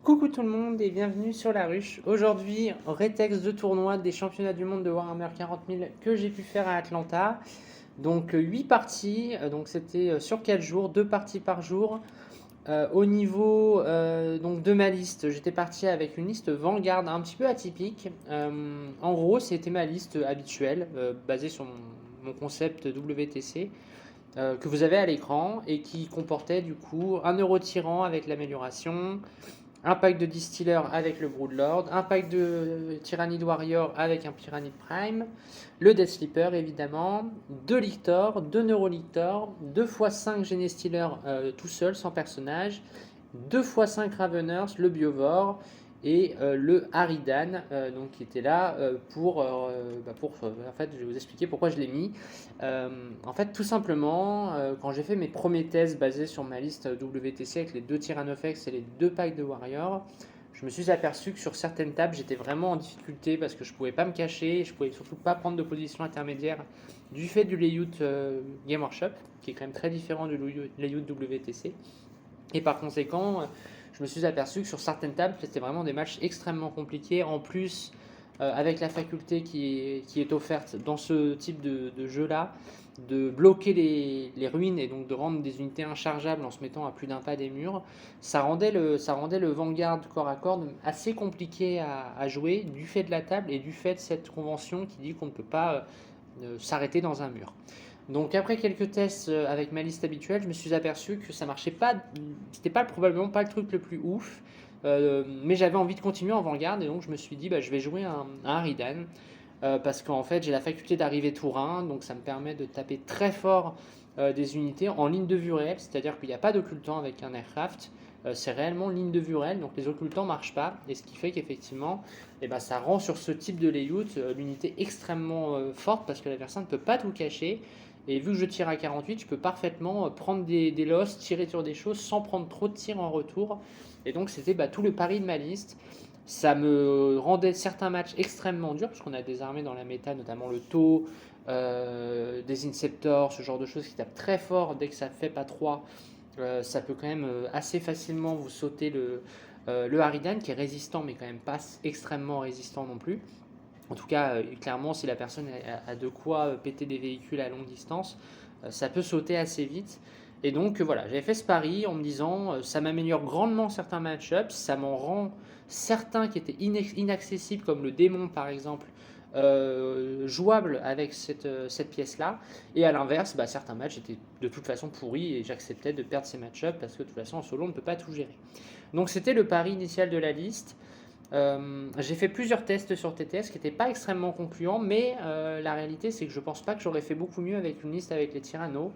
Coucou tout le monde et bienvenue sur la ruche. Aujourd'hui, rétexte de tournoi des championnats du monde de Warhammer 40 000 que j'ai pu faire à Atlanta. Donc 8 parties, donc c'était sur 4 jours, 2 parties par jour. Au niveau donc de ma liste, j'étais parti avec une liste Vanguard un petit peu atypique. En gros, c'était ma liste habituelle, basée sur mon concept WTC, que vous avez à l'écran et qui comportait du coup un euro tyran avec l'amélioration, un pack de Distiller avec le Broodlord, un pack de Tyrannid Warrior avec un Pyramid Prime, le Death Sleeper évidemment, 2 Lictor, 2 Neurolictor, 2 x 5 Genestealer tout seul, sans personnage, 2 x 5 Raveners, le Biovore et le Haridan, donc qui était là en fait, je vais vous expliquer pourquoi je l'ai mis. En fait, tout simplement, quand j'ai fait mes premiers tests basés sur ma liste WTC avec les 2 Tyrannofex et les 2 packs de Warrior, je me suis aperçu que sur certaines tables, j'étais vraiment en difficulté parce que je pouvais pas me cacher, je pouvais surtout pas prendre de position intermédiaire du fait du layout Game Workshop, qui est quand même très différent du layout WTC. Et par conséquent, je me suis aperçu que sur certaines tables, c'était vraiment des matchs extrêmement compliqués. En plus, avec la faculté qui est offerte dans ce type de jeu-là, de bloquer les ruines et donc de rendre des unités inchargeables en se mettant à plus d'un pas des murs, ça rendait le Vanguard corps à corps assez compliqué à jouer du fait de la table et du fait de cette convention qui dit qu'on ne peut pas s'arrêter dans un mur. Donc après quelques tests avec ma liste habituelle, je me suis aperçu que ça marchait pas, c'était pas probablement pas le truc le plus ouf, mais j'avais envie de continuer en Vanguard et donc je me suis dit je vais jouer un Haridan parce qu'en fait j'ai la faculté d'arriver tour 1, donc ça me permet de taper très fort des unités en ligne de vue réelle, c'est-à-dire qu'il n'y a pas d'occultant avec un aircraft, c'est réellement ligne de vue réelle, donc les occultants marchent pas, et ce qui fait qu'effectivement ça rend sur ce type de layout l'unité extrêmement forte parce que l'adversaire ne peut pas tout cacher. Et vu que je tire à 48, je peux parfaitement prendre des losses, tirer sur des choses sans prendre trop de tirs en retour. Et donc c'était tout le pari de ma liste. Ça me rendait certains matchs extrêmement durs, parce qu'on a des armées dans la méta, notamment le Tau, des Inceptors, ce genre de choses qui tapent très fort dès que ça fait pas 3. Ça peut quand même assez facilement vous sauter le Haridan, qui est résistant, mais quand même pas extrêmement résistant non plus. En tout cas, clairement, si la personne a de quoi péter des véhicules à longue distance, ça peut sauter assez vite. Et donc voilà, j'avais fait ce pari en me disant ça m'améliore grandement certains match-ups, ça m'en rend certains qui étaient inaccessibles, comme le démon par exemple, jouables avec cette pièce-là. Et à l'inverse, certains matchs étaient de toute façon pourris et j'acceptais de perdre ces match-ups parce que de toute façon en solo on ne peut pas tout gérer. Donc c'était le pari initial de la liste. J'ai fait plusieurs tests sur TTS qui n'étaient pas extrêmement concluants, mais la réalité c'est que je pense pas que j'aurais fait beaucoup mieux avec une liste avec les Tyrannos.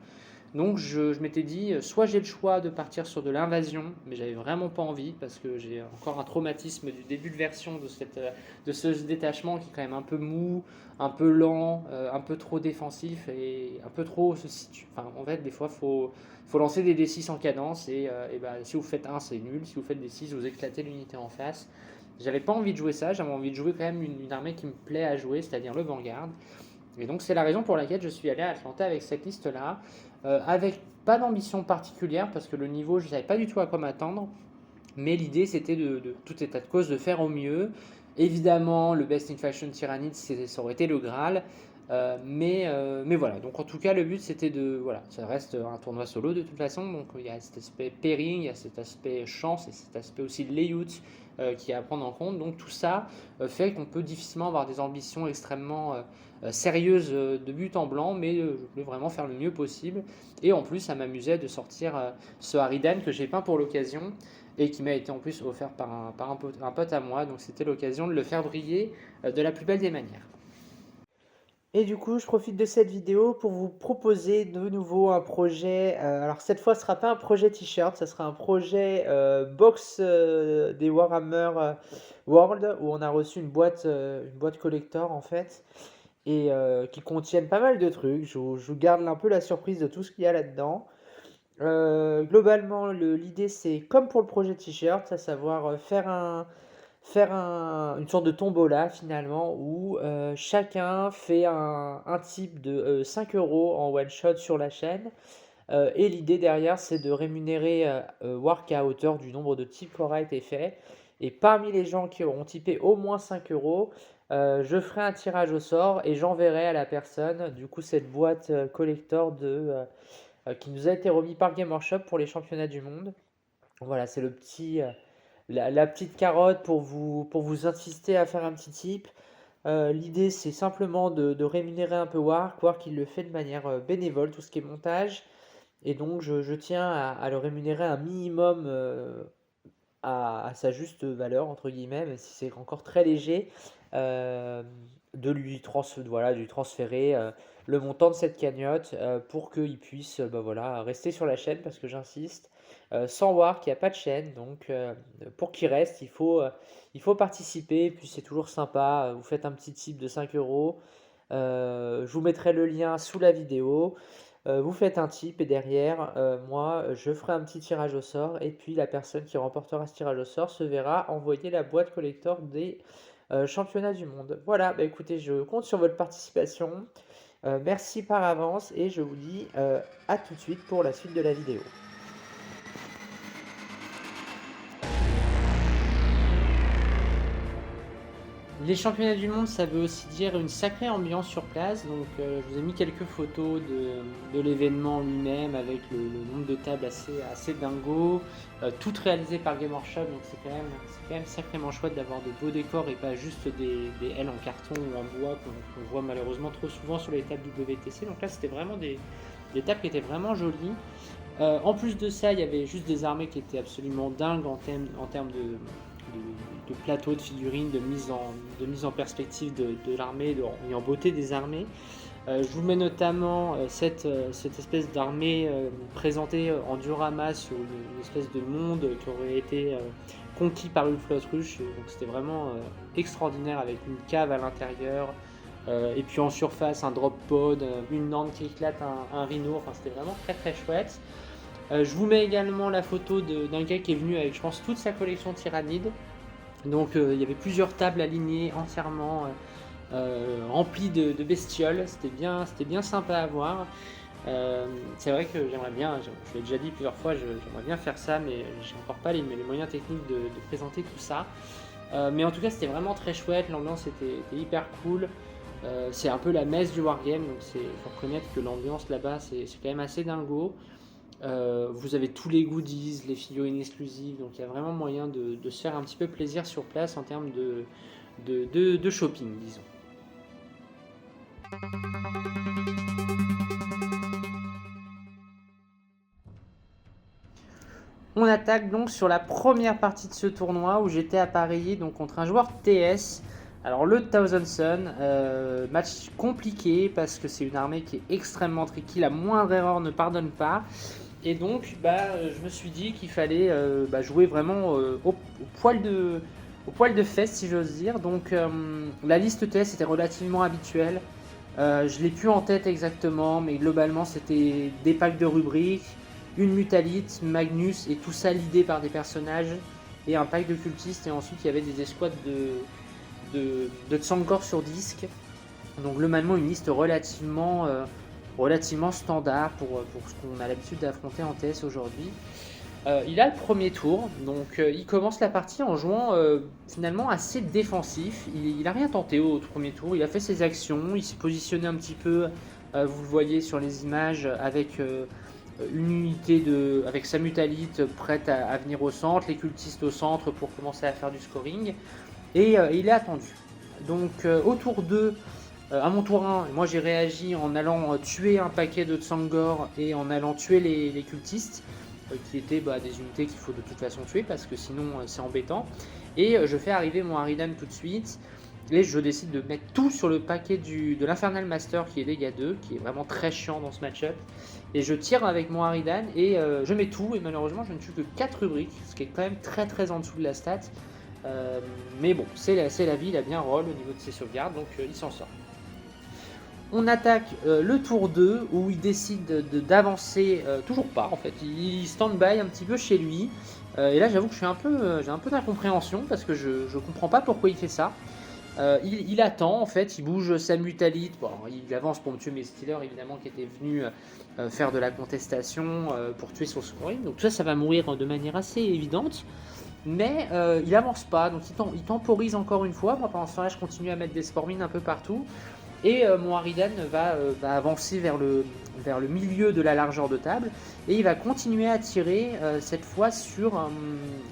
Donc je m'étais dit, soit j'ai le choix de partir sur de l'invasion, mais j'avais vraiment pas envie parce que j'ai encore un traumatisme du début de version de ce détachement qui est quand même un peu mou, un peu lent, un peu trop défensif et un peu trop se situe. Enfin, en fait, des fois, faut lancer des D6 en cadence et si vous faites 1, c'est nul. Si vous faites des 6, vous éclatez l'unité en face. J'avais pas envie de jouer ça, j'avais envie de jouer quand même une armée qui me plaît à jouer, c'est-à-dire le Vanguard. Et donc c'est la raison pour laquelle je suis allé à Atlanta avec cette liste-là, avec pas d'ambition particulière, parce que le niveau, je ne savais pas du tout à quoi m'attendre, mais l'idée c'était de tout état de cause de faire au mieux. Évidemment, le Best in Fashion Tyrannid, ça aurait été le Graal, mais voilà. Donc en tout cas, le but c'était voilà, ça reste un tournoi solo de toute façon, donc il y a cet aspect pairing, il y a cet aspect chance et cet aspect aussi layout qui est à prendre en compte. Donc tout ça fait qu'on peut difficilement avoir des ambitions extrêmement sérieuses de but en blanc, mais je voulais vraiment faire le mieux possible. Et en plus, ça m'amusait de sortir ce Haridan que j'ai peint pour l'occasion et qui m'a été en plus offert par un pote à moi. Donc c'était l'occasion de le faire briller de la plus belle des manières. Et du coup, je profite de cette vidéo pour vous proposer de nouveau un projet. Alors cette fois, ce sera pas un projet t-shirt, ça sera un projet box des Warhammer World où on a reçu une boîte collector en fait et qui contiennent pas mal de trucs. Je vous garde un peu la surprise de tout ce qu'il y a là-dedans. Globalement, l'idée c'est comme pour le projet t-shirt, à savoir une sorte de tombola finalement où chacun fait un type de 5 € en one shot sur la chaîne Et l'idée derrière, c'est de rémunérer Wark à hauteur du nombre de types qui aura été fait. Et parmi les gens qui auront typé au moins 5 euros, je ferai un tirage au sort et j'enverrai à la personne du coup cette boîte collector qui nous a été remis par Game Workshop pour les championnats du monde. Voilà, c'est la petite carotte pour vous insister à faire un petit tip. L'idée, c'est simplement de rémunérer un peu Wark. Wark, il le fait de manière bénévole, tout ce qui est montage. Et donc, je tiens à le rémunérer un minimum à sa juste valeur, entre guillemets, même si c'est encore très léger, de lui transférer le montant de cette cagnotte pour qu'il puisse bah, voilà, rester sur la chaîne, parce que j'insiste, sans Wark, il n'y a pas de chaîne, donc pour qu'il reste, il faut participer, puis c'est toujours sympa, vous faites un petit tip de 5 euros, je vous mettrai le lien sous la vidéo. Vous faites un tip et derrière, moi, je ferai un petit tirage au sort et puis la personne qui remportera ce tirage au sort se verra envoyer la boîte collector des championnats du monde. Voilà, bah écoutez, je compte sur votre participation. Merci par avance et je vous dis à tout de suite pour la suite de la vidéo. Les championnats du monde, ça veut aussi dire une sacrée ambiance sur place. Donc, je vous ai mis quelques photos de l'événement lui-même avec le nombre de tables assez dingo. Toutes réalisées par Game Workshop. Donc, c'est quand même sacrément chouette d'avoir de beaux décors et pas juste des L en carton ou en bois qu'on voit malheureusement trop souvent sur les tables WTC. Donc là, c'était vraiment des tables qui étaient vraiment jolies. En plus de ça, il y avait juste des armées qui étaient absolument dingues en termes de plateau de figurines, de mise en perspective de l'armée et en beauté des armées. Je vous mets notamment cette espèce d'armée présentée en diorama sur une espèce de monde qui aurait été conquis par une flotte russe. Donc c'était vraiment extraordinaire avec une cave à l'intérieur. Et puis en surface, un drop pod, une nande qui éclate un rhino. Enfin, c'était vraiment très très chouette. Je vous mets également la photo d'un gars qui est venu avec, je pense, toute sa collection Tyrannide. Donc il y avait plusieurs tables alignées entièrement remplies de bestioles. C'était bien sympa à voir. C'est vrai que j'aimerais bien, je l'ai déjà dit plusieurs fois, j'aimerais bien faire ça, mais j'ai encore pas les moyens techniques de présenter tout ça. Mais en tout cas, c'était vraiment très chouette. L'ambiance était hyper cool. C'est un peu la messe du wargame, donc il faut reconnaître que l'ambiance là-bas, c'est quand même assez dingo. Vous avez tous les goodies, les figurines exclusives, donc il y a vraiment moyen de se faire un petit peu plaisir sur place en termes de shopping, disons. On attaque donc sur la première partie de ce tournoi où j'étais à Paris donc contre un joueur TS. Alors le Thousand Sun, match compliqué parce que c'est une armée qui est extrêmement tricky, la moindre erreur ne pardonne pas. Et donc je me suis dit qu'il fallait jouer vraiment au poil de fesse si j'ose dire. Donc la liste TS était relativement habituelle. Je l'ai plus en tête exactement, mais globalement c'était des packs de rubriques, une mutalite, Magnus et tout ça lidé par des personnages et un pack de cultistes et ensuite il y avait des escouades de Tsankor sur disque. Donc globalement une liste relativement standard pour ce qu'on a l'habitude d'affronter en TS aujourd'hui. Il a le premier tour, donc il commence la partie en jouant finalement assez défensif. Il n'a rien tenté au premier tour, il a fait ses actions, il s'est positionné un petit peu, vous le voyez sur les images, avec une unité avec sa mutalite prête à venir au centre, les cultistes au centre pour commencer à faire du scoring. Et il est attendu. Donc au tour 2, à mon tour 1, moi j'ai réagi en allant tuer un paquet de Tsankor et en allant tuer les cultistes, qui étaient des unités qu'il faut de toute façon tuer parce que sinon c'est embêtant. Et je fais arriver mon Harridan tout de suite. Et je décide de mettre tout sur le paquet de l'Infernal Master qui est Vega 2, qui est vraiment très chiant dans ce match-up. Et je tire avec mon Harridan et je mets tout. Et malheureusement, je ne tue que 4 rubriques, ce qui est quand même très très en dessous de la stat. Mais bon, c'est la vie, il a bien roll au niveau de ses sauvegardes, donc il s'en sort. On attaque le tour 2 où il décide d'avancer, toujours pas en fait, il stand-by un petit peu chez lui. Et là j'avoue que j'ai un peu d'incompréhension parce que je comprends pas pourquoi il fait ça. Il attend en fait, il bouge sa mutalite. Bon, il avance pour me tuer mes Steelers évidemment qui étaient venus faire de la contestation pour tuer son scoring. Donc ça va mourir de manière assez évidente. Mais il avance pas, donc il temporise encore une fois. Moi pendant ce temps-là je continue à mettre des spore mines un peu partout. Et mon Harridan va avancer vers le milieu de la largeur de table. Et il va continuer à tirer cette fois sur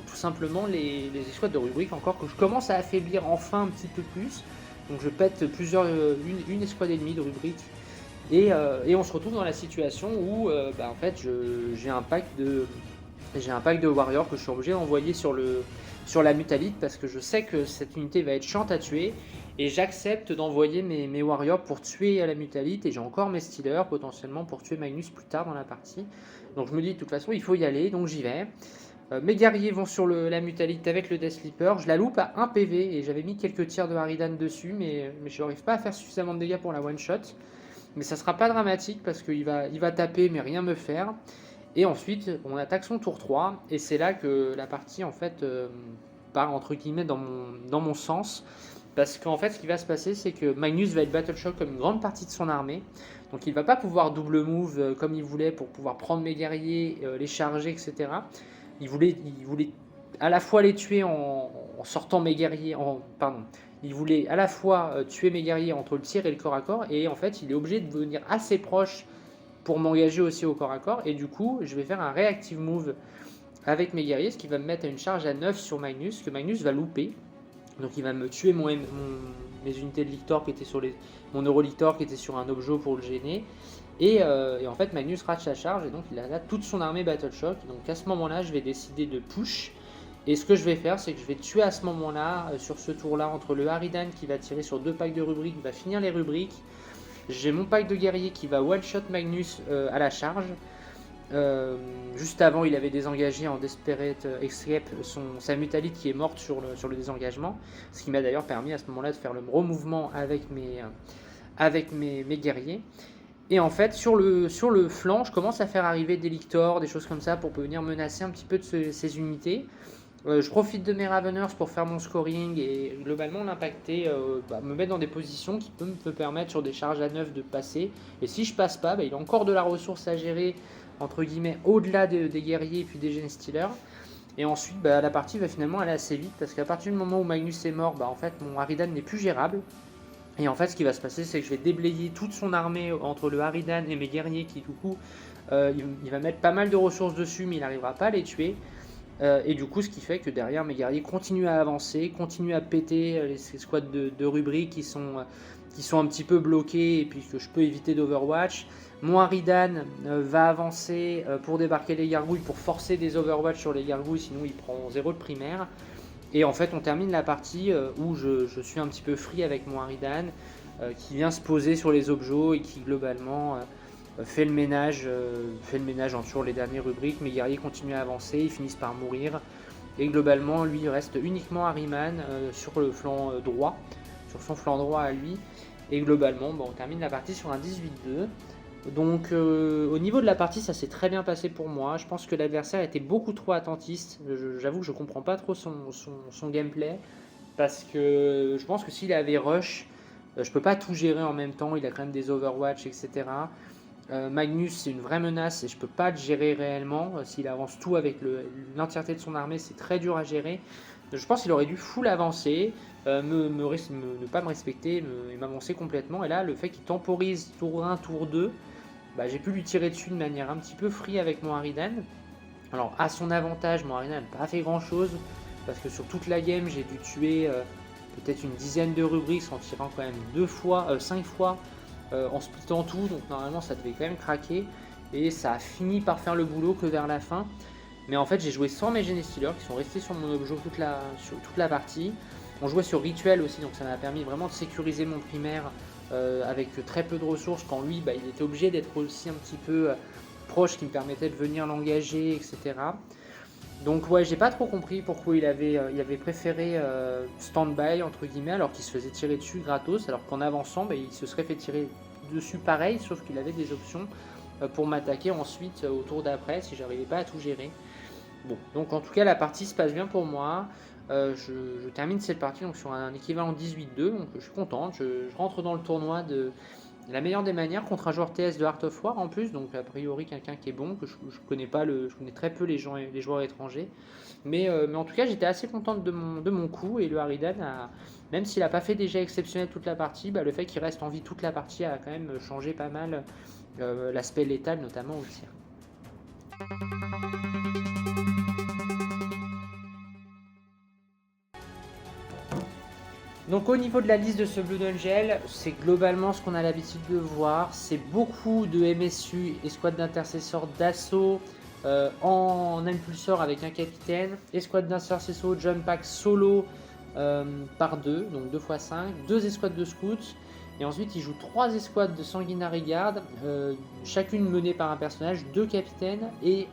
tout simplement les escouades de rubrique encore que je commence à affaiblir enfin un petit peu plus. Donc je pète une escouade ennemie de rubrique. Et on se retrouve dans la situation où en fait j'ai un pack de warriors que je suis obligé d'envoyer sur la mutalite parce que je sais que cette unité va être chiante à tuer et j'accepte d'envoyer mes warriors pour tuer la mutalite et j'ai encore mes stealers potentiellement pour tuer Magnus plus tard dans la partie. Donc je me dis de toute façon il faut y aller, donc j'y vais. Mes guerriers vont sur la mutalite avec le Death Sleeper, je la loupe à 1 PV et j'avais mis quelques tirs de Harridan dessus mais je n'arrive pas à faire suffisamment de dégâts pour la one shot. Mais ça sera pas dramatique parce qu'il va taper mais rien me faire. Et ensuite, on attaque son tour 3, et c'est là que la partie en fait part entre guillemets dans mon sens. Parce qu'en fait, ce qui va se passer, c'est que Magnus va être Battle Shock comme une grande partie de son armée. Donc il va pas pouvoir double move comme il voulait pour pouvoir prendre mes guerriers, les charger, etc. Il voulait à la fois les tuer en sortant mes guerriers, il voulait à la fois tuer mes guerriers entre le tir et le corps à corps, et en fait, il est obligé de venir assez proche pour m'engager aussi au corps à corps, et du coup je vais faire un reactive move avec mes guerriers, ce qui va me mettre à une charge à 9 sur Magnus, que Magnus va louper, donc il va me tuer mes unités de Lictor qui étaient sur mon Eurolictor qui était sur un objet pour le gêner, et en fait Magnus rate sa charge, et donc il a là toute son armée Battle Shock, donc à ce moment là je vais décider de push, et ce que je vais faire c'est que je vais tuer à ce moment là, sur ce tour là, entre le Harridan qui va tirer sur 2 packs de rubriques, va finir les rubriques. J'ai mon pack de guerrier qui va one-shot Magnus à la charge. Juste avant, il avait désengagé en Desperate Escape sa mutalite qui est morte sur le désengagement. Ce qui m'a d'ailleurs permis à ce moment-là de faire le remouvement avec mes guerriers. Et en fait, sur le flanc, je commence à faire arriver des Lictors, des choses comme ça, pour venir menacer un petit peu de ces unités. Je profite de mes Raveners pour faire mon scoring et globalement l'impacter, me mettre dans des positions qui peuvent me permettre sur des charges à 9 de passer. Et si je passe pas, il a encore de la ressource à gérer, entre guillemets, au-delà des guerriers et puis des Gen Stealers. Et ensuite, la partie va finalement aller assez vite parce qu'à partir du moment où Magnus est mort, en fait, mon Harridan n'est plus gérable. Et en fait, ce qui va se passer, c'est que je vais déblayer toute son armée entre le Harridan et mes guerriers qui, du coup, il va mettre pas mal de ressources dessus, mais il n'arrivera pas à les tuer. Et du coup, ce qui fait que derrière, mes guerriers continuent à avancer, continuent à péter les squads de rubriques qui sont un petit peu bloqués et puis que je peux éviter d'Overwatch. Mon Harridan va avancer pour débarquer les gargouilles, pour forcer des Overwatch sur les gargouilles, sinon il prend 0 de primaire. Et en fait, on termine la partie où je suis un petit peu free avec mon Harridan qui vient se poser sur les objets et qui globalement fait le ménage en toujours les dernières rubriques. Mes guerriers continuent à avancer, ils finissent par mourir. Et globalement, lui, il reste uniquement Harryman sur le flanc droit, sur son flanc droit à lui. Et globalement, on termine la partie sur un 18-2. Donc au niveau de la partie, ça s'est très bien passé pour moi. Je pense que l'adversaire était beaucoup trop attentiste. J'avoue que je comprends pas trop son gameplay. Parce que je pense que s'il avait rush, je peux pas tout gérer en même temps. Il a quand même des Overwatch, etc. Magnus, c'est une vraie menace et je peux pas le gérer réellement. S'il avance tout avec l'entièreté de son armée, c'est très dur à gérer. Je pense qu'il aurait dû full avancer, ne pas me respecter et m'avancer complètement. Et là, le fait qu'il temporise tour 1, tour 2, j'ai pu lui tirer dessus de manière un petit peu free avec mon Harridan. Alors, à son avantage, mon Harridan n'a pas fait grand chose parce que sur toute la game, j'ai dû tuer peut-être une dizaine de rubriques en tirant quand même 5 fois. En splittant tout, donc normalement ça devait quand même craquer et ça a fini par faire le boulot que vers la fin. Mais en fait j'ai joué sans mes Gen Stealers qui sont restés sur mon objet sur toute la partie. On jouait sur Rituel aussi, donc ça m'a permis vraiment de sécuriser mon primaire avec très peu de ressources quand lui il était obligé d'être aussi un petit peu proche, qui me permettait de venir l'engager, etc. Donc ouais, j'ai pas trop compris pourquoi il avait préféré stand-by entre guillemets alors qu'il se faisait tirer dessus gratos, alors qu'en avançant il se serait fait tirer dessus pareil, sauf qu'il avait des options pour m'attaquer ensuite au tour d'après si j'arrivais pas à tout gérer. Bon, donc en tout cas, la partie se passe bien pour moi. Je termine cette partie donc sur un équivalent 18-2, donc je suis content. Je rentre dans le tournoi de la meilleure des manières contre un joueur TS de Heart of War en plus, donc a priori quelqu'un qui est bon, que je connais pas, je connais très peu les joueurs étrangers. Mais en tout cas, j'étais assez contente de mon coup et le Harridan, même s'il n'a pas fait des jets exceptionnels toute la partie, bah, le fait qu'il reste en vie toute la partie a quand même changé pas mal l'aspect létal, notamment au tir. Donc au niveau de la liste de ce Blood Angel, c'est globalement ce qu'on a l'habitude de voir. C'est beaucoup de MSU, escouade d'intercesseurs d'assaut en impulsor avec un capitaine, escouade d'intercesseurs jump pack solo par 2, donc 2 x 5, 2 escouades de scouts. Et ensuite il joue 3 escouades de Sanguinary Guard, chacune menée par un personnage, 2 capitaines et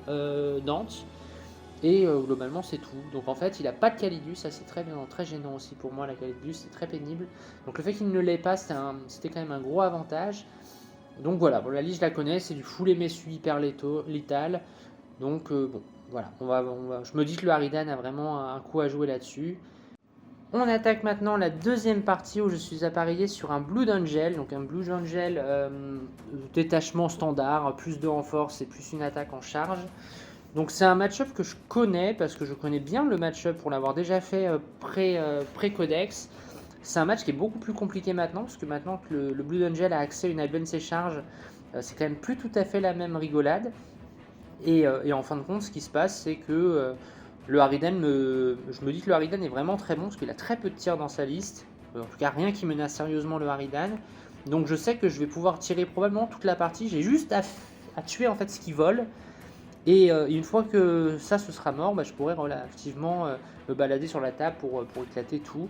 Dante. Et globalement c'est tout. Donc en fait il n'a pas de Calidus, ça c'est très bien, très gênant aussi pour moi la Calidus, c'est très pénible. Donc le fait qu'il ne l'ait pas c'était quand même un gros avantage. Donc voilà, bon, la liste je la connais, c'est du full MSU hyper létal. Donc bon, voilà, je me dis que le Harridan a vraiment un coup à jouer là-dessus. On attaque maintenant la deuxième partie où je suis appareillé sur un Blood Angel, donc un Blood Angel détachement standard, plus 2 en force et plus une attaque en charge. Donc c'est un match-up que je connais parce que je connais bien le match-up pour l'avoir déjà fait pré-codex. C'est un match qui est beaucoup plus compliqué maintenant parce que maintenant que le Blood Angel a accès à une advance charge, c'est quand même plus tout à fait la même rigolade. Et en fin de compte, ce qui se passe, c'est que le Harridan, je me dis que le Harridan est vraiment très bon parce qu'il a très peu de tirs dans sa liste. En tout cas, rien qui menace sérieusement le Harridan. Donc je sais que je vais pouvoir tirer probablement toute la partie. J'ai juste à tuer en fait ce qui vole. Et une fois que ça ce sera mort, bah, je pourrai relativement me balader sur la table pour éclater tout.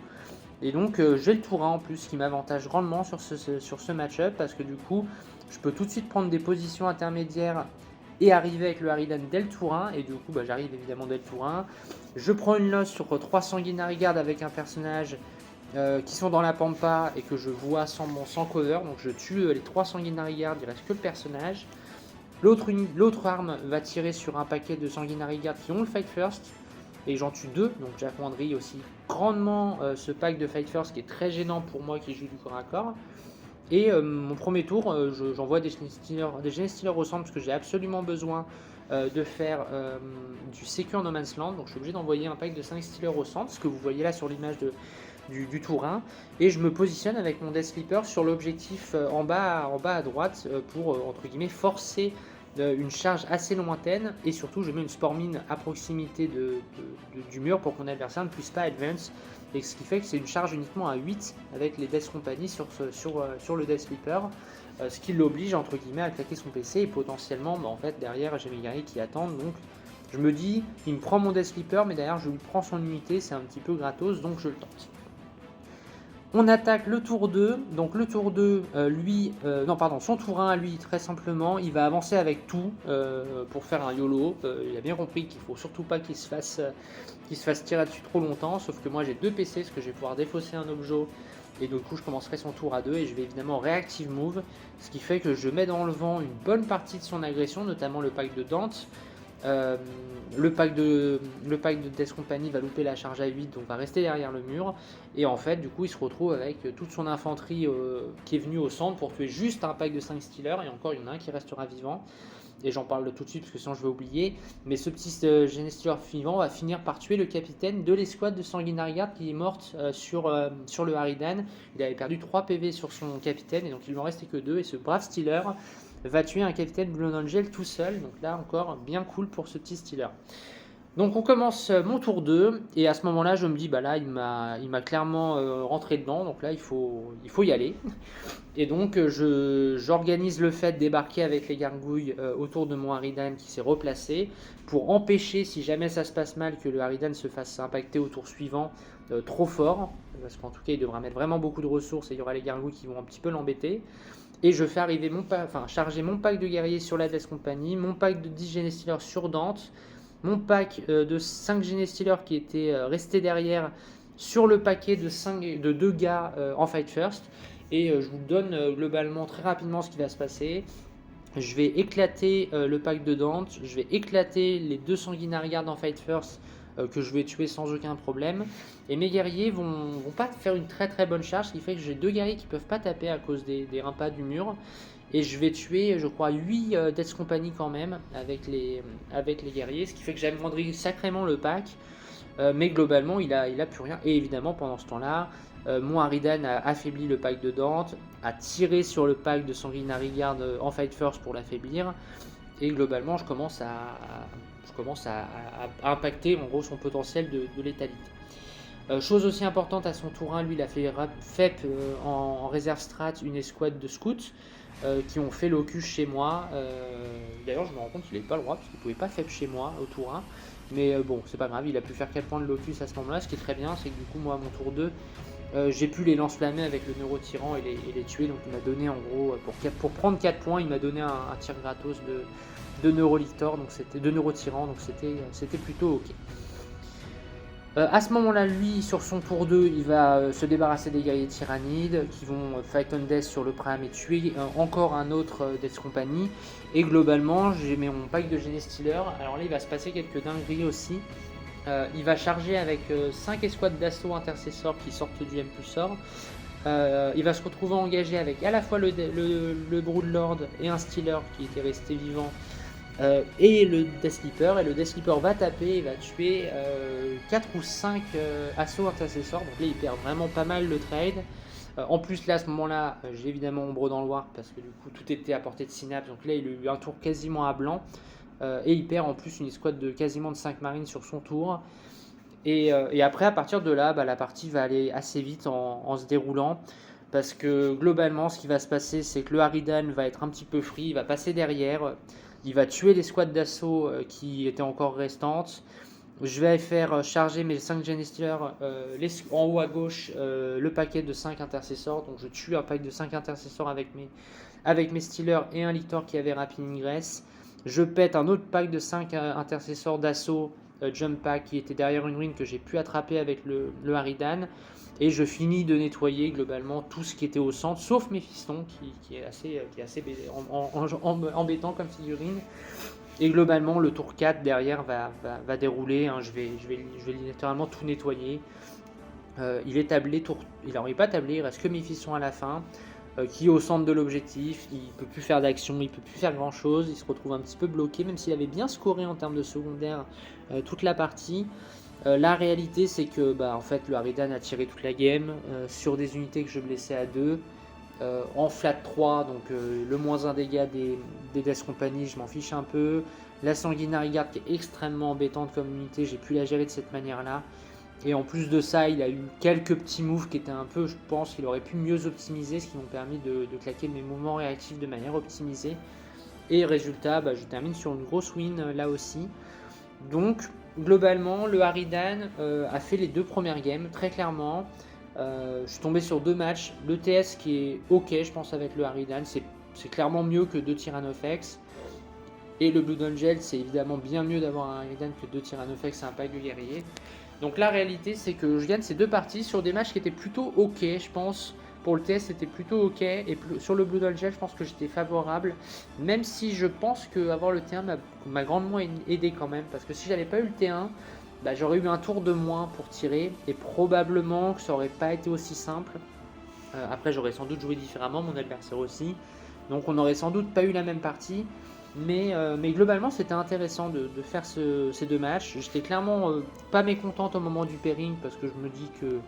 Et donc j'ai le tour 1 en plus qui m'avantage grandement sur ce match-up parce que du coup je peux tout de suite prendre des positions intermédiaires et arriver avec le Harridan dès le tour 1. Et du coup bah, j'arrive évidemment dès le tour 1. Je prends une loss sur 3 Sanguinary Guard avec un personnage qui sont dans la pampa et que je vois sans cover. Donc je tue les 3 Sanguinary Guard, il reste que le personnage. L'autre arme va tirer sur un paquet de Sanguinary Guard qui ont le Fight First. Et j'en tue 2, donc j'affronterai aussi grandement ce pack de Fight First qui est très gênant pour moi qui joue du corps à corps. Et mon premier tour, j'envoie des Genestealers au centre parce que j'ai absolument besoin de faire du Secure No Man's Land. Donc je suis obligé d'envoyer un pack de 5 Stealers au centre, ce que vous voyez là sur l'image du tour 1. Et je me positionne avec mon Death Sleeper sur l'objectif en bas à droite pour entre guillemets forcer une charge assez lointaine. Et surtout je mets une Spore Mine à proximité du mur pour que mon adversaire ne puisse pas advance. Et ce qui fait que c'est une charge uniquement à 8 avec les Death Company sur le Death Sleeper. Ce qui l'oblige entre guillemets à claquer son PC et potentiellement en fait derrière j'ai mes guerriers qui attendent. Donc je me dis il me prend mon Death Sleeper mais derrière je lui prends son unité, c'est un petit peu gratos donc je le tente. On attaque le tour 2, donc le tour 2, son tour 1 lui, très simplement, il va avancer avec tout pour faire un YOLO. Il a bien compris qu'il faut surtout pas qu'il se fasse tirer dessus trop longtemps, sauf que moi j'ai 2 PC, parce que je vais pouvoir défausser un objet, et du coup je commencerai son tour à 2, et je vais évidemment Reactive Move, ce qui fait que je mets dans le vent une bonne partie de son agression, notamment le pack de Dante. Le pack de Death Company va louper la charge à 8, donc va rester derrière le mur. Et en fait, du coup, il se retrouve avec toute son infanterie qui est venue au centre pour tuer juste un pack de 5 Stealers. Et encore, il y en a un qui restera vivant. Et j'en parle tout de suite parce que sinon je vais oublier. Mais ce petit Genestealer vivant va finir par tuer le capitaine de l'escouade de Sanguinary Guard qui est morte sur le Harridan. Il avait perdu 3 PV sur son capitaine et donc il lui en restait que 2. Et ce brave Stealer va tuer un capitaine Blood Angel tout seul. Donc là encore bien cool pour ce petit Stealer. Donc on commence mon tour 2 et à ce moment-là je me dis bah là il m'a clairement rentré dedans, donc là il faut y aller. Et donc j'organise le fait de débarquer avec les gargouilles autour de mon Harridan qui s'est replacé pour empêcher, si jamais ça se passe mal, que le Harridan se fasse impacter au tour suivant trop fort, parce qu'en tout cas il devra mettre vraiment beaucoup de ressources et il y aura les gargouilles qui vont un petit peu l'embêter. Et je fais arriver charger mon pack de guerriers sur la Death Company, mon pack de 10 Genestealers sur Dante, mon pack de 5 Genestealers qui était resté derrière sur le paquet de 2 gars en Fight First. Et je vous donne globalement très rapidement ce qui va se passer. Je vais éclater le pack de Dante, je vais éclater les 2 Sanguinary Guard en Fight First que je vais tuer sans aucun problème. Et mes guerriers vont pas faire une très très bonne charge, ce qui fait que j'ai 2 guerriers qui peuvent pas taper à cause des rimpas du mur. Et je vais tuer, je crois, 8 Death Company quand même avec les guerriers, ce qui fait que j'amoindris sacrément le pack. Mais globalement, il a plus rien. Et évidemment, pendant ce temps-là, mon Harridan a affaibli le pack de Dante, a tiré sur le pack de Sanguinary Guard en Fight First pour l'affaiblir. Et globalement, je commence à impacter en gros son potentiel de létalité. Chose aussi importante à son tour 1, lui il a fait FEP en réserve strat une escouade de scouts qui ont fait locus chez moi. D'ailleurs, je me rends compte qu'il n'avait pas le droit parce qu'il ne pouvait pas FEP chez moi au tour 1. Mais bon, c'est pas grave, il a pu faire 4 points de locus à ce moment-là. Ce qui est très bien, c'est que du coup, moi, à mon tour 2, j'ai pu les lance-flammer avec le neurotyran et les tuer. Donc, il m'a donné en gros, pour prendre 4 points, il m'a donné un tir gratos de neurolictor, donc c'était de neurotyran, donc c'était plutôt ok. À ce moment-là, lui, sur son tour 2, il va se débarrasser des guerriers tyrannides qui vont fight on death sur le prime et tuer encore un autre Death Company. Et globalement, j'ai mis mon pack de Genestealer. Alors là, il va se passer quelques dingueries aussi. Il va charger avec 5 escouades d'assaut intercesseurs qui sortent du M+or. Il va se retrouver engagé avec à la fois le Broodlord et un Stealer qui était resté vivant. Et le Death Sleeper, et le Death Sleeper va taper, il va tuer 4 ou 5 assauts intercesseurs, donc là il perd vraiment pas mal le trade. En plus là à ce moment là j'ai évidemment Ombre dans le War parce que du coup tout était à portée de synapse, donc là il a eu un tour quasiment à blanc, et il perd en plus une escouade de quasiment de 5 marines sur son tour. Et après à partir de là la partie va aller assez vite en se déroulant. Parce que globalement ce qui va se passer c'est que le Harridan va être un petit peu free, il va passer derrière. Il va tuer les squads d'assaut qui étaient encore restantes. Je vais faire charger mes 5 Genestealers en haut à gauche le paquet de 5 intercesseurs. Donc je tue un pack de 5 intercesseurs avec mes Stealers et un Lictor qui avait Rapid Ingress. Je pète un autre pack de 5 intercesseurs d'assaut Jump Pack qui était derrière une ruine que j'ai pu attraper avec le Harridan. Et je finis de nettoyer globalement tout ce qui était au centre, sauf Méphiston qui est assez embêtant comme figurine. Et globalement, le tour 4 derrière va dérouler. Hein. Je vais littéralement tout nettoyer. Il est tablé, il n'en est pas tablé, il reste que Méphiston à la fin, qui est au centre de l'objectif. Il ne peut plus faire d'action, il ne peut plus faire grand chose. Il se retrouve un petit peu bloqué, même s'il avait bien scoré en termes de secondaire toute la partie. La réalité c'est que en fait, le Harridan a tiré toute la game sur des unités que je blessais à 2 en flat 3, donc le moins 1 dégâts des Death Company, je m'en fiche un peu. La Sanguinary Guard qui est extrêmement embêtante comme unité, j'ai pu la gérer de cette manière là. Et en plus de ça, il a eu quelques petits moves qui étaient un peu, je pense qu'il aurait pu mieux optimiser, ce qui m'ont permis de claquer mes mouvements réactifs de manière optimisée. Et résultat, je termine sur une grosse win là aussi. Donc globalement, le Harridan a fait les 2 premières games, très clairement. Je suis tombé sur 2 matchs. Le TS qui est ok, je pense, avec le Harridan. C'est clairement mieux que 2 Tyrannofex. Et le Blood Angel, c'est évidemment bien mieux d'avoir un Harridan que 2 Tyrannofex et un pack de guerriers. Donc la réalité, c'est que je gagne ces 2 parties sur des matchs qui étaient plutôt ok, je pense. Pour le TS, c'était plutôt ok. Et sur le Blood Angel, je pense que j'étais favorable. Même si je pense qu'avoir le T1 m'a grandement aidé quand même. Parce que si j'avais pas eu le T1, j'aurais eu un tour de moins pour tirer. Et probablement que ça aurait pas été aussi simple. Après, j'aurais sans doute joué différemment, mon adversaire aussi. Donc on n'aurait sans doute pas eu la même partie. Mais globalement, c'était intéressant de faire ces 2 matchs. J'étais clairement pas mécontente au moment du pairing. Parce que je me dis que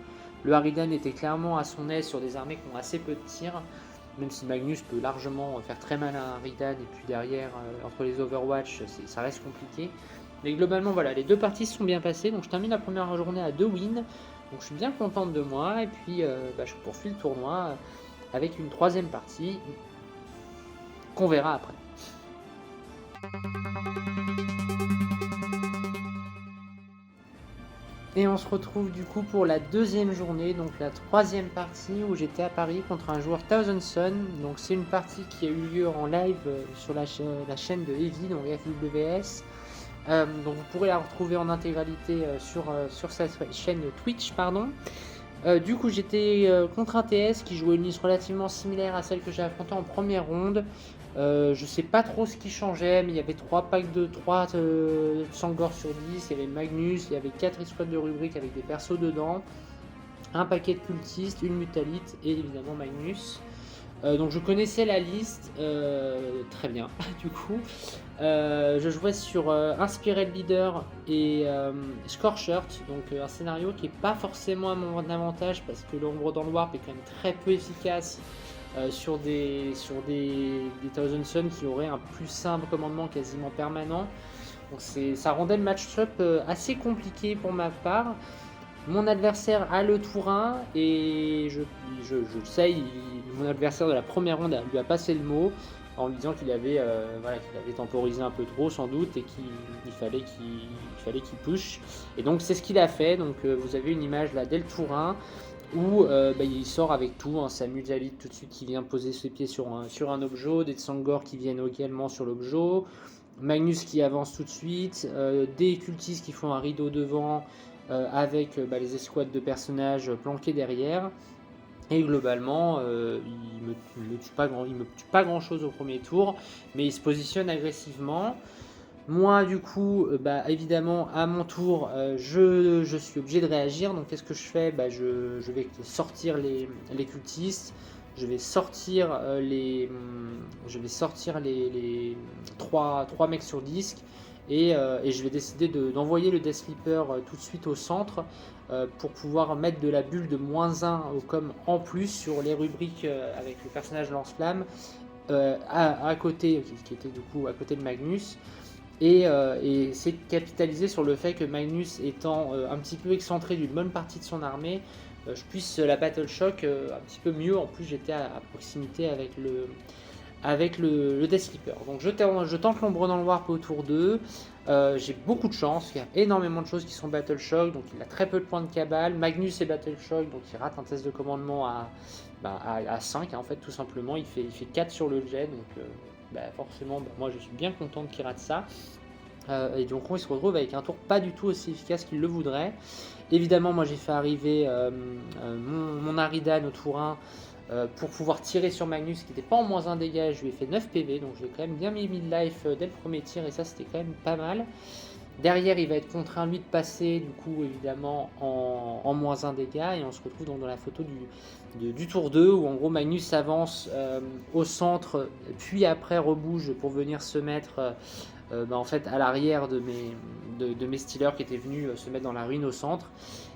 le Harridan était clairement à son aise sur des armées qui ont assez peu de tirs, même si Magnus peut largement faire très mal à un Harridan, et puis derrière, entre les Overwatch, ça reste compliqué. Mais globalement, voilà, les 2 parties se sont bien passées, donc je termine la première journée à 2 wins, donc je suis bien contente de moi, et puis je poursuis le tournoi avec une 3e partie, qu'on verra après. Et on se retrouve du coup pour la 2e journée, donc la 3e partie où j'étais à Paris contre un joueur Thousand Sun. Donc c'est une partie qui a eu lieu en live sur la chaîne de Heavy, donc FWS. Donc vous pourrez la retrouver en intégralité sur sa chaîne Twitch, pardon. Du coup, j'étais contre un TS qui jouait une liste relativement similaire à celle que j'ai affrontée en première ronde. Je sais pas trop ce qui changeait, mais il y avait 3 packs de 3 Sangor sur 10, il y avait Magnus, il y avait 4 escouades de rubrique avec des persos dedans, un paquet de cultistes, une mutalite et évidemment Magnus. Donc je connaissais la liste très bien du coup. Je jouais sur Inspired Leader et Scorchert, donc un scénario qui n'est pas forcément à mon avantage parce que l'ombre dans le Warp est quand même très peu efficace sur des Thousand Sun qui auraient un plus simple commandement quasiment permanent. Donc ça rendait le match-up assez compliqué pour ma part. Mon adversaire a le tour 1 et je le sais, mon adversaire de la première ronde lui a passé le mot en lui disant qu'il avait, qu'il avait temporisé un peu trop sans doute et qu'il fallait qu'il push. Et donc c'est ce qu'il a fait. Donc vous avez une image là dès le tour 1 où il sort avec tout, hein, sa mutalite tout de suite qui vient poser ses pieds sur un objet, des Tsangor qui viennent également sur l'objet, Magnus qui avance tout de suite, des cultistes qui font un rideau devant, avec les escouades de personnages planqués derrière. Et globalement, il me tue pas grand chose au premier tour, mais il se positionne agressivement. Moi, du coup, évidemment, à mon tour, je suis obligé de réagir. Donc, qu'est-ce que je fais ? Je vais sortir les cultistes. Je vais sortir les 3 mecs sur disque. Et je vais décider d'envoyer le Death Sleeper tout de suite au centre pour pouvoir mettre de la bulle de -1 au com en plus sur les rubriques avec le personnage lance-flamme à côté, qui était du coup à côté de Magnus. Et c'est de capitaliser sur le fait que Magnus étant un petit peu excentré d'une bonne partie de son armée, je puisse la Battle Shock un petit peu mieux. En plus, j'étais à proximité avec le Death Sleeper. Donc je tente l'ombre dans le Warp au tour 2. J'ai beaucoup de chance, il y a énormément de choses qui sont Battle Shock, donc il a très peu de points de cabale. Magnus est Battle Shock, donc il rate un test de commandement à 5, hein, en fait, tout simplement. Il fait 4 sur le jet, donc forcément, moi je suis bien content qu'il rate ça. Et donc il se retrouve avec un tour pas du tout aussi efficace qu'il le voudrait. Évidemment, moi j'ai fait arriver mon Aridan au tour 1 pour pouvoir tirer sur Magnus qui n'était pas en -1 dégâts. Je lui ai fait 9 PV, donc je l'ai quand même bien mis mid-life dès le premier tir, et ça c'était quand même pas mal. Derrière, il va être contraint lui de passer, du coup évidemment en -1 dégâts, et on se retrouve donc dans la photo du tour 2 où en gros Magnus avance au centre, puis après rebouge pour venir se mettre en fait à l'arrière de mes stealers qui étaient venus se mettre dans la ruine au centre.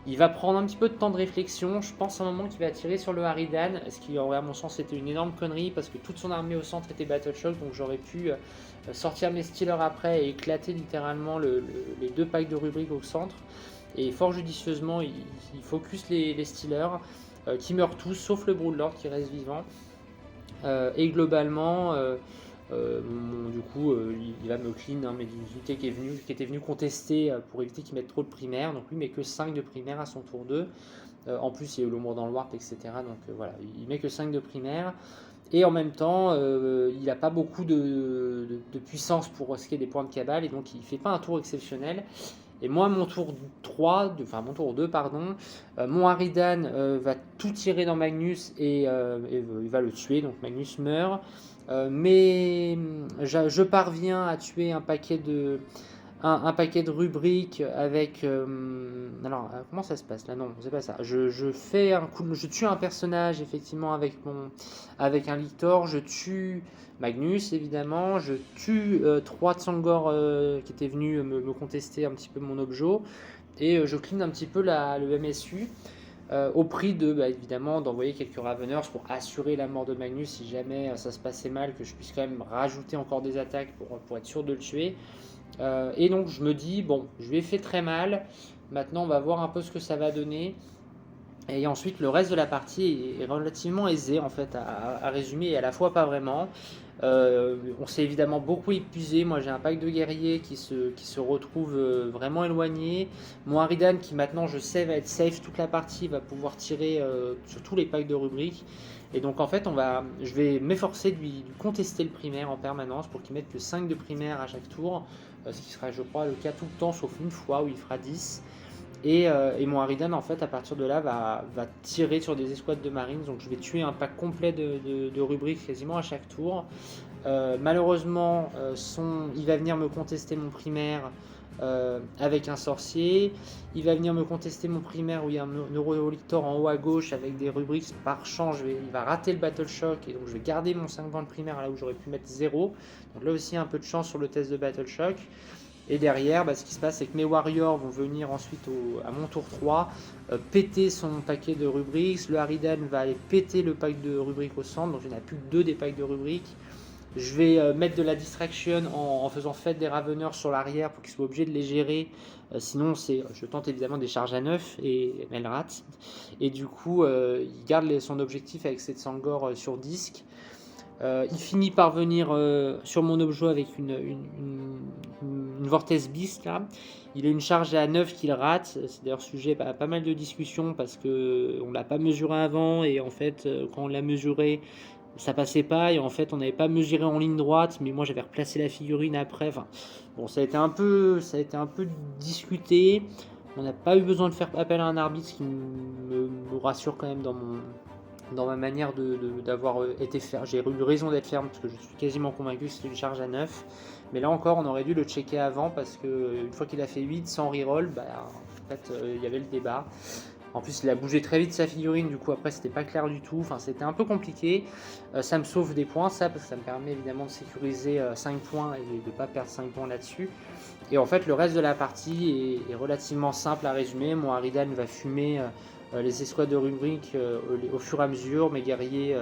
Il va prendre un petit peu de temps de réflexion, je pense à un moment qu'il va tirer sur le Haridan, ce qui à mon sens était une énorme connerie parce que toute son armée au centre était Battle Shock, donc j'aurais pu sortir mes stealers après et éclater littéralement les 2 packs de rubriques au centre. Et fort judicieusement, il focus les stealers qui meurent tous sauf le Broodlord qui reste vivant. Et globalement, du coup, il va me clean mes unités qui était venu contester pour éviter qu'il mette trop de primaires. Donc lui met que 5 de primaires à son tour 2. En plus, il y a eu l'ombre dans le Warp, etc. Donc voilà, il met que 5 de primaires. Et en même temps, il n'a pas beaucoup de puissance pour ce qui est des points de cabale, et donc il ne fait pas un tour exceptionnel. Et moi, mon tour 2, mon Haridan va tout tirer dans Magnus et il va le tuer, donc Magnus meurt. Mais je parviens à tuer un paquet de rubriques avec... alors, comment ça se passe là? Non, c'est pas ça. Je tue un personnage, effectivement, avec un Lictor. Je tue Magnus, évidemment. Je tue 3 Tsangor qui étaient venus me contester un petit peu mon objet. Et je clean un petit peu le MSU. Au prix évidemment d'envoyer quelques Raveners pour assurer la mort de Magnus si jamais ça se passait mal, que je puisse quand même rajouter encore des attaques pour être sûr de le tuer. Et donc je me dis, bon, je lui ai fait très mal, maintenant on va voir un peu ce que ça va donner. Et ensuite le reste de la partie est relativement aisé en fait à résumer, et à la fois pas vraiment. On s'est évidemment beaucoup épuisé. Moi j'ai un pack de guerriers qui se retrouve vraiment éloigné. Mon Haridan qui maintenant je sais va être safe toute la partie, va pouvoir tirer sur tous les packs de rubriques. Et donc en fait je vais m'efforcer de lui contester le primaire en permanence pour qu'il mette que 5 de primaire à chaque tour, ce qui sera je crois le cas tout le temps sauf une fois où il fera 10. Et mon Harridan, en fait, à partir de là, va tirer sur des escouades de Marines. Donc je vais tuer un pack complet de rubriques quasiment à chaque tour. Malheureusement, il va venir me contester mon primaire avec un sorcier. Il va venir me contester mon primaire où il y a un Neurolictor en haut à gauche avec des rubriques par champ. Il va rater le Battle Shock et donc je vais garder mon 5 points de primaire là où j'aurais pu mettre 0. Donc là aussi un peu de chance sur le test de Battle Shock. Et derrière, ce qui se passe, c'est que mes Warriors vont venir ensuite à mon tour 3 péter son paquet de rubriques. Le Harridan va aller péter le pack de rubriques au centre, donc il n'y en a plus que 2 des packs de rubriques. Je vais mettre de la distraction en faisant fête des Raveneurs sur l'arrière pour qu'ils soient obligés de les gérer. Sinon, je tente évidemment des charges à 9 et elle rate. Et du coup, il garde son objectif avec cette Sangor sur disque. Il finit par venir sur mon objet avec une Vortex Beast là. Il a une charge à 9 qu'il rate. C'est d'ailleurs sujet à pas mal de discussions parce qu'on ne l'a pas mesuré avant et en fait quand on l'a mesuré ça passait pas et en fait on n'avait pas mesuré en ligne droite mais moi j'avais replacé la figurine après. Enfin, bon, ça a été un peu discuté. On n'a pas eu besoin de faire appel à un arbitre, ce qui me rassure quand même dans ma manière d'avoir été ferme. J'ai eu raison d'être ferme parce que je suis quasiment convaincu que c'était une charge à 9. Mais là encore, on aurait dû le checker avant parce qu'une fois qu'il a fait 8 sans reroll, en fait, il y avait le débat. En plus, il a bougé très vite sa figurine, du coup après c'était pas clair du tout, enfin c'était un peu compliqué. Ça me sauve des points, ça, parce que ça me permet évidemment de sécuriser 5 points et de ne pas perdre 5 points là-dessus. Et en fait, le reste de la partie est relativement simple à résumer. Mon Harridan va fumer les escouades de rubriques au fur et à mesure. Mes guerriers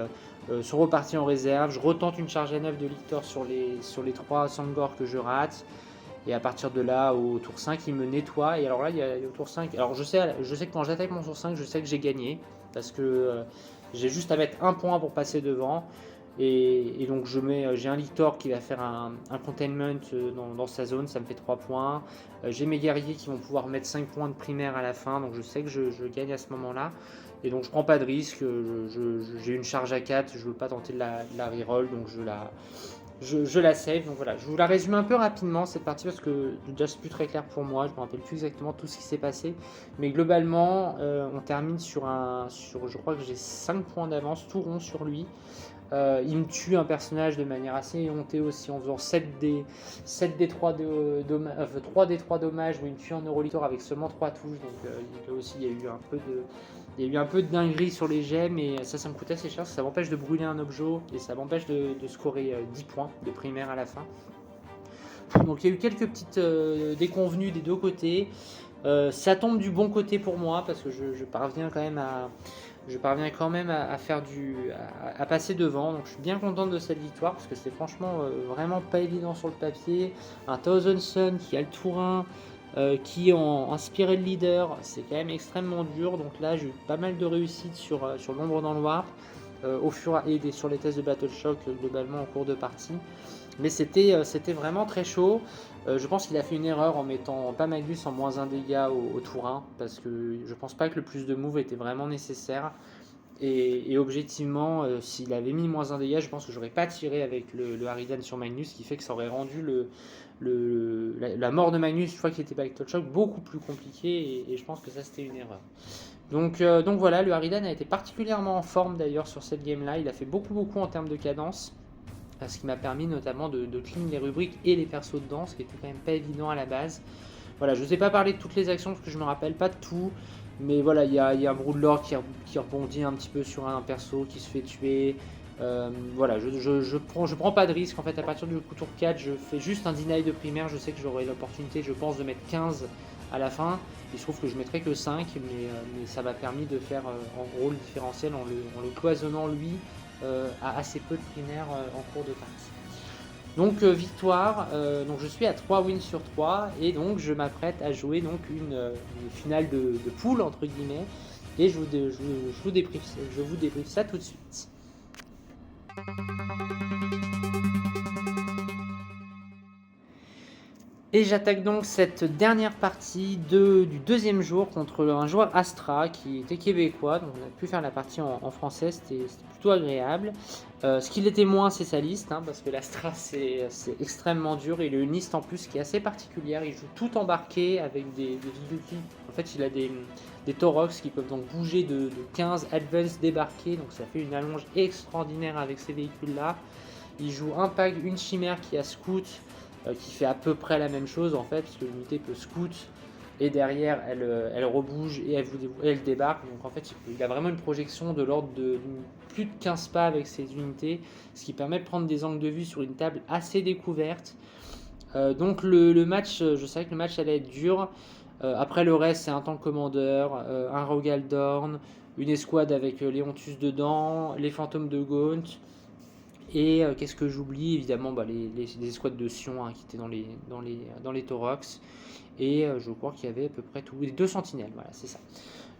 sont repartis en réserve. Je retente une charge à 9 de Lictor sur les 3 Sangor que je rate. Et à partir de là, au tour 5, il me nettoie. Et alors là, il y a au tour 5. Alors je sais que quand j'attaque mon tour 5, je sais que j'ai gagné. Parce que j'ai juste à mettre un point pour passer devant. Et donc j'ai un Lictor qui va faire un containment dans sa zone, ça me fait 3 points. J'ai mes guerriers qui vont pouvoir mettre 5 points de primaire à la fin, donc je sais que je gagne à ce moment-là. Et donc je prends pas de risque, j'ai une charge à 4, je veux pas tenter de la reroll, donc je la save. Donc voilà, je vous la résume un peu rapidement cette partie parce que déjà c'est plus très clair pour moi, je me rappelle plus exactement tout ce qui s'est passé. Mais globalement, on termine sur je crois que j'ai 5 points d'avance, tout rond sur lui. Il me tue un personnage de manière assez éhontée aussi en faisant 3 des 3 dommages où il me tue en Neurolictor avec seulement 3 touches. Donc là aussi il y a eu un peu de dinguerie sur les gemmes et ça me coûte assez cher parce que ça m'empêche de brûler un objet et ça m'empêche de scorer 10 points de primaire à la fin. Donc il y a eu quelques petites déconvenues des deux côtés. Ça tombe du bon côté pour moi parce que je parviens quand même à faire à passer devant. Donc je suis bien content de cette victoire parce que c'était franchement vraiment pas évident sur le papier. Un Thousand Sun qui a le Tourin, qui ont inspiré le leader, c'est quand même extrêmement dur. Donc là j'ai eu pas mal de réussite sur l'ombre dans le warp et sur les tests de Battle Shock globalement en cours de partie. Mais c'était vraiment très chaud. Je pense qu'il a fait une erreur en mettant pas Magnus en moins 1 dégât au tour 1 parce que je pense pas que le plus de move était vraiment nécessaire. Et objectivement, s'il avait mis moins 1 dégât, je pense que j'aurais pas tiré avec le Harridan sur Magnus, ce qui fait que ça aurait rendu la mort de Magnus une fois qu'il était Battle Shock beaucoup plus compliqué et je pense que ça c'était une erreur. Donc voilà, le Harridan a été particulièrement en forme d'ailleurs sur cette game là, il a fait beaucoup en termes de cadence. Ce qui m'a permis notamment de clean les rubriques et les persos dedans, ce qui était quand même pas évident à la base. Voilà, je ne vous ai pas parlé de toutes les actions parce que je me rappelle pas de tout, mais voilà, il y a un Broodlord qui rebondit un petit peu sur un perso qui se fait tuer. Voilà, je prends pas de risque en fait. À partir du coup tour 4, je fais juste un deny de primaire. Je sais que j'aurai l'opportunité, je pense, de mettre 15 à la fin. Il se trouve que je mettrai que 5, mais ça m'a permis de faire en gros le différentiel en le cloisonnant lui. À assez peu de primaires en cours de partie. Donc victoire, donc je suis à 3 wins sur 3 et donc je m'apprête à jouer donc une finale de poule entre guillemets et je vous débriefe ça tout de suite. Et j'attaque donc cette dernière partie du deuxième jour contre un joueur Astra qui était québécois, donc on a pu faire la partie en français, c'était plutôt agréable. Ce qu'il était moins, c'est sa liste, hein, parce que l'Astra c'est extrêmement dur. Il a une liste en plus qui est assez particulière, il joue tout embarqué avec des véhicules. En fait, il a des Torox qui peuvent donc bouger de 15 Advance débarqués, donc ça fait une allonge extraordinaire avec ces véhicules-là. Il joue un pack, une chimère qui a Scout, qui fait à peu près la même chose en fait, puisque l'unité peut Scout et derrière elle rebouge et elle débarque. Donc en fait, il a vraiment une projection de l'ordre de plus de 15 pas avec ses unités, ce qui permet de prendre des angles de vue sur une table assez découverte. Donc le match, je savais que le match allait être dur. Après le reste, c'est un tank commandeur, un Rogaldorn, une escouade avec Leontus dedans, les fantômes de Gaunt. Et qu'est-ce que j'oublie? Évidemment, les escouades de Sion, hein, qui étaient dans les Torox. Et je crois qu'il y avait à peu près les 2 sentinelles, voilà, c'est ça.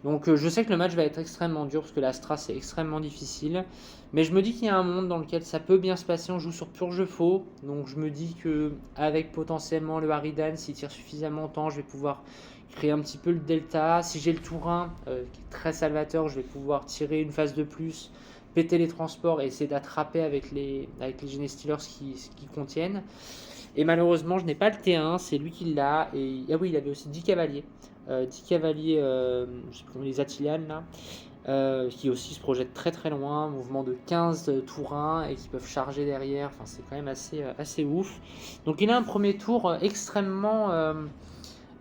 Donc je sais que le match va être extrêmement dur parce que l'Astra c'est extrêmement difficile. Mais je me dis qu'il y a un monde dans lequel ça peut bien se passer. On joue sur purge faux. Donc je me dis que avec potentiellement le Harridan, s'il tire suffisamment longtemps, je vais pouvoir créer un petit peu le delta. Si j'ai le Tourin, qui est très salvateur, je vais pouvoir tirer une phase de plus, péter les transports et essayer d'attraper avec les Genestealers qui contiennent. Et malheureusement, je n'ai pas le T1, c'est lui qui l'a. Et ah oui, il avait aussi 10 cavaliers. 10 cavaliers, je sais plus comment, les Attilian là, qui aussi se projettent très très loin, mouvement de 15 tourins et qui peuvent charger derrière. Enfin, c'est quand même assez ouf. Donc il a un premier tour extrêmement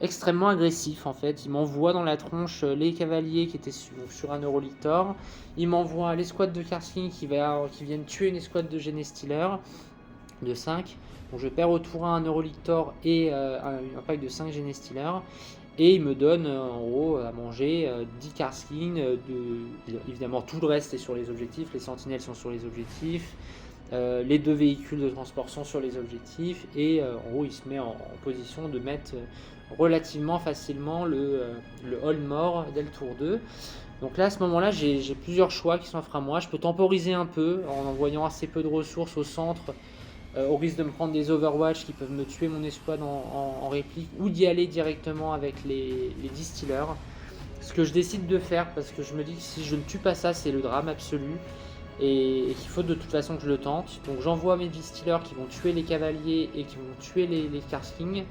agressif en fait. Il m'envoie dans la tronche les cavaliers qui étaient sur un Eurolictor. Il m'envoie l'escouade de Karski qui viennent tuer une escouade de Genestealer de 5. Donc je perds au tour 1 un Eurolictor et un pack de 5 Genestealer. Et il me donne en gros à manger 10 Karskins. Évidemment, tout le reste est sur les objectifs. Les sentinelles sont sur les objectifs. Les 2 véhicules de transport sont sur les objectifs. Et en gros, il se met en position de mettre relativement facilement le All mort dès le tour 2. Donc là, à ce moment-là, j'ai plusieurs choix qui s'offrent à moi. Je peux temporiser un peu en envoyant assez peu de ressources au centre, au risque de me prendre des Overwatch qui peuvent me tuer mon escouade en réplique, ou d'y aller directement avec les distillers. Ce que je décide de faire, parce que je me dis que si je ne tue pas ça, c'est le drame absolu, et qu'il faut de toute façon que je le tente. Donc j'envoie mes distillers qui vont tuer les cavaliers et qui vont tuer les Karskins.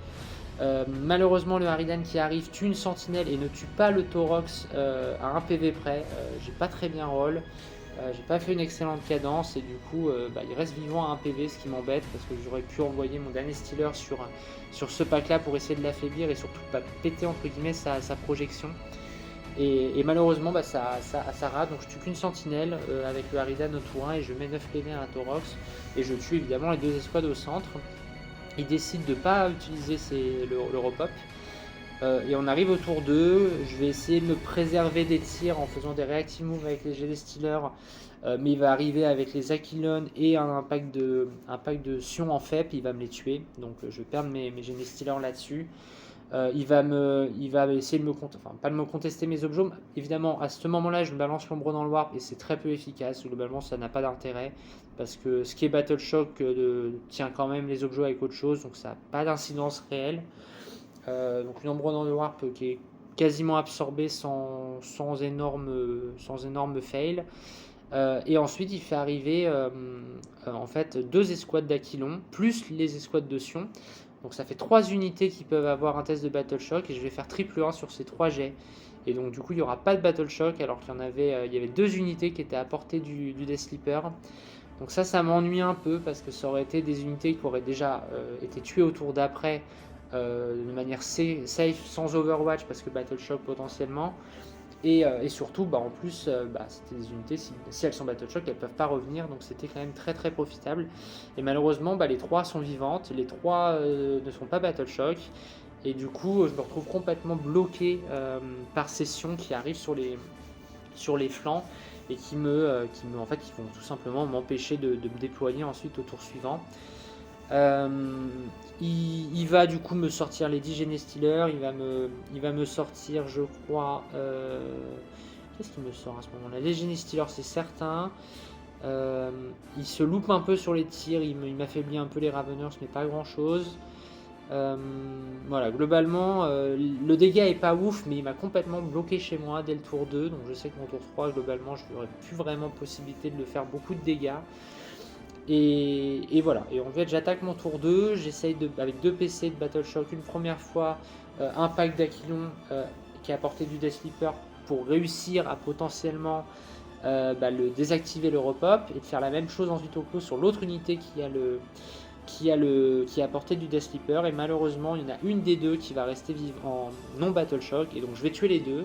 Malheureusement, le Harridan qui arrive tue une sentinelle et ne tue pas le Torox à 1 PV près. J'ai pas très bien roll. J'ai pas fait une excellente cadence et du coup il reste vivant à 1 PV, ce qui m'embête parce que j'aurais pu envoyer mon dernier Stealer sur ce pack là pour essayer de l'affaiblir et surtout pas péter entre guillemets sa projection. Et malheureusement ça rate, donc je tue qu'une sentinelle avec le Harridan au tour 1 et je mets 9 PV à un Torox et je tue évidemment les 2 escouades au centre. Il décide de ne pas utiliser le repop. Et on arrive au tour 2, je vais essayer de me préserver des tirs en faisant des reactive moves avec les Genestealers, mais il va arriver avec les Aquilon et un pack de Sion en FEP, il va me les tuer, donc je vais perdre mes Genestealers là-dessus. Il va essayer de pas de me contester mes objets. Évidemment, à ce moment-là, je me balance l'ombre dans le warp et c'est très peu efficace. Globalement, ça n'a pas d'intérêt parce que ce qui est Battle Shock tient quand même les objets avec autre chose, donc ça n'a pas d'incidence réelle. Donc une ombre dans le warp qui est quasiment absorbée sans énorme fail. Et ensuite, il fait arriver en fait 2 escouades d'Aquilon plus les escouades de Sion. Donc ça fait 3 unités qui peuvent avoir un test de Battle Shock et je vais faire triple 1 sur ces 3 jets. Et donc du coup il n'y aura pas de Battle Shock alors qu'il y avait 2 unités qui étaient à portée du Death Sleeper. Donc ça m'ennuie un peu parce que ça aurait été des unités qui auraient déjà été tuées au tour d'après de manière safe sans Overwatch parce que Battle Shock potentiellement. Et surtout, en plus, c'était des unités, si elles sont Battle Shock, elles ne peuvent pas revenir, donc c'était quand même très très profitable. Et malheureusement, les 3 sont vivantes, les 3 ne sont pas Battle Shock, et du coup, je me retrouve complètement bloqué par ces Sions qui arrivent sur les flancs, et qui vont tout simplement m'empêcher de me déployer ensuite au tour suivant. Il va du coup me sortir les 10 Genestealers, il va me sortir, je crois, qu'est-ce qu'il me sort à ce moment-là? Les Genestealers, c'est certain. Il se loupe un peu sur les tirs, il m'affaiblit un peu les Raveners, mais pas grand-chose. Voilà, globalement, le dégât est pas ouf, mais il m'a complètement bloqué chez moi dès le tour 2. Donc je sais que mon tour 3, globalement, je n'aurais plus vraiment possibilité de le faire beaucoup de dégâts. Et voilà, et en fait j'attaque mon tour 2, j'essaye avec 2 PC de Battle Shock une première fois, un pack d'Aquilon qui a apporté du Death Sleeper pour réussir à potentiellement le désactiver le repop et de faire la même chose ensuite au clos sur l'autre unité qui a apporté du Death Sleeper, et malheureusement il y en a une des deux qui va rester vive en non Battle Shock, et donc je vais tuer les deux,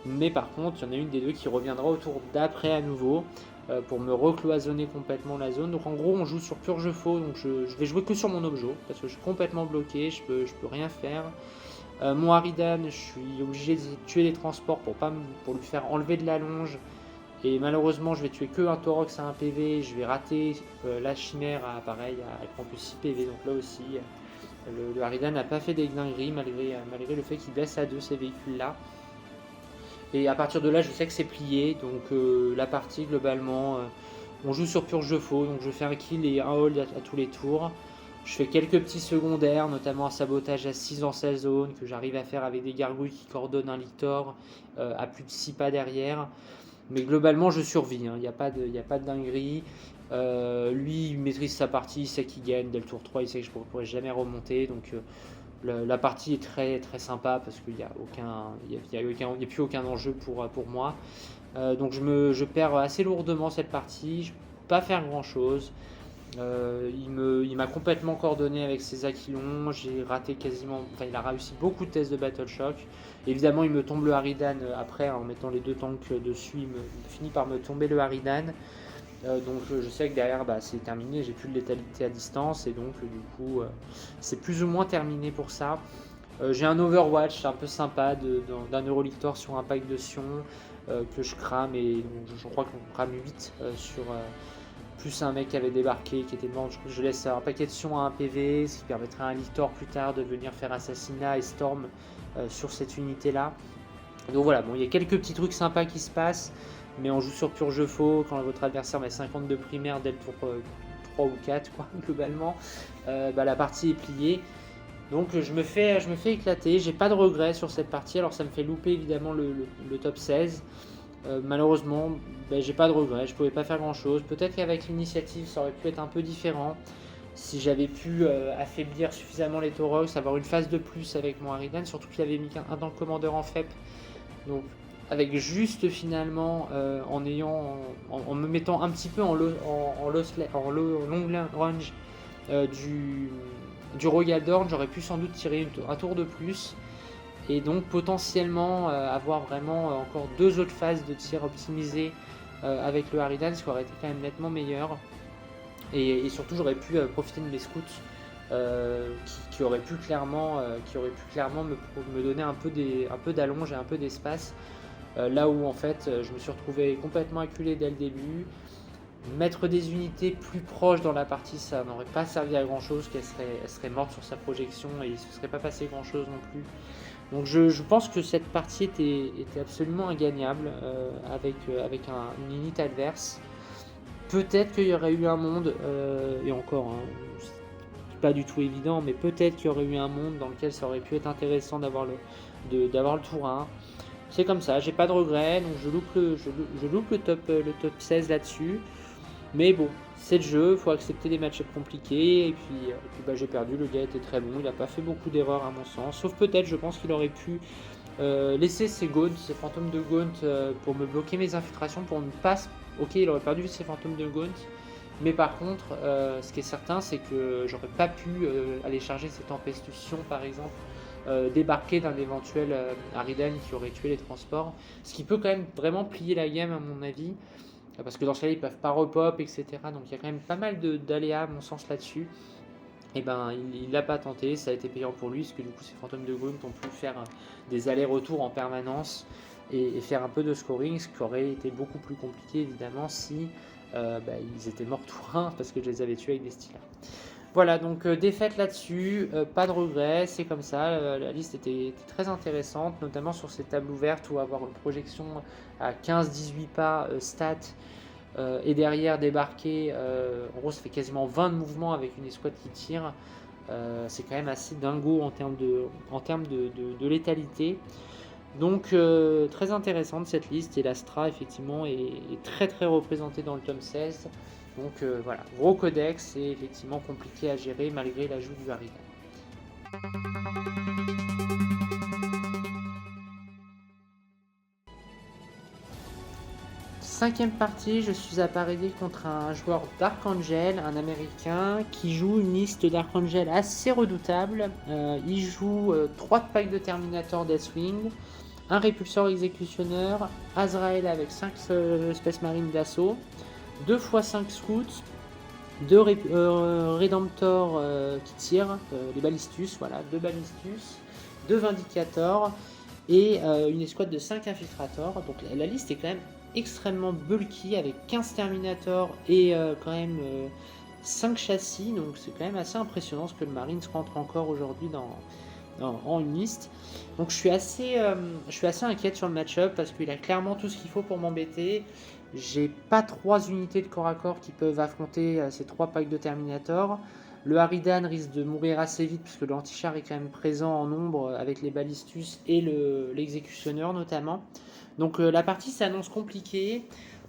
mais par contre il y en a une des deux qui reviendra au tour d'après à nouveau pour me recloisonner complètement la zone. Donc en gros on joue sur purge faux, donc je vais jouer que sur mon objet parce que je suis complètement bloqué, je peux rien faire. Mon Harridan, je suis obligé de tuer les transports pour lui faire enlever de la longe. Et malheureusement, je vais tuer que un Taurox à 1 PV, je vais rater la chimère pareil, elle prend plus 6 PV. Donc là aussi, le Harridan n'a pas fait des dingueries malgré le fait qu'il baisse à 2 ces véhicules-là. Et à partir de là, je sais que c'est plié. Donc la partie, globalement, on joue sur purge faux. Donc je fais un kill et un hold à tous les tours. Je fais quelques petits secondaires, notamment un sabotage à 6 dans sa zone, que j'arrive à faire avec des gargouilles qui coordonnent un Lictor à plus de 6 pas derrière. Mais globalement, je survis, il n'y a pas de dinguerie. Lui, il maîtrise sa partie, il sait qu'il gagne dès le tour 3, il sait que je ne pourrai jamais remonter. Donc la partie est très, très sympa parce qu'il n'y a plus aucun enjeu pour moi. Donc je perds assez lourdement cette partie, je ne peux pas faire grand chose. Il m'a complètement coordonné avec ses Aquilons, j'ai raté il a réussi beaucoup de tests de Battle Shock. Évidemment il me tombe le Harridan après en mettant les 2 tanks dessus, il finit par me tomber le Harridan. Donc je sais que derrière c'est terminé, j'ai plus de létalité à distance, et donc du coup c'est plus ou moins terminé pour ça. J'ai un Overwatch un peu sympa d'un Eurolictor sur un pack de Sion que je crame, et donc, je crois qu'on crame 8 sur plus un mec qui avait débarqué, qui était mort. Je laisse un paquet de Sion à 1 PV, ce qui permettrait à un Lictor plus tard de venir faire Assassinat et Storm sur cette unité là. Donc voilà, bon, il y a quelques petits trucs sympas qui se passent, mais on joue sur purge faux quand votre adversaire met 50 de primaire dès le tour 3 ou 4 quoi, globalement. La partie est pliée. Donc je me fais éclater, j'ai pas de regrets sur cette partie, alors ça me fait louper évidemment le top 16. Malheureusement, j'ai pas de regrets, je pouvais pas faire grand chose. Peut-être qu'avec l'initiative ça aurait pu être un peu différent. Si j'avais pu affaiblir suffisamment les Taurox, avoir une phase de plus avec mon Harridan, surtout qu'il avait mis un dans le commandeur en FEP. Donc avec juste finalement en me mettant un petit peu en long range du Royal Dorn, j'aurais pu sans doute tirer un tour de plus. Et donc potentiellement avoir vraiment encore 2 autres phases de tir optimisées avec le Harridan, ce qui aurait été quand même nettement meilleur. Et surtout j'aurais pu profiter de mes scouts qui auraient pu clairement me donner un peu d'allonge et un peu d'espace. Là où en fait je me suis retrouvé complètement acculé dès le début. Mettre des unités plus proches dans la partie, ça n'aurait pas servi à grand chose, elle serait morte sur sa projection et il ne se serait pas passé grand chose non plus. Donc je pense que cette partie était absolument ingagnable avec une unité adverse. Peut-être qu'il y aurait eu un monde, et encore, c'est pas du tout évident, mais peut-être qu'il y aurait eu un monde dans lequel ça aurait pu être intéressant d'avoir le tour 1. C'est comme ça, j'ai pas de regrets, donc je loupe le top 16 là-dessus. Mais bon, c'est le jeu, il faut accepter des matchs compliqués, et puis j'ai perdu, le gars était très bon, il n'a pas fait beaucoup d'erreurs à mon sens, sauf peut-être, je pense qu'il aurait pu laisser ses fantômes de Gaunt pour me bloquer mes infiltrations, pour ne pas... Ok, il aurait perdu ses fantômes de Gaunt, mais par contre, ce qui est certain, c'est que j'aurais pas pu aller charger ces tempestions par exemple, débarquer d'un éventuel Harridan qui aurait tué les transports, ce qui peut quand même vraiment plier la game à mon avis. Parce que dans ce cas-là, ils peuvent pas repop, etc. Donc il y a quand même pas mal d'aléas à mon sens là-dessus. Et il l'a pas tenté, ça a été payant pour lui, parce que du coup, ces fantômes de Gaunt ont pu faire des allers-retours en permanence et faire un peu de scoring, ce qui aurait été beaucoup plus compliqué évidemment si ils étaient morts tour 1 parce que je les avais tués avec des stylats. Voilà, donc défaite là-dessus, pas de regrets, c'est comme ça, la liste était très intéressante, notamment sur ces tables ouvertes où avoir une projection à 15-18 pas stats et derrière débarquer, en gros ça fait quasiment 20 de mouvements avec une escouade qui tire, C'est quand même assez dingo en termes de létalité. Donc très intéressante cette liste, et l'Astra effectivement est très très représentée dans le tome 16. Donc voilà, gros codex et effectivement compliqué à gérer malgré l'ajout du Harridan. Cinquième partie, je suis appareillé contre un joueur Dark Angel, un américain, qui joue une liste Dark Angel assez redoutable. Il joue 3 packs de Terminator Deathwing, un répulseur exécutionneur, Azrael avec 5 Space Marines d'assaut, 2 x 5 scouts, 2 Redemptor qui tirent, les Ballistus, voilà, 2 Ballistus, 2 Vindicators et une escouade de 5 Infiltrators. Donc la liste est quand même extrêmement bulky avec 15 Terminators et quand même 5 châssis, donc c'est quand même assez impressionnant ce que le Marines rentre encore aujourd'hui en une liste. Donc je suis assez inquiète sur le match-up parce qu'il a clairement tout ce qu'il faut pour m'embêter. J'ai pas 3 unités de corps à corps qui peuvent affronter ces 3 packs de Terminator. Le Harridan risque de mourir assez vite puisque l'antichar est quand même présent en nombre avec les Ballistus et l'exécutionneur notamment. Donc la partie s'annonce compliquée.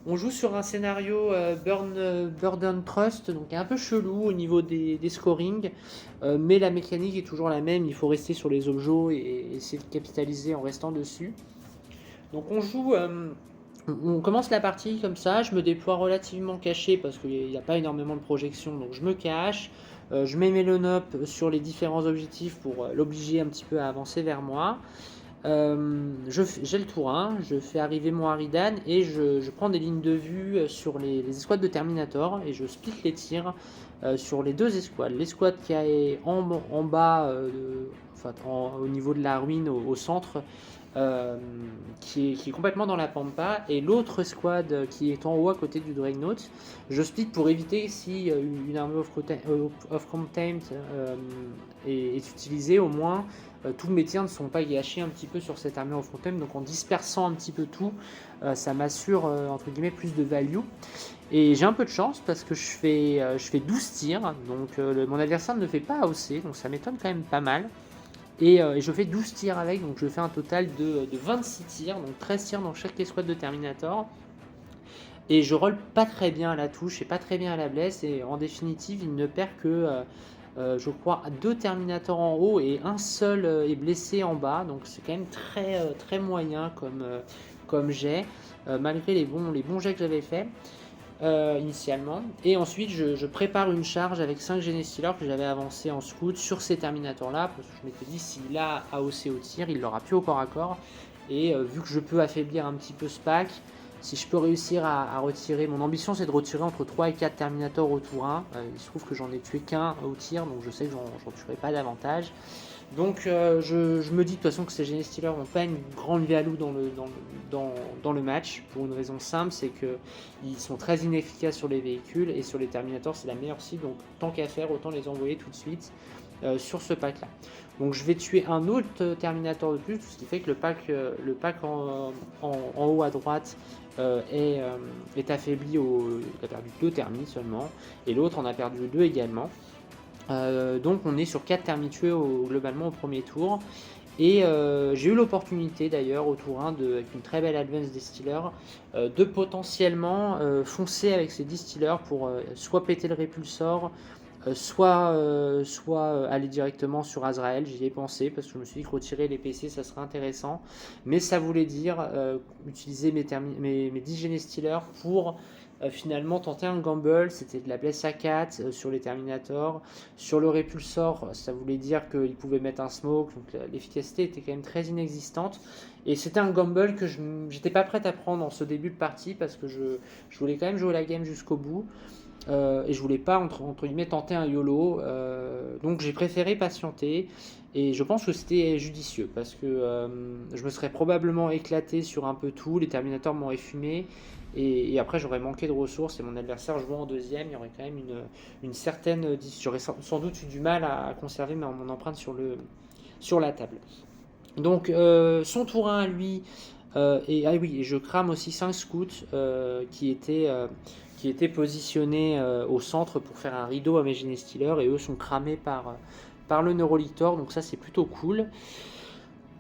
On joue sur un scénario Burden Trust, donc un peu chelou au niveau des scorings, mais la mécanique est toujours la même, il faut rester sur les objets et essayer de capitaliser en restant dessus. Donc on commence la partie comme ça, je me déploie relativement caché parce qu'il n'y a pas énormément de projections, donc je me cache, je mets Melonop sur les différents objectifs pour l'obliger un petit peu à avancer vers moi. J'ai le tour 1, je fais arriver mon Harridan et je prends des lignes de vue sur les escouades de Terminator et je split les tirs sur les 2 escouades. L'escouade qui est en bas, au niveau de la ruine au centre, qui est complètement dans la pampa, et l'autre escouade qui est en haut à côté du Dreadnought. Je split pour éviter si une armée of contempt est utilisée, au moins tous mes tirs ne sont pas gâchés un petit peu sur cette armée of contempt. Donc en dispersant un petit peu tout, ça m'assure entre guillemets plus de value. Et j'ai un peu de chance parce que je fais 12 tirs, donc mon adversaire ne fait pas AOC, donc ça m'étonne quand même pas mal. Et je fais 12 tirs avec, donc je fais un total de 26 tirs, donc 13 tirs dans chaque escouade de Terminator. Et je roll pas très bien à la touche et pas très bien à la blesse, et en définitive il ne perd que je crois 2 Terminators en haut et un seul est blessé en bas, donc c'est quand même très moyen comme jet, malgré les bons jets que j'avais fait initialement. Et ensuite je prépare une charge avec 5 Genestealers que j'avais avancé en scout sur ces Terminators là, parce que je m'étais dit s'il a AOC au tir, il l'aura plus au corps à corps, et vu que je peux affaiblir un petit peu ce pack, si je peux réussir à retirer, mon ambition c'est de retirer entre 3 et 4 Terminators au tour 1, il se trouve que j'en ai tué qu'un au tir, donc je sais que j'en tuerai pas davantage. Donc je me dis de toute façon que ces Genestealers n'ont pas une grande value dans le match, pour une raison simple, c'est qu'ils sont très inefficaces sur les véhicules, et sur les Terminators c'est la meilleure cible, donc tant qu'à faire autant les envoyer tout de suite sur ce pack là. Donc je vais tuer un autre Terminator de plus, ce qui fait que le pack en haut à droite est affaibli, il a perdu 2 thermis seulement, et l'autre en a perdu 2 également. Donc on est sur 4 thermis tués globalement au premier tour. Et j'ai eu l'opportunité d'ailleurs au tour 1 avec une très belle advance distiller de potentiellement foncer avec ces distillers pour soit péter le répulsor, soit aller directement sur Azrael. J'y ai pensé parce que je me suis dit que retirer les PC ça serait intéressant, mais ça voulait dire utiliser mes 10 Genestealers pour finalement tenter un gamble. C'était de la blesse à 4 sur les Terminators. Sur le répulsor, ça voulait dire qu'il pouvait mettre un smoke, donc l'efficacité était quand même très inexistante. Et c'était un gamble que j'étais pas prête à prendre en ce début de partie parce que je voulais quand même jouer la game jusqu'au bout. Et je voulais pas entre guillemets tenter un YOLO, donc j'ai préféré patienter, et je pense que c'était judicieux parce que je me serais probablement éclaté sur un peu tout, les Terminators m'auraient fumé, et après j'aurais manqué de ressources et mon adversaire jouant en deuxième, il y aurait quand même une certaine, j'aurais sans doute eu du mal à conserver mon empreinte sur la table. Donc son tour 1 à lui, Et ah oui, et je crame aussi 5 scouts qui étaient positionnés au centre pour faire un rideau à mes Genestealers, et eux sont cramés par le Neurolictor, donc ça c'est plutôt cool.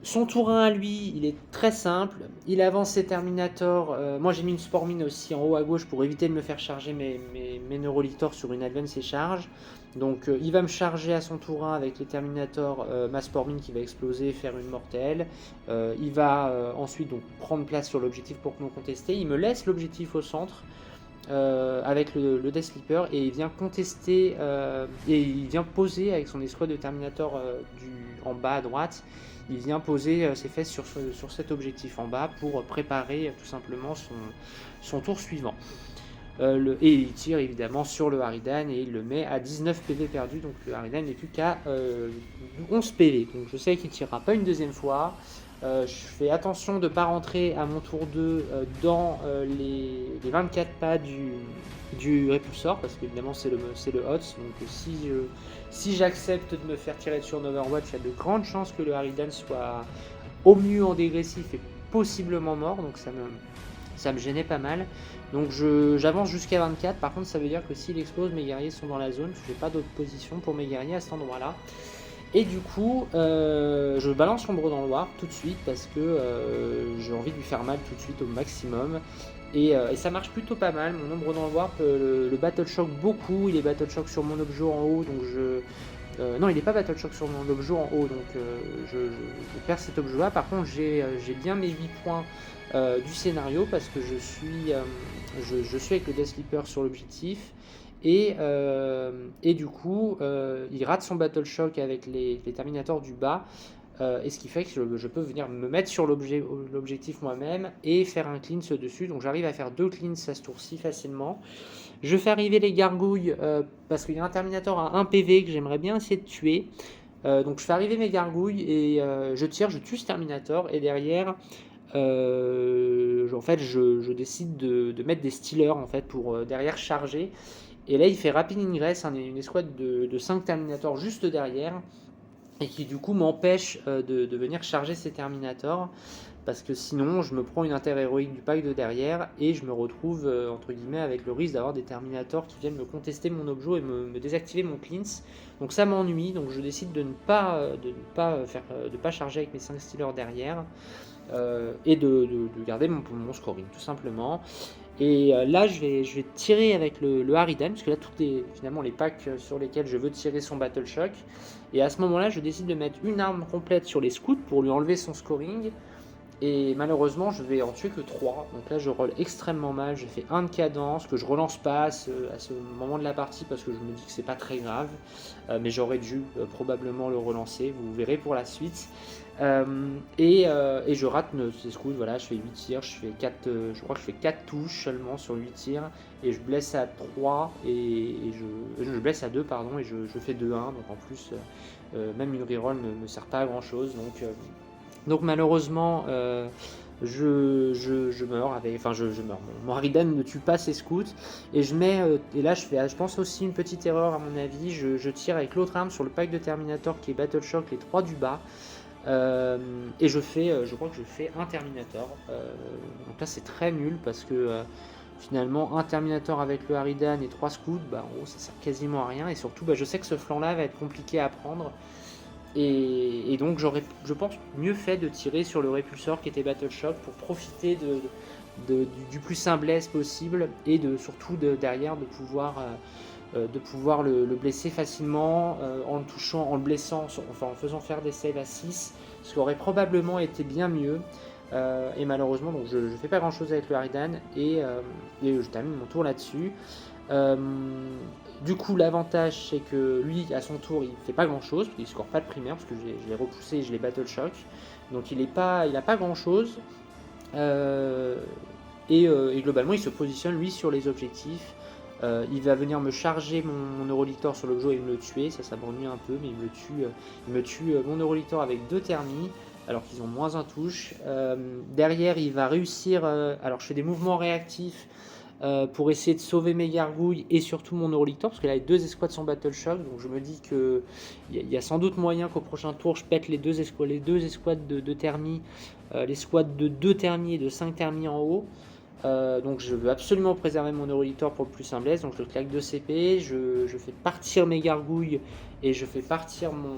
Son tour 1 à lui, il est très simple. Il avance ses Terminators. Moi j'ai mis une Spore Mine aussi en haut à gauche pour éviter de me faire charger mes Neurolictors sur une Advance et charge. Donc il va me charger à son tour 1 avec les Terminators, ma Spore Mine qui va exploser, faire une mortelle. Il va ensuite donc prendre place sur l'objectif pour non contester. Il me laisse l'objectif au centre. Avec le Death Sleeper, et il vient contester et il vient poser avec son escouade de Terminator en bas à droite. Il vient poser ses fesses sur cet objectif en bas pour préparer tout simplement son tour suivant. Et il tire évidemment sur le Harridan et il le met à 19 PV perdus, donc le Harridan n'est plus qu'à 11 PV. Donc je sais qu'il ne tirera pas une deuxième fois. Je fais attention de ne pas rentrer à mon tour 2 dans les 24 pas du répulsor, parce qu'évidemment c'est le HOTS, donc si j'accepte de me faire tirer sur un Overwatch, il y a de grandes chances que le Harridan soit au mieux en dégressif et possiblement mort, donc ça me gênait pas mal. Donc j'avance jusqu'à 24, par contre ça veut dire que s'il explose, mes guerriers sont dans la zone, je n'ai pas d'autre position pour mes guerriers à cet endroit-là. Et du coup, je balance l'ombre dans le noir tout de suite parce que j'ai envie de lui faire mal tout de suite au maximum. Et ça marche plutôt pas mal. Mon ombre dans le noir peut le battle shock beaucoup. Il est battle shock sur mon objet en haut, donc non, il n'est pas battle shock sur mon objet en haut, donc je perds cet objet-là. Par contre, j'ai bien mes 8 points du scénario parce que je suis avec le Death Sleeper sur l'objectif. Et du coup, il rate son battle shock avec les Terminators du bas, et ce qui fait que je peux venir me mettre sur l'objectif moi-même et faire un cleanse dessus. Donc j'arrive à faire 2 cleanses à ce tour-ci facilement. Je fais arriver les gargouilles parce qu'il y a un Terminator à 1 PV que j'aimerais bien essayer de tuer. Donc je fais arriver mes gargouilles et je tue ce Terminator, et derrière en fait je décide de mettre des Stealers en fait pour derrière charger. Et là il fait Rapid Ingress, une escouade de 5 Terminators juste derrière, et qui du coup m'empêche de venir charger ces Terminators, parce que sinon je me prends une inter-héroïque du pack de derrière et je me retrouve entre guillemets avec le risque d'avoir des Terminators qui viennent me contester mon objet et me désactiver mon cleanse. Donc ça m'ennuie, donc je décide de ne pas charger avec mes 5 Stealers derrière, et de garder mon scoring tout simplement. Et là je vais tirer avec le Harridan, parce que là finalement les packs sur lesquels je veux tirer son Battle Shock, et à ce moment là je décide de mettre une arme complète sur les scouts pour lui enlever son scoring, et malheureusement je vais en tuer que 3, donc là je roll extrêmement mal, j'ai fait 1 de cadence que je relance pas à ce moment de la partie parce que je me dis que c'est pas très grave, mais j'aurais dû probablement le relancer, vous verrez pour la suite. Et je rate ces scouts, voilà, je fais 8 tirs, je crois que je fais 4 touches seulement sur 8 tirs, et je blesse à 3, et je blesse à 2, pardon, et je fais 2-1, donc en plus même une reroll me sert pas à grand chose, donc malheureusement je meurs, je meurs, mon Harridan ne tue pas ses scouts, et et là je pense aussi une petite erreur à mon avis, je tire avec l'autre arme sur le pack de Terminator qui est Battle Shock, les 3 du bas, et je crois que je fais un Terminator, donc là c'est très nul parce que finalement un Terminator avec le Harridan et 3 scouts, en gros ça sert quasiment à rien, et surtout je sais que ce flanc là va être compliqué à prendre, et donc j'aurais, je pense, mieux fait de tirer sur le répulsor qui était Battle Shock pour profiter du plus simplesse possible, et surtout derrière de pouvoir le blesser facilement en le touchant, en le blessant, en faisant faire des saves à 6, ce qui aurait probablement été bien mieux. Et malheureusement, donc je fais pas grand chose avec le Harridan, et je termine mon tour là-dessus. Du coup, l'avantage c'est que lui, à son tour, il fait pas grand chose, il score pas de primaire parce que je l'ai repoussé et je l'ai battle shock, donc il a pas grand chose. Et globalement, il se positionne lui sur les objectifs. Il va venir me charger mon Neurolictor sur l'objet et me le tuer, ça m'ennuie un peu, mais il me tue mon Neurolictor avec 2 thermies, alors qu'ils ont moins 1 touche. Derrière, il va réussir, alors je fais des mouvements réactifs, pour essayer de sauver mes gargouilles et surtout mon Neurolictor, parce que là les 2 escouades sont Battle Shock, donc je me dis qu'il y a sans doute moyen qu'au prochain tour je pète les deux escouades de thermie, les squads de 2 thermies et de 5 thermies en haut. Donc je veux absolument préserver mon Neurolictor pour le plus simplesse, donc je claque 2 CP, je fais partir mes gargouilles et je fais partir mon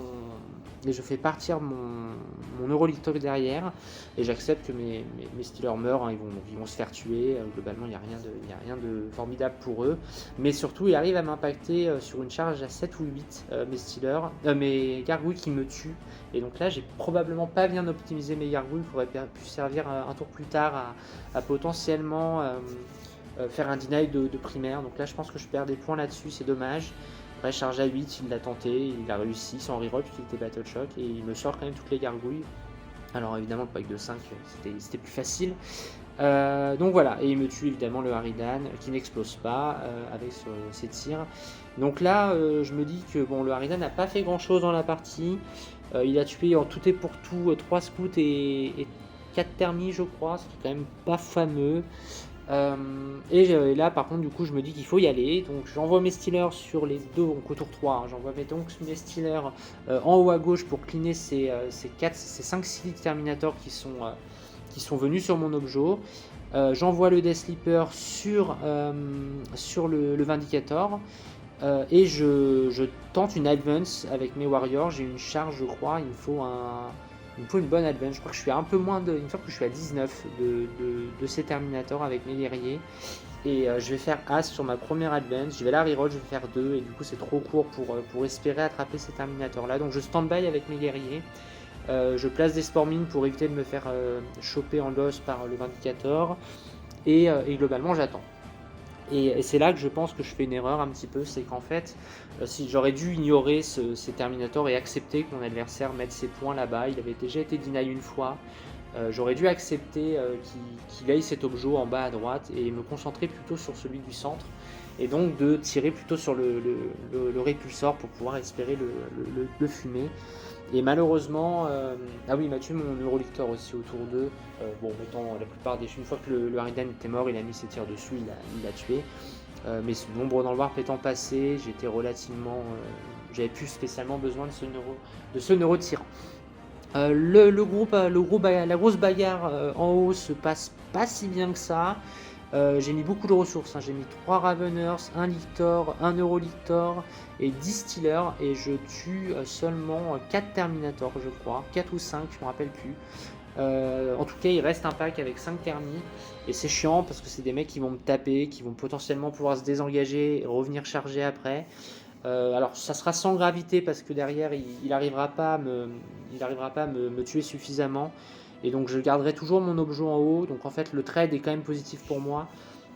Neurolictor derrière, et j'accepte que mes Steelers meurent, hein, ils vont se faire tuer, globalement il n'y a rien de formidable pour eux, mais surtout ils arrivent à m'impacter sur une charge à 7 ou 8, mes gargouilles qui me tuent, et donc là j'ai probablement pas bien optimisé mes gargouilles, il faudrait pu servir un tour plus tard à potentiellement faire un deny de primaire, donc là je pense que je perds des points là-dessus, c'est dommage. Après, charge à 8, il l'a tenté, il a réussi sans reroll puisqu'il était Battle Shock, et il me sort quand même toutes les gargouilles. Alors évidemment le pack de 5 c'était plus facile. Donc voilà, et il me tue évidemment le Harridan qui n'explose pas avec ses tirs. Donc là je me dis que bon, le Harridan n'a pas fait grand chose dans la partie. Il a tué en tout et pour tout 3 scouts et 4 thermies je crois, ce qui est quand même pas fameux. Et là par contre du coup je me dis qu'il faut y aller, donc j'envoie mes Steelers sur les deux, donc au tour 3, hein, j'envoie donc mes Steelers en haut à gauche pour cleaner ces 5 Silith Terminator qui sont venus sur mon objo. J'envoie le Death Sleeper sur le Vindicator, et je tente une advance avec mes Warriors. J'ai une charge je crois, il me faut une bonne advance, je crois que je suis à un peu moins de... Il me semble que je suis à 19 de ces Terminators avec mes guerriers. Et je vais faire As sur ma première advance, je vais la reroll, je vais faire 2, et du coup c'est trop court pour espérer attraper ces Terminators là. Donc je stand-by avec mes guerriers. Je place des Spore Mines pour éviter de me faire choper en loss par le Vindicator. Et globalement j'attends. Et c'est là que je pense que je fais une erreur un petit peu, c'est qu'en fait, si j'aurais dû ignorer ces Terminators et accepter que mon adversaire mette ses points là-bas, il avait déjà été deny une fois, j'aurais dû accepter qu'il aille cet objet en bas à droite et me concentrer plutôt sur celui du centre, et donc de tirer plutôt sur le répulsor pour pouvoir espérer le fumer. Et malheureusement, ah oui, il m'a tué mon Neurolictor aussi au tour 2. Bon, mettons la plupart des... Une fois que le Harridan était mort, il a mis ses tirs dessus, il l'a tué. Mais nombre dans le warp étant passé, j'étais relativement... j'avais plus spécialement besoin de ce neuro tirant. La grosse bagarre en haut se passe pas si bien que ça. J'ai mis beaucoup de ressources, hein. J'ai mis 3 Raveners, 1 Lictor, 1 Neurolictor et 10 Steelers, et je tue seulement 4 Terminators je crois, 4 ou 5, je me rappelle plus. En tout cas il reste un pack avec 5 thermies, et c'est chiant parce que c'est des mecs qui vont me taper, qui vont potentiellement pouvoir se désengager et revenir charger après. Alors ça sera sans gravité parce que derrière il n'arrivera pas à me tuer suffisamment, et donc je garderai toujours mon objet en haut. Donc en fait le trade est quand même positif pour moi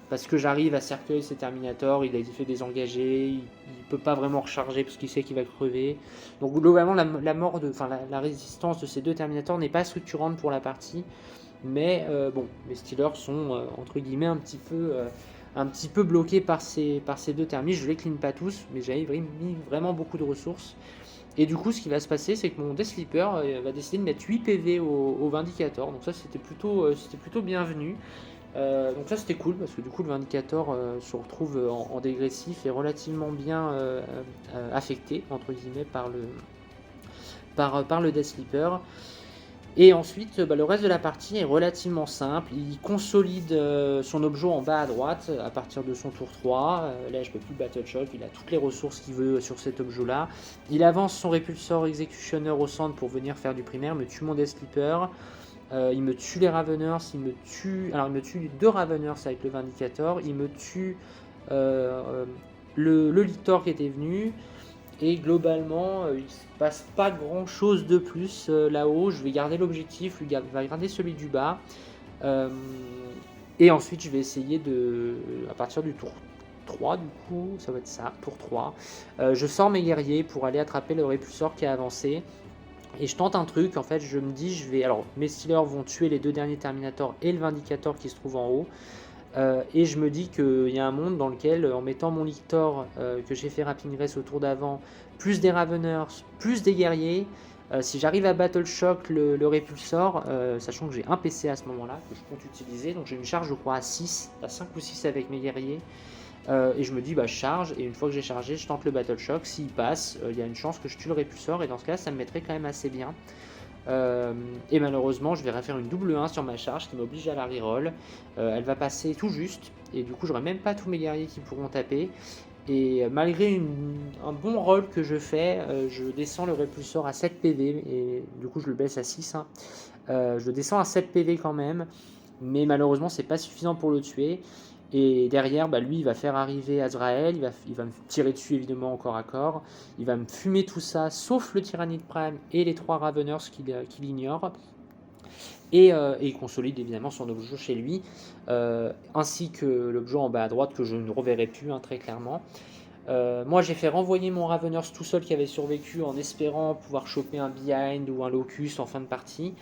parce que j'arrive à cercueil ces Terminators, il a été fait désengager, il peut pas vraiment recharger parce qu'il sait qu'il va crever. Donc globalement la résistance de ces deux Terminators n'est pas structurante pour la partie, mais bon, mes Steelers sont entre guillemets un petit peu bloqués par ces deux thermis. Je les clean pas tous, mais j'avais mis vraiment beaucoup de ressources. Et du coup, ce qui va se passer, c'est que mon Death Sleeper va décider de mettre 8 PV au Vindicator. Donc ça, c'était plutôt bienvenu. Donc ça, c'était cool, parce que du coup, le Vindicator se retrouve en dégressif et relativement bien affecté, entre guillemets, par le Death Sleeper. Et ensuite, le reste de la partie est relativement simple. Il consolide son objet en bas à droite à partir de son tour 3. Là, je peux plus Battle Shock, il a toutes les ressources qu'il veut sur cet objet-là. Il avance son Répulsor Executioner au centre pour venir faire du primaire, me tue mon Death Sleeper. Il me tue les Raveners, il me tue 2 Raveners avec le Vindicator. Il me tue le Lictor qui était venu. Et globalement, il ne se passe pas grand chose de plus là-haut. Je vais garder l'objectif, lui va garder celui du bas. Et ensuite, je vais essayer à partir du tour 3, du coup, ça va être ça, tour 3. Je sors mes guerriers pour aller attraper le répulsor qui a avancé. Et je tente un truc, en fait, je me dis, alors, mes Steelers vont tuer les 2 derniers Terminators et le Vindicator qui se trouve en haut. Et je me dis qu'il y a un monde dans lequel, en mettant mon Lictor que j'ai fait Wrapping Grace au tour d'avant, plus des Raveners, plus des guerriers, Si j'arrive à Battle Shock le répulsor, sachant que j'ai un PC à ce moment-là que je compte utiliser, donc j'ai une charge je crois à 5 ou 6 avec mes guerriers. Et je me dis, bah, je charge, et une fois que j'ai chargé, je tente le Battle Shock. S'il passe, il y a une chance que je tue le répulsor, et dans ce cas, ça me mettrait quand même assez bien. Et malheureusement, je vais refaire une double 1 sur ma charge qui m'oblige à la reroll. Elle va passer tout juste, et du coup, j'aurai même pas tous mes guerriers qui pourront taper. Et malgré un bon roll que je fais, je descends le répulsor à 7 PV, et du coup, je le baisse à 6. Hein. Je le descends à 7 PV quand même, mais malheureusement, c'est pas suffisant pour le tuer. Et derrière, bah, lui, il va faire arriver Azrael, il va me tirer dessus évidemment encore à corps, il va me fumer tout ça, sauf le Tyrannide Prime et les 3 Raveners qu'il ignore. Et il consolide évidemment son objet chez lui, ainsi que l'objet en bas à droite que je ne reverrai plus, hein, très clairement. Moi j'ai fait renvoyer mon Raveners tout seul qui avait survécu en espérant pouvoir choper un Behind ou un Locust en fin de partie.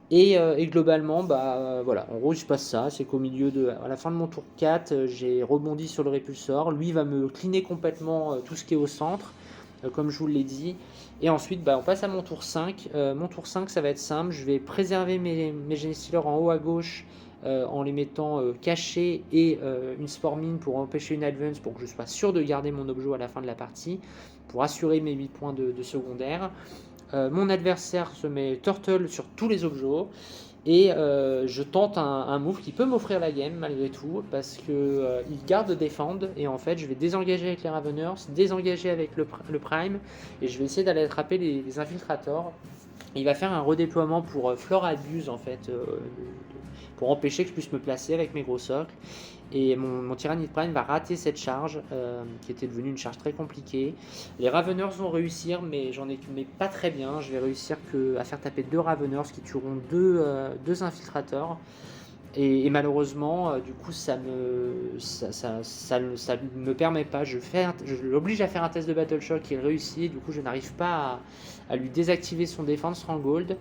Et globalement, bah, voilà, en gros, il se passe ça. C'est qu'au à la fin de mon tour 4, j'ai rebondi sur le répulsor. Lui va me cleaner complètement tout ce qui est au centre, comme je vous l'ai dit. Et ensuite, bah, on passe à mon tour 5. Mon tour 5, ça va être simple. Je vais préserver mes Genestealers en haut à gauche en les mettant cachés et une Spore Mine pour empêcher une advance pour que je sois sûr de garder mon objet à la fin de la partie, pour assurer mes 8 points de secondaire. Mon adversaire se met Turtle sur tous les objets et je tente un move qui peut m'offrir la game malgré tout parce que il garde Défend et en fait je vais désengager avec les Raveners, désengager avec le Prime et je vais essayer d'aller attraper les Infiltrators. Il va faire un redéploiement pour Floor Abuse en fait, pour empêcher que je puisse me placer avec mes gros socles. Et mon Tyrannide Prime va rater cette charge, qui était devenue une charge très compliquée. Les Raveners vont réussir, mais mais pas très bien. Je vais réussir à faire taper 2 Raveners qui tueront 2 infiltrateurs. Et malheureusement, du coup, ça me permet pas. Je l'oblige à faire un test de Battle Shock, il réussit. Et du coup, je n'arrive pas à lui désactiver son Défense Stronghold.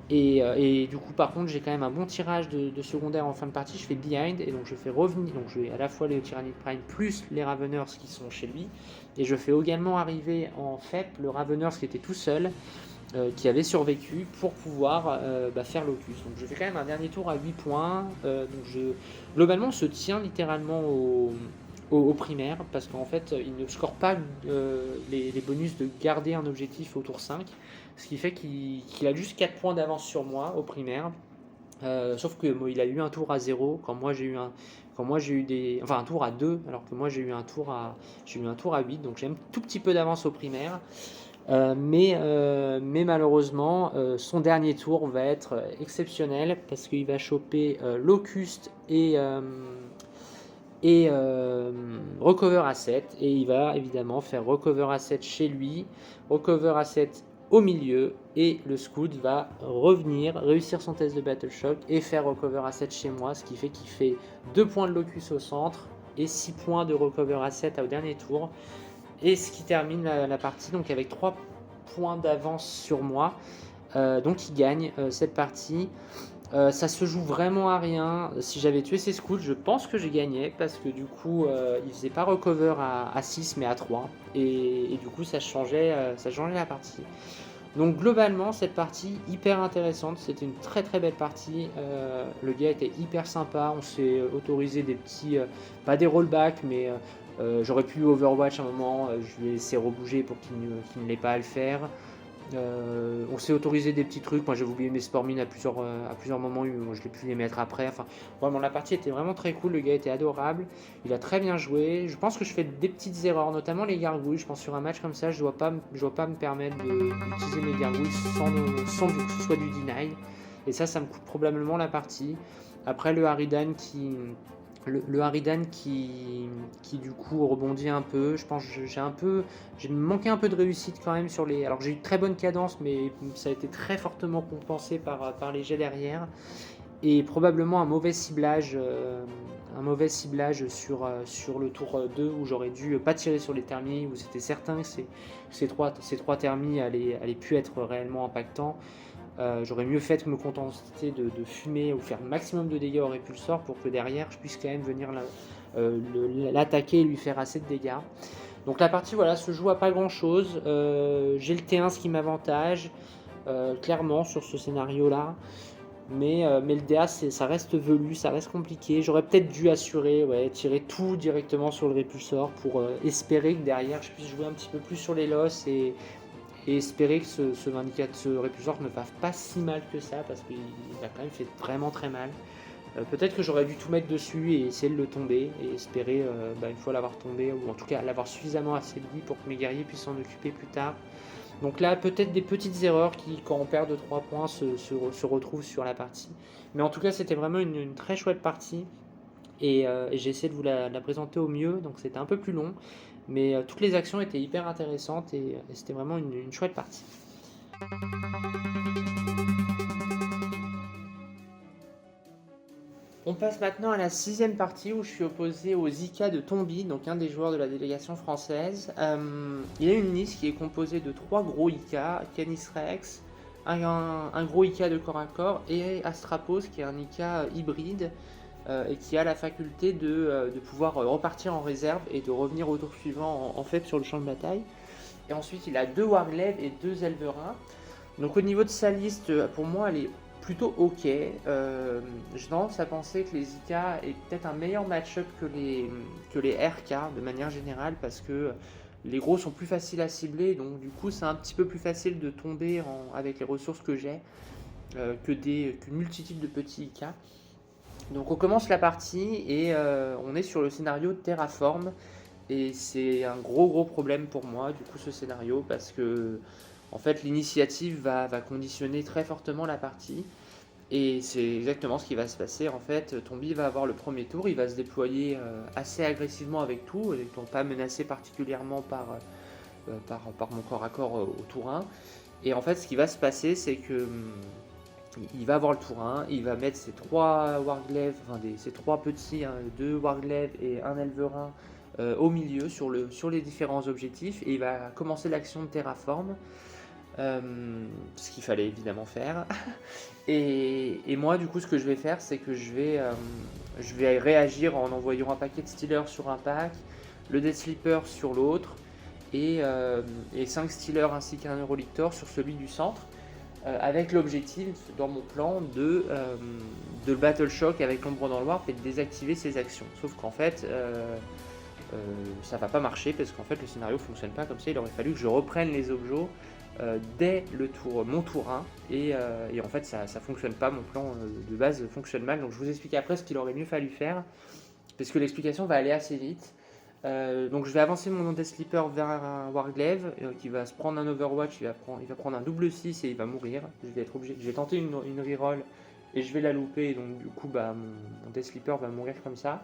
Et du coup, par contre, j'ai quand même un bon tirage de secondaire en fin de partie. Je fais Behind et donc je fais revenir. Donc j'ai à la fois les Tyrannide Prime plus les Raveners qui sont chez lui. Et je fais également arriver en FEP le Raveners qui était tout seul, qui avait survécu pour pouvoir faire Locus. Donc je fais quand même un dernier tour à 8 points. Globalement, on se tient littéralement au primaire parce qu'en fait, il ne score pas les bonus de garder un objectif au tour 5. Ce qui fait qu'il a juste 4 points d'avance sur moi au primaire. Sauf que il a eu un tour à 0 quand moi j'ai eu un tour à 2 alors que moi j'ai eu un tour à 8, donc j'ai un tout petit peu d'avance au primaire. Mais malheureusement, son dernier tour va être exceptionnel parce qu'il va choper Locust et Recover Asset, et il va évidemment faire Recover Asset chez lui, Recover Asset au milieu, et le Scout va revenir, réussir son test de Battle Shock et faire Recover Asset chez moi, ce qui fait qu'il fait 2 points de Locus au centre et 6 points de Recover Asset au dernier tour, et ce qui termine la partie donc avec 3 points d'avance sur moi. Donc il gagne cette partie. Ça se joue vraiment à rien. Si j'avais tué ses scouts, je pense que j'ai gagné parce que du coup, il faisait pas recover à 6 mais à 3. Et du coup, ça changeait la partie. Donc globalement, cette partie hyper intéressante. C'était une très très belle partie. Le gars était hyper sympa. On s'est autorisé des petits, pas des rollbacks, mais j'aurais pu Overwatch à un moment. Je lui ai laissé rebouger pour qu'il ne l'ait pas à le faire. On s'est autorisé des petits trucs. Moi, j'ai oublié mes Spore Mines à plusieurs moments. Moi, je l'ai pu les mettre après. Enfin, vraiment, la partie était vraiment très cool. Le gars était adorable. Il a très bien joué. Je pense que je fais des petites erreurs, notamment les gargouilles. Je pense sur un match comme ça, je dois pas me permettre d'utiliser mes gargouilles sans que ce soit du deny. Et ça me coûte probablement la partie. Après, le Harridan qui du coup rebondit un peu. Je pense que j'ai manqué un peu de réussite quand même sur les. Alors j'ai eu une très bonne cadence, mais ça a été très fortement compensé par les jets derrière. Et probablement un mauvais ciblage sur le tour 2 où j'aurais dû pas tirer sur les thermis, où c'était certain que ces trois thermis allaient plus être réellement impactants. J'aurais mieux fait de me contenter de fumer ou faire le maximum de dégâts au répulsor pour que derrière je puisse quand même venir l'attaquer et lui faire assez de dégâts. Donc la partie voilà, se joue à pas grand chose. J'ai le T1 ce qui m'avantage. clairement sur ce scénario-là. Mais le DA, ça reste velu, ça reste compliqué. J'aurais peut-être dû assurer, ouais, tirer tout directement sur le répulsor pour espérer que derrière je puisse jouer un petit peu plus sur les losses et espérer que ce répulsor ne fasse pas si mal que ça parce qu'il a quand même fait vraiment très mal. Peut-être que j'aurais dû tout mettre dessus et essayer de le tomber et espérer une fois l'avoir tombé ou en tout cas l'avoir suffisamment affaibli pour que mes guerriers puissent s'en occuper plus tard. Donc là, peut-être des petites erreurs qui, quand on perd de 3 points, se retrouvent sur la partie. Mais en tout cas, c'était vraiment une très chouette partie. Et j'ai essayé de vous la présenter au mieux. Donc c'était un peu plus long. Mais toutes les actions étaient hyper intéressantes et c'était vraiment une chouette partie. On passe maintenant à la 6e partie où je suis opposé au Zika de Tombi, donc un des joueurs de la délégation française. Il a une liste qui est composée de 3 gros Ika, Canis Rex, un gros Ika de corps à corps et Astrapos qui est un Ika hybride et qui a la faculté de pouvoir repartir en réserve et de revenir au tour suivant en fait sur le champ de bataille. Et ensuite il a 2 Warglaives et 2 Elverins. Donc au niveau de sa liste, pour moi elle est plutôt ok. J'ai tendance à penser que les Zika est peut-être un meilleur match-up que les RK de manière générale parce que les gros sont plus faciles à cibler, donc du coup c'est un petit peu plus facile de tomber avec les ressources que j'ai qu'une multitude de petits IK. Donc on commence la partie et on est sur le scénario Terraform et c'est un gros problème pour moi du coup ce scénario parce que en fait, l'initiative va conditionner très fortement la partie. Et c'est exactement ce qui va se passer. En fait, Tombi va avoir le premier tour, il va se déployer assez agressivement avec tout, n'étant pas menacé particulièrement par mon corps à corps au tour 1. Et en fait, ce qui va se passer, c'est que il va avoir le tour 1, il va mettre ses 3 Warglaives, ses 3 petits, 2 Warglaives et un Elverin au milieu sur les différents objectifs. Et il va commencer l'action de Terraform. Ce qu'il fallait évidemment faire. Et moi, du coup, ce que je vais faire, c'est que je vais réagir en envoyant un paquet de Stealers sur un pack, le Death Sleeper sur l'autre, et 5 Stealers ainsi qu'un Eurolictor sur celui du centre, avec l'objectif, dans mon plan, de le Battle Shock avec l'ombre dans le Warp et de désactiver ses actions. Sauf qu'en fait, ça va pas marcher parce qu'en fait le scénario fonctionne pas comme ça. Il aurait fallu que je reprenne les objets dès mon tour 1 et en fait ça fonctionne pas, mon plan de base fonctionne mal, donc je vous explique après ce qu'il aurait mieux fallu faire parce que l'explication va aller assez vite. Donc je vais avancer mon Death Sleeper vers un Warglaive qui va se prendre un Overwatch, il va prendre un double 6 et il va mourir. Je vais tenter une reroll et je vais la louper, et donc du coup mon Death Sleeper va mourir comme ça.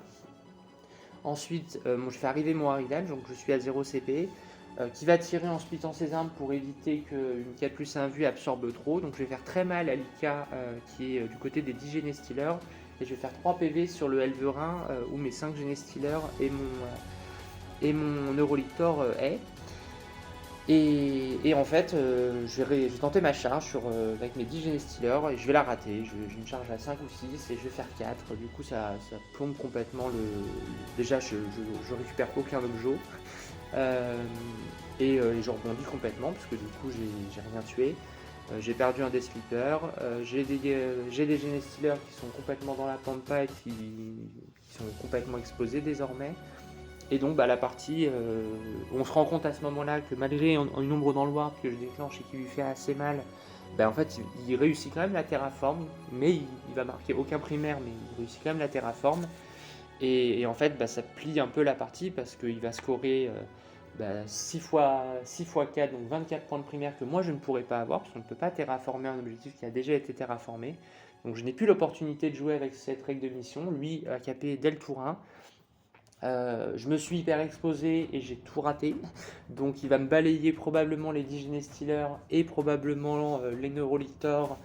Ensuite je fais arriver mon Harridan, donc je suis à 0 CP. Qui va tirer en splittant ses armes pour éviter qu'une 4+1 vue absorbe trop. Donc je vais faire très mal à l'Ika qui est du côté des 10 Genestealers. Et je vais faire 3 PV sur le Elverin où mes 5 Genestealers et mon Eurolictor est. Et en fait, je vais tenter ma charge avec mes 10 Genestealers et je vais la rater. J'ai une charge à 5 ou 6 et je vais faire 4. Du coup, ça plombe complètement le. Déjà, je récupère aucun objet. Et je rebondis complètement parce que du coup j'ai rien tué. J'ai perdu un Death Sleeper, j'ai des Genestealers qui sont complètement dans la pampa et qui sont complètement exposés désormais. Et donc la partie, on se rend compte à ce moment-là que malgré une ombre dans le warp que je déclenche et qui lui fait assez mal, en fait il réussit quand même la terraform, mais il va marquer aucun primaire, mais il réussit quand même la terraform. Et en fait ça plie un peu la partie parce qu'il va scorer 6 x 4, donc 24 points de primaire que moi je ne pourrais pas avoir parce qu'on ne peut pas terraformer un objectif qui a déjà été terraformé. Donc je n'ai plus l'opportunité de jouer avec cette règle de mission. Lui a capé dès le tour 1. Je me suis hyper exposé et j'ai tout raté. Donc il va me balayer probablement les 10 Genestealers et probablement les Neurolictors.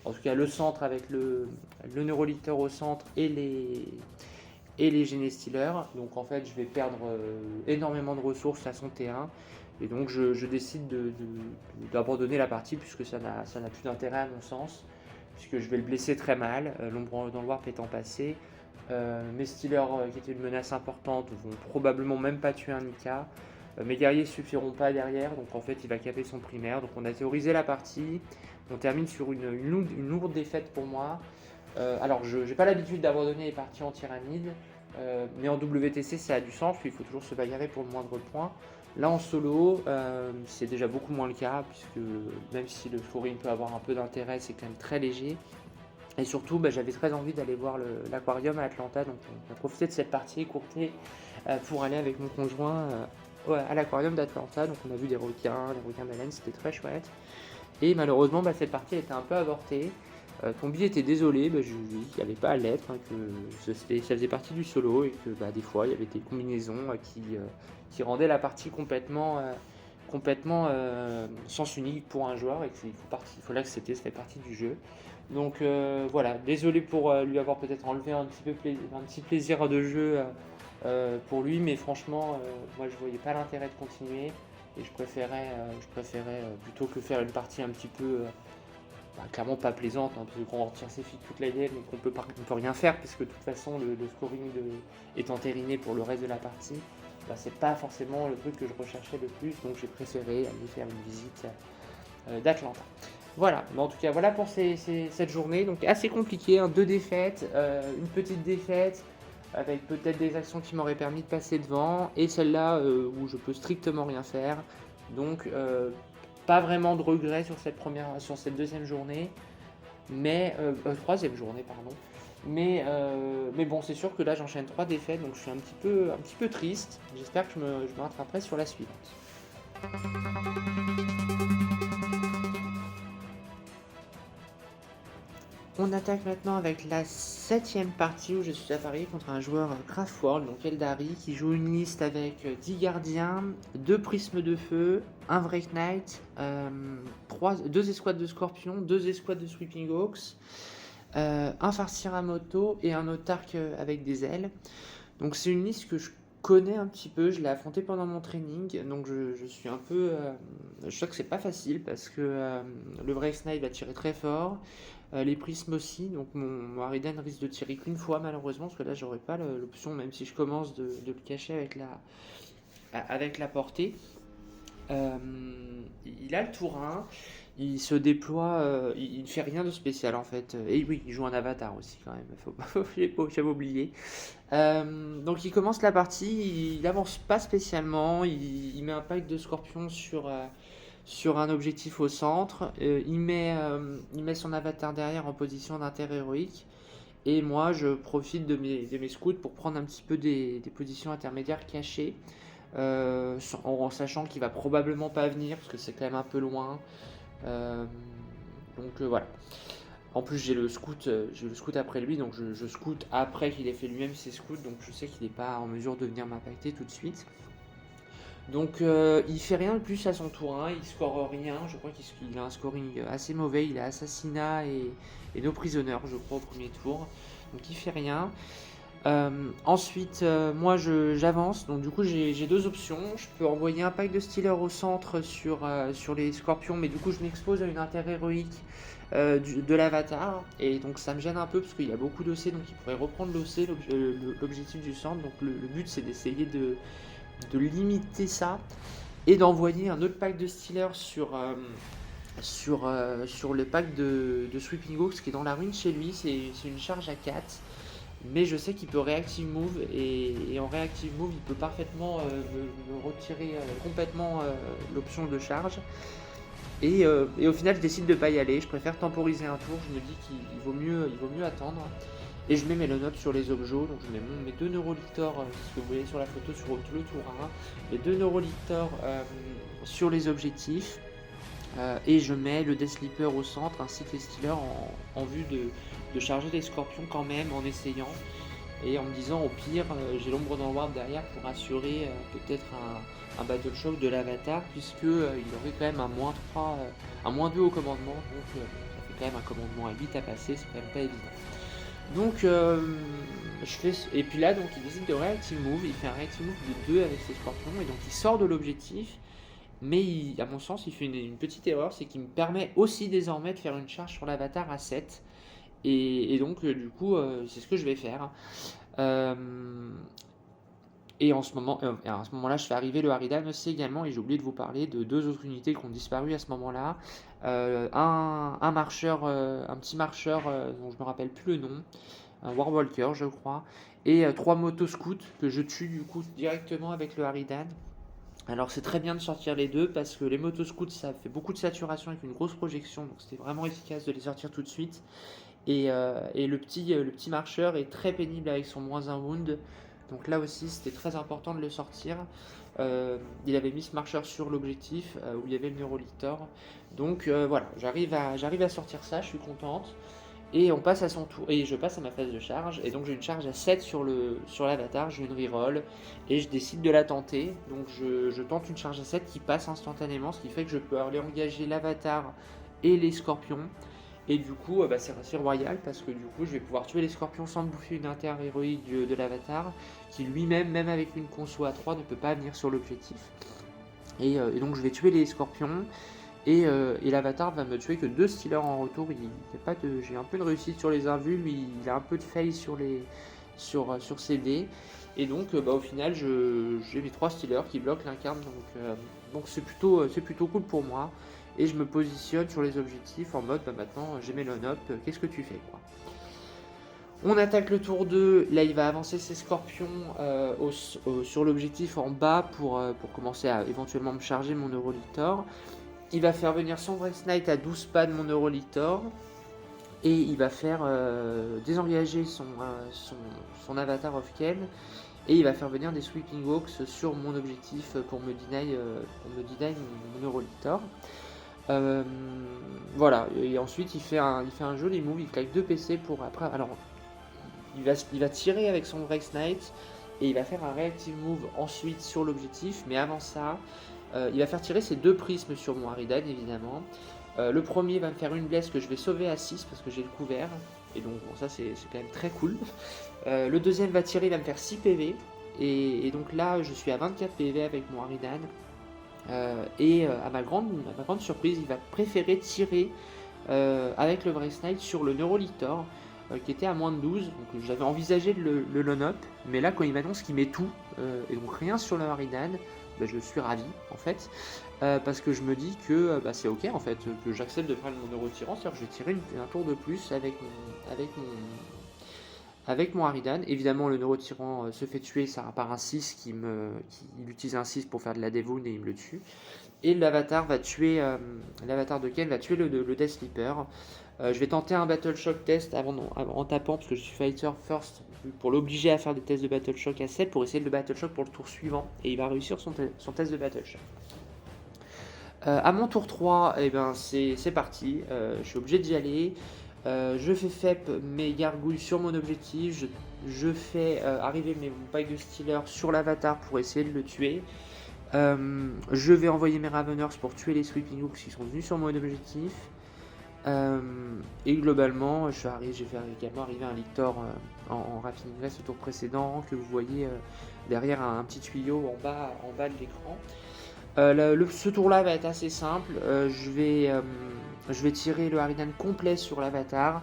En tout cas le centre avec le Neurolictor au centre et les Genestealers. Donc en fait je vais perdre énormément de ressources à son T1. Et donc je décide d'abandonner la partie puisque ça n'a plus d'intérêt à mon sens. Puisque je vais le blesser très mal, l'ombre dans le warp étant passé. Mes Stealers qui étaient une menace importante vont probablement même pas tuer un Nika. Mes guerriers suffiront pas derrière, donc en fait il va caper son primaire. Donc on a théorisé la partie, On termine sur une lourde défaite pour moi. Alors, je n'ai pas l'habitude d'abandonner les parties en tyrannide, mais en WTC ça a du sens, il faut toujours se bagarrer pour le moindre point. Là en solo, c'est déjà beaucoup moins le cas, puisque même si le scoring peut avoir un peu d'intérêt, c'est quand même très léger. Et surtout, j'avais très envie d'aller voir l'aquarium à Atlanta, donc on a profité de cette partie écourtée pour aller avec mon conjoint à l'aquarium d'Atlanta. Donc on a vu des requins, les requins baleines, c'était très chouette. Et malheureusement, cette partie était un peu avortée. Tombi était désolé, je lui ai dit qu'il n'y avait pas à l'être, que ça faisait partie du solo et que des fois il y avait des combinaisons qui rendaient la partie complètement sens unique pour un joueur et qu'il faut l'accepter, ça fait partie du jeu. Donc voilà, désolé pour lui avoir peut-être enlevé un petit plaisir de jeu pour lui, mais franchement, moi je voyais pas l'intérêt de continuer et je préférais plutôt que faire une partie un petit peu clairement pas plaisante, parce qu'on retire ses filles toute la game et qu'on peut rien faire, puisque de toute façon le scoring est entériné pour le reste de la partie. C'est pas forcément le truc que je recherchais le plus, donc j'ai préféré aller faire une visite d'Atlanta. Voilà, en tout cas voilà pour cette journée, donc assez compliqué, 2 défaites, une petite défaite avec peut-être des actions qui m'auraient permis de passer devant, et celle-là où je peux strictement rien faire, donc pas vraiment de regrets sur cette deuxième journée, mais troisième journée pardon. Mais bon, c'est sûr que là j'enchaîne 3 défaites, donc je suis un petit peu triste. J'espère que je me rattraperai sur la suivante. On attaque maintenant avec la 7ème partie où je suis à Paris contre un joueur Craftworld, donc Eldari, qui joue une liste avec 10 gardiens, 2 prismes de feu, un Wraith Knight, 2 escouades de scorpions, 2 escouades de Sweeping Hawks, un farcir à moto et un autarque avec des ailes. Donc c'est une liste que je connais un petit peu, je l'ai affrontée pendant mon training, donc je suis un peu... je sais que c'est pas facile parce que le Wraith Knight va tirer très fort, les prismes aussi, donc mon Harridan risque de tirer qu'une fois malheureusement, parce que là j'aurais pas l'option, même si je commence de le cacher avec la portée. Il a le tour 1, il se déploie, il ne fait rien de spécial en fait, et oui, il joue un avatar aussi quand même, j'avais oublié. Donc il commence la partie, il avance pas spécialement, il met un pack de scorpions sur un objectif au centre, il met son avatar derrière en position d'intérêt héroïque, et moi je profite de mes scouts pour prendre un petit peu des positions intermédiaires cachées, en sachant qu'il va probablement pas venir parce que c'est quand même un peu loin. Donc voilà. En plus j'ai le scout après lui, donc je scout après qu'il ait fait lui-même ses scouts, donc je sais qu'il n'est pas en mesure de venir m'impacter tout de suite. Donc il fait rien de plus à son tour 1, il score rien, je crois qu'il a un scoring assez mauvais, il a assassinat et nos prisonneurs je crois au premier tour, donc il fait rien. Ensuite moi j'avance, donc du coup j'ai 2 options, je peux envoyer un pack de Stealer au centre sur les scorpions, mais du coup je m'expose à une intérêt héroïque de l'avatar, et donc ça me gêne un peu parce qu'il y a beaucoup d'OC, donc il pourrait reprendre l'OC, l'objectif du centre, donc le but c'est d'essayer de limiter ça et d'envoyer un autre pack de Stealer sur le pack de Sweeping Hawks qui est dans la ruine chez lui. C'est une charge à 4, mais je sais qu'il peut Reactive Move, et en Reactive Move il peut parfaitement me retirer complètement l'option de charge, et au final je décide de pas y aller, je préfère temporiser un tour, je me dis qu'il vaut mieux attendre. Et je mets mes notes sur les objets, donc je mets mes 2 Neurolictors, ce que vous voyez sur la photo sur le tour 1, les 2 Neurolictors sur les objectifs, et je mets le Death Sleeper au centre ainsi que les Stealers en vue de charger les scorpions quand même, en essayant, et en me disant au pire j'ai l'ombre dans le ward derrière pour assurer peut-être un Battle Shock de l'avatar, puisque il aurait quand même un -3, un -2 au commandement, donc ça fait quand même un commandement à 8 à passer, c'est quand même pas évident. Donc je fais, et puis là donc il décide de Reactive Move, il fait un Reactive Move de 2 avec ses scorpions, et donc il sort de l'objectif, mais à mon sens il fait une petite erreur, c'est qu'il me permet aussi désormais de faire une charge sur l'avatar à 7, et donc du coup c'est ce que je vais faire. Et à ce moment-là, je fais arriver le Harridan aussi également, et j'ai oublié de vous parler de deux autres unités qui ont disparu à ce moment-là. Un marcheur, un petit marcheur dont je me rappelle plus le nom, un Warwalker je crois, et trois motoscouts que je tue du coup directement avec le Harridan. Alors c'est très bien de sortir les deux parce que les motoscouts ça fait beaucoup de saturation avec une grosse projection, donc c'était vraiment efficace de les sortir tout de suite. Et le petit marcheur est très pénible avec son -1 wound. Donc là aussi, c'était très important de le sortir. Il avait mis ce marcheur sur l'objectif où il y avait le Neurolictor. Donc voilà, j'arrive à sortir ça, je suis contente. Et on passe à son tour, et je passe à ma phase de charge. Et donc j'ai une charge à 7 sur l'avatar, j'ai une reroll. Et je décide de la tenter. Donc je tente une charge à 7 qui passe instantanément, ce qui fait que je peux aller engager l'avatar et les scorpions. Et du coup, c'est assez royal parce que du coup, je vais pouvoir tuer les scorpions sans bouffer une inter-héroïque de l'avatar, qui lui-même, même avec une conso à 3, ne peut pas venir sur l'objectif. Et donc, je vais tuer les scorpions, et l'avatar va me tuer que 2 stealers en retour. J'ai un peu de réussite sur les invus, lui, il a un peu de fail sur ses dés. Et donc, au final, j'ai mes 3 stealers qui bloquent l'incarne, donc c'est plutôt cool pour moi. Et je me positionne sur les objectifs en mode maintenant j'ai mes lone-up, qu'est-ce que tu fais quoi. On attaque le tour 2, là il va avancer ses scorpions sur l'objectif en bas pour commencer à éventuellement me charger mon Neurolictor. Il va faire venir son Breath Knight à 12 pas de mon Neurolictor. Et il va faire désengager son avatar of Ken. Et il va faire venir des Sweeping Hawks sur mon objectif pour me deny mon Neurolictor. Voilà, et ensuite il fait un joli move, il claque 2 PC pour après. Alors, il va tirer avec son Breath Knight et il va faire un reactive move ensuite sur l'objectif, mais avant ça, il va faire tirer ses 2 prismes sur mon Harridan évidemment. Le premier va me faire une blesse que je vais sauver à 6 parce que j'ai le couvert, et donc bon, ça c'est quand même très cool. Le deuxième va tirer, il va me faire 6 PV, et donc là je suis à 24 PV avec mon Harridan. À ma grande surprise, il va préférer tirer avec le Breath Knight sur le Neurolictor qui était à moins de 12. Donc j'avais envisagé le lone-up, mais là quand il m'annonce qu'il met tout et donc rien sur le Harridan, je suis ravi en fait, parce que je me dis que c'est ok en fait, que j'accepte de prendre mon Neurotirant, c'est-à-dire que je vais tirer un tour de plus avec mon Harridan. Évidemment, le Neurotyran se fait tuer par un 6 il utilise un 6 pour faire de la devoon et il me le tue. Et l'avatar l'avatar de Ken va tuer le Death Sleeper. Je vais tenter un Battle Shock test en tapant, parce que je suis fighter first, pour l'obliger à faire des tests de Battle Shock à 7 pour essayer de le Battle Shock pour le tour suivant. Et il va réussir son test de Battle Shock. À mon tour 3, c'est parti. Je suis obligé d'y aller. Je fais FEP mes gargouilles sur mon objectif, je fais arriver mon pack de stealers sur l'avatar pour essayer de le tuer. Je vais envoyer mes Raveners pour tuer les Sweeping Hooks qui sont venus sur mon objectif. Et globalement, j'ai fait également arriver un Lictor en Rapid Ingress au tour précédent, que vous voyez derrière un petit tuyau en bas de l'écran. Ce tour-là va être assez simple. Je vais tirer le Harridan complet sur l'avatar.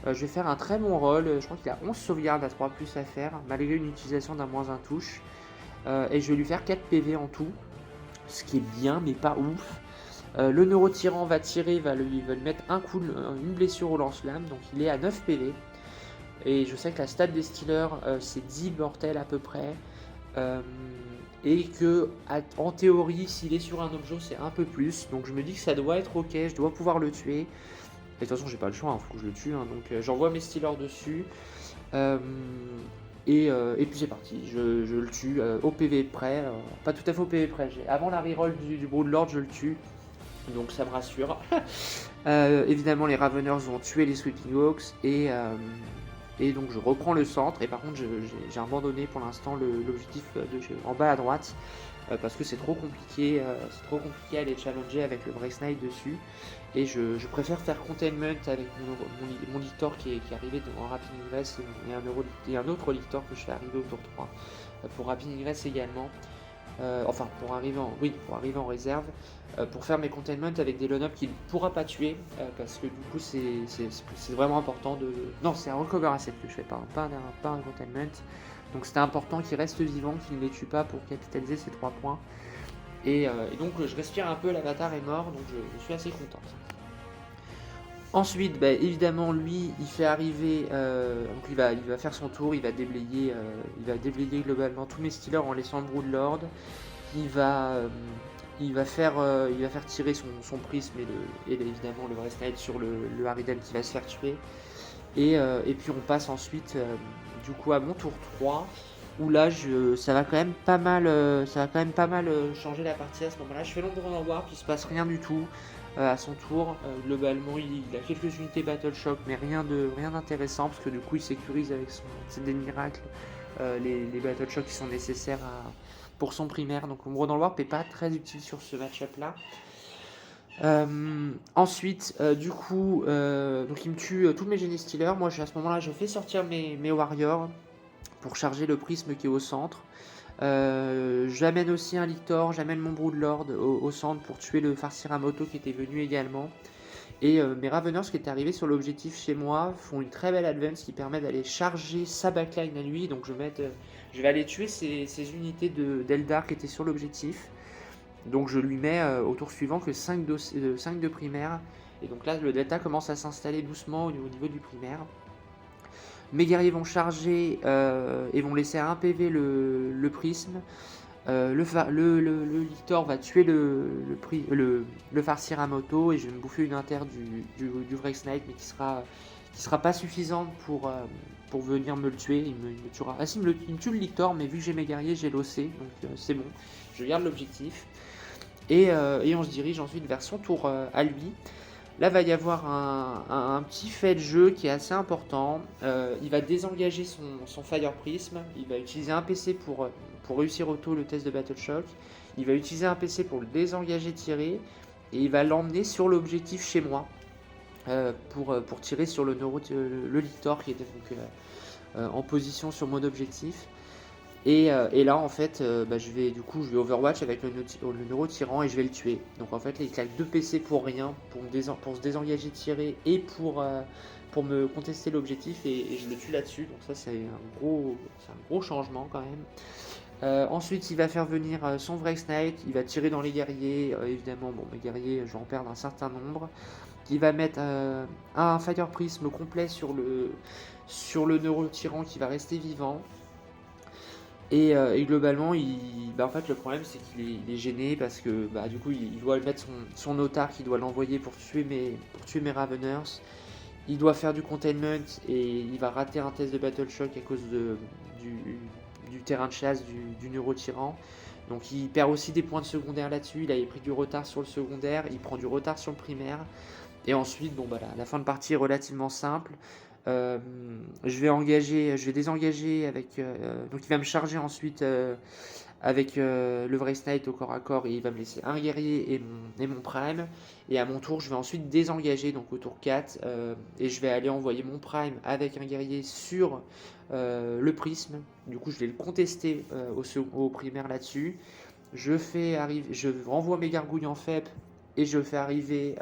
Je vais faire un très bon roll. Je crois qu'il a 11 sauvegardes à 3+ à faire, malgré une utilisation d'un -1 touche. Et je vais lui faire 4 PV en tout, ce qui est bien, mais pas ouf. Le Neurotyran va tirer, va lui mettre une blessure au lance-flamme, donc il est à 9 PV. Et je sais que la stat des Stealers, c'est 10 mortels à peu près. Et que en théorie s'il est sur un objet c'est un peu plus, donc je me dis que ça doit être ok, je dois pouvoir le tuer. Et de toute façon j'ai pas le choix, faut que je le tue, donc j'envoie mes Stealers dessus. Et puis c'est parti, je le tue au PV près, pas tout à fait au PV près, avant la reroll du Broodlord je le tue, donc ça me rassure. Évidemment les Raveners vont tuer les Sweeping Hawks et donc je reprends le centre, et par contre j'ai abandonné pour l'instant l'objectif en bas à droite parce que c'est trop compliqué à les challenger avec le Breath Knight dessus, et je préfère faire containment avec mon Lictor qui est arrivé en Rapid Ingress, et un autre Lictor que je fais arriver au tour 3 pour Rapid Ingress également. Pour arriver en réserve, pour faire mes containment avec des lone-up qu'il ne pourra pas tuer, parce que du coup c'est vraiment important de... Non, c'est un recover à 7 que je fais, pas un containment. Donc c'était important qu'il reste vivant, qu'il ne les tue pas pour capitaliser ces 3 points. Et donc je respire un peu, l'avatar est mort, donc je suis assez content. Ensuite, évidemment, lui, il fait arriver, donc il va faire son tour, il va déblayer globalement tous mes Stealers en laissant le Broodlord. Il va faire tirer son prisme et évidemment le vrai Snipe sur le Harridan qui va se faire tuer. Et puis on passe ensuite du coup à mon tour 3 où là ça va quand même pas mal changer la partie à ce moment-là. Je fais l'ombre en Warp, il se passe rien du tout à son tour. Globalement il a quelques unités Battle Shock mais rien d'intéressant parce que du coup il sécurise avec ses dés miracles les Battle Shock qui sont nécessaires pour son primaire. Donc l'ombre dans le Warp n'est pas très utile sur ce match-up là. Ensuite, du coup, donc il me tue tous mes Genie Stealers. Moi, à ce moment-là, je fais sortir mes Warriors pour charger le prisme qui est au centre. J'amène aussi un Lictor, j'amène mon Broodlord au centre pour tuer le Farseer Amoto qui était venu également. Et mes Raveners qui étaient arrivés sur l'objectif chez moi font une très belle advance qui permet d'aller charger sa backline à lui. Donc je vais aller tuer ces unités d'Eldar qui étaient sur l'objectif. Donc je lui mets au tour suivant que 5 de primaire. Et donc là le delta commence à s'installer doucement au niveau du primaire. Mes guerriers vont charger et vont laisser à 1 PV le prisme. Le Lictor va tuer le Farseer à moto et je vais me bouffer une inter du vrai Snipe mais qui sera pas suffisante pour venir me le tuer. Il me tuera. Ah si, il me tue le Lictor, mais vu que j'ai mes guerriers, j'ai l'OC, donc c'est bon. Je garde l'objectif. Et on se dirige ensuite vers son tour à lui. Là, va y avoir un petit fait de jeu qui est assez important. Il va désengager son Fire Prism. Il va utiliser un PC pour réussir auto le test de Battle Shock. Il va utiliser un PC pour le désengager, tirer. Et il va l'emmener sur l'objectif chez moi pour tirer sur le Lictor qui était donc en position sur mon objectif. Et là en fait je vais Overwatch avec le Neuro-Tyran et je vais le tuer. Donc en fait là, il claque 2 PC pour rien, pour se désengager, tirer et pour me contester l'objectif et je le tue là-dessus. Donc ça c'est un gros changement quand même. Ensuite il va faire venir son vrai Snipe, il va tirer dans les guerriers, évidemment mes guerriers je vais en perdre un certain nombre. Il va mettre un Fire Prism complet sur le Neuro-Tyran qui va rester vivant. Et globalement, en fait, le problème c'est qu'il est gêné parce que du coup il doit mettre son Otar qui doit l'envoyer pour tuer mes Raveners. Il doit faire du containment et il va rater un test de Battle Shock à cause du terrain de chasse du Neuro-Tyran. Donc il perd aussi des points de secondaire là-dessus. Il avait pris du retard sur le secondaire, il prend du retard sur le primaire. Et ensuite, la fin de partie est relativement simple. Je vais désengager avec. Donc il va me charger ensuite avec le vrai Snipe au corps à corps et il va me laisser un guerrier et mon prime. Et à mon tour, je vais ensuite désengager donc au tour 4 et je vais aller envoyer mon prime avec un guerrier sur le prisme. Du coup, je vais le contester au primaire là-dessus. Je renvoie mes gargouilles en FEP et je fais arriver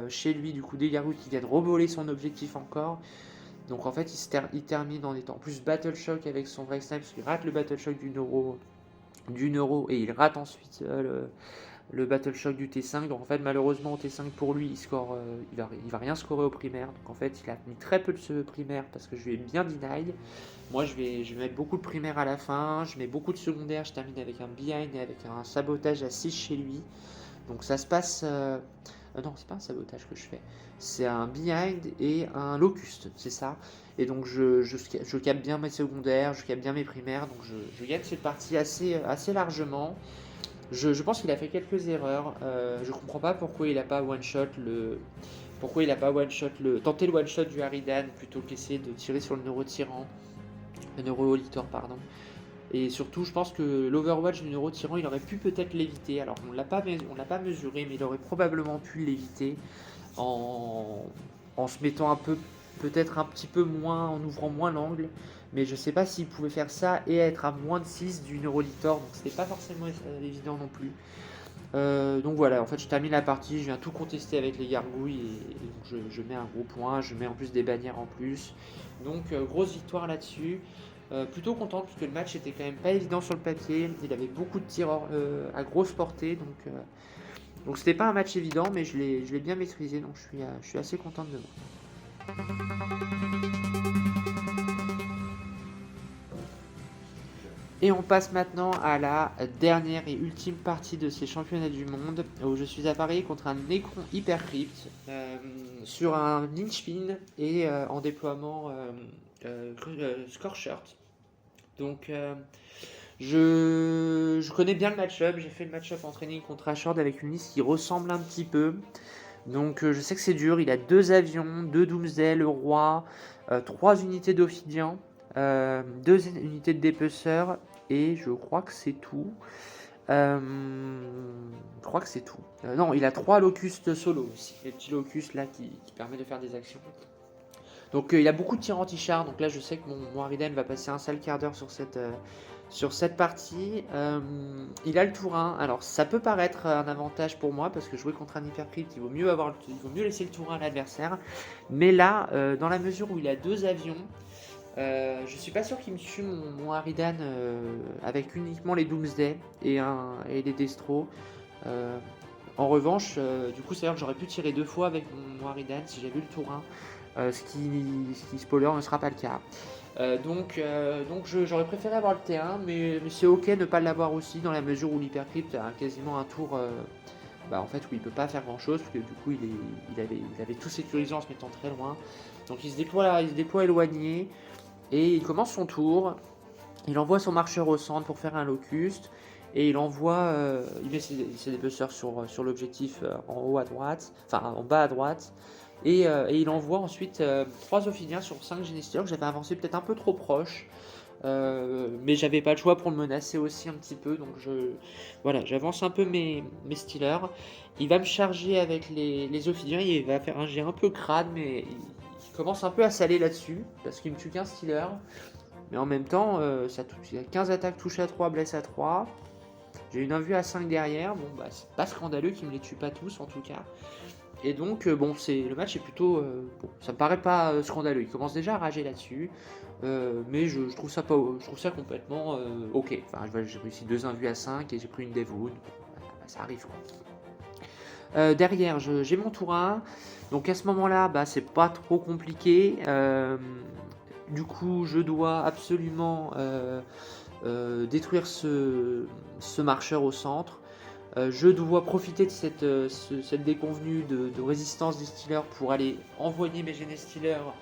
chez lui du coup des gargouilles qui viennent revoler son objectif encore. Donc en fait il termine en étant plus Battle Shock avec son vrai Snipe parce qu'il rate le Battle Shock du Neuro et il rate ensuite le Battle Shock du T5. Donc en fait malheureusement au T5 pour lui il va rien scorer au primaire. Donc en fait il a mis très peu de ce primaire parce que je lui ai bien deny. Moi je vais mettre beaucoup de primaire à la fin, je mets beaucoup de secondaire, je termine avec un behind et avec un sabotage à 6 chez lui. Donc ça se passe... non, c'est pas un sabotage que je fais. C'est un behind et un locust, c'est ça. Et donc je capte bien mes secondaires, je capte bien mes primaires. Donc je gagne cette partie assez largement. Je pense qu'il a fait quelques erreurs. Je comprends pas pourquoi il a pas one-shot tenter le one-shot du Harridan plutôt qu'essayer de tirer sur le Neuro-Tyran. Le Neuro-Lictor, pardon. Et surtout, je pense que l'Overwatch du Neuro-Tyran, il aurait pu peut-être l'éviter. Alors, on l'a pas mesuré, mais il aurait probablement pu l'éviter en se mettant peut-être un petit peu moins, en ouvrant moins l'angle. Mais je sais pas s'il pouvait faire ça et être à moins de 6 du Neuro-Lictor, donc c'était pas forcément évident non plus. Donc voilà, en fait, je termine la partie, je viens tout contester avec les gargouilles et je mets un gros point, je mets en plus des bannières en plus. Donc, grosse victoire là-dessus. Plutôt content parce que le match était quand même pas évident sur le papier. Il avait beaucoup de tirs à grosse portée, donc c'était pas un match évident, mais je l'ai bien maîtrisé, donc je suis assez content de moi. Et on passe maintenant à la dernière et ultime partie de ces championnats du monde, où je suis appareillé contre un Necron Hypercrypt sur un Lynchpin et en déploiement Scorchert. Donc je connais bien le match-up, j'ai fait le match-up en training contre Ashord avec une liste qui ressemble un petit peu. Donc je sais que c'est dur, il a 2 avions, 2 Doomsday, le roi, 3 unités d'Ophidian, 2 unités de dépeceur, et je crois que c'est tout. Je crois que c'est tout. Non, il a 3 locustes solo aussi, les petits locustes là qui permettent de faire des actions. Donc il a beaucoup de tirs anti-char, donc là je sais que mon Hariden va passer un sale quart d'heure sur cette partie. Il a le tour 1, alors ça peut paraître un avantage pour moi parce que jouer contre un Hypercrypt, il vaut mieux laisser le tour 1 à l'adversaire. Mais là, dans la mesure où il a 2 avions, je suis pas sûr qu'il me tue mon Harridan avec uniquement les Doomsday et les Destro. En revanche, du coup, c'est-à-dire que j'aurais pu tirer 2 fois avec mon Harridan si j'avais eu le tour 1, ce qui spoiler ne sera pas le cas. Donc j'aurais préféré avoir le T1, mais c'est ok ne pas l'avoir aussi dans la mesure où l'Hypercrypt a quasiment un tour en fait, où il peut pas faire grand chose, parce que du coup il avait tout sécurisé en se mettant très loin. Donc il se déploie éloigné, et il commence son tour, il envoie son marcheur au centre pour faire un locuste, et il met ses dépeceurs sur l'objectif en haut à droite, enfin en bas à droite, et il envoie ensuite 3 Ophidiens sur 5 Genestealers que j'avais avancé peut-être un peu trop proche. Mais j'avais pas le choix pour le menacer aussi un petit peu, donc j'avance un peu mes Stealers. Il va me charger avec les Ophidiens, il va faire un jet un peu crade, mais il commence un peu à saler là-dessus, parce qu'il me tue qu'un Stealer. Mais en même temps, il y a 15 attaques touchées à 3, blesse à 3. J'ai une invue à 5 derrière, bon bah c'est pas scandaleux qu'il me les tue pas tous en tout cas. Et donc le match est plutôt ça me paraît pas scandaleux. Il commence déjà à rager là-dessus, mais je trouve ça complètement ok. Enfin, j'ai réussi 2 invues à 5 et j'ai pris une Devoon. Ça arrive quoi. Derrière, j'ai mon tour 1. Donc à ce moment-là, c'est pas trop compliqué. Du coup, je dois absolument détruire ce marcheur au centre. Je dois profiter de cette déconvenue de résistance des Stealers pour aller envoyer mes Genestealers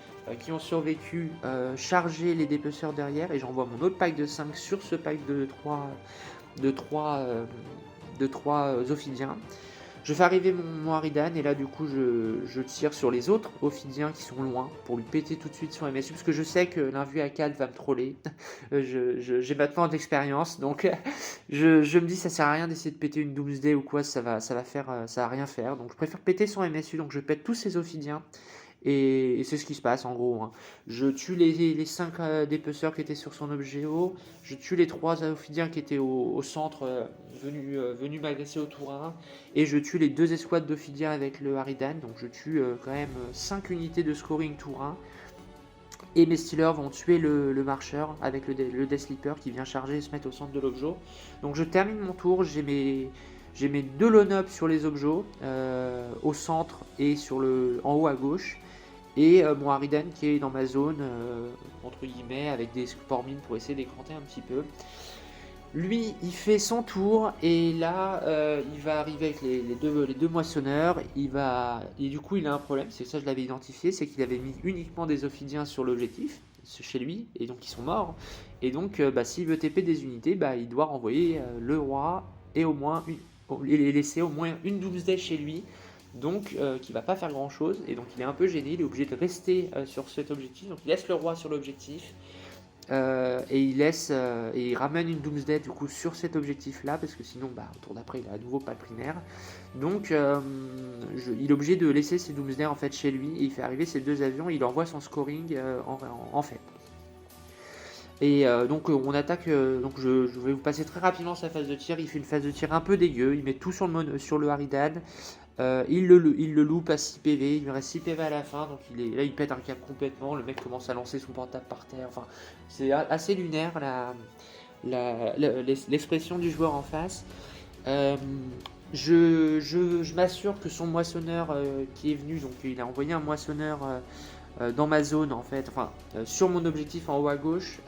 qui ont survécu, charger les dépeceurs derrière, et j'envoie mon autre pack de 5 sur ce pack de 3 Ophidiens. Je fais arriver mon Harridan, et là du coup je tire sur les autres Ophidiens qui sont loin pour lui péter tout de suite son MSU, parce que je sais que l'invue à 4 va me troller. J'ai maintenant de l'expérience, donc je me dis ça sert à rien d'essayer de péter une Doomsday ou quoi, ça va rien faire. Donc je préfère péter son MSU, donc je pète tous ces Ophidiens. Et c'est ce qui se passe en gros. Je tue les 5 dépeceurs qui étaient sur son objet haut. Je tue les 3 Ophidiens qui étaient au centre, venus m'agresser au tour 1. Et je tue les 2 escouades d'Ophidiens avec le Harridan. Donc je tue quand même 5 unités de scoring tour 1. Et mes Stealers vont tuer le marcheur avec le Death Sleeper qui vient charger et se mettre au centre de l'objet. Donc je termine mon tour. J'ai mes 2 lone-up sur les objets au centre et en haut à gauche. Et mon Harridan qui est dans ma zone, entre guillemets, avec des sport mines pour essayer d'écranter un petit peu. Lui, il fait son tour, et là, il va arriver avec les deux moissonneurs. Et du coup, il a un problème, c'est ça, je l'avais identifié, c'est qu'il avait mis uniquement des Ophidiens sur l'objectif, chez lui, et donc ils sont morts. Et donc, s'il veut TP des unités, il doit renvoyer le roi, et laisser au moins une Doomsday chez lui. Donc qui va pas faire grand chose, et donc il est un peu gêné, il est obligé de rester sur cet objectif, donc il laisse le roi sur l'objectif, et il ramène une Doomsday du coup sur cet objectif là, parce que sinon au tour d'après il a à nouveau pas de primaire. Donc il est obligé de laisser ses Doomsday en fait chez lui, et il fait arriver ses 2 avions, il envoie son scoring en fait. Et donc on attaque, donc je vais vous passer très rapidement sa phase de tir. Il fait une phase de tir un peu dégueu, il met tout sur le Harridan. Il le loupe à 6 PV, il lui reste 6 PV à la fin, donc là il pète un câble complètement, le mec commence à lancer son portable par terre, enfin c'est assez lunaire l'expression du joueur en face. Euh, je m'assure que son moissonneur qui est venu, donc il a envoyé un moissonneur dans ma zone en fait, enfin sur mon objectif en haut à gauche,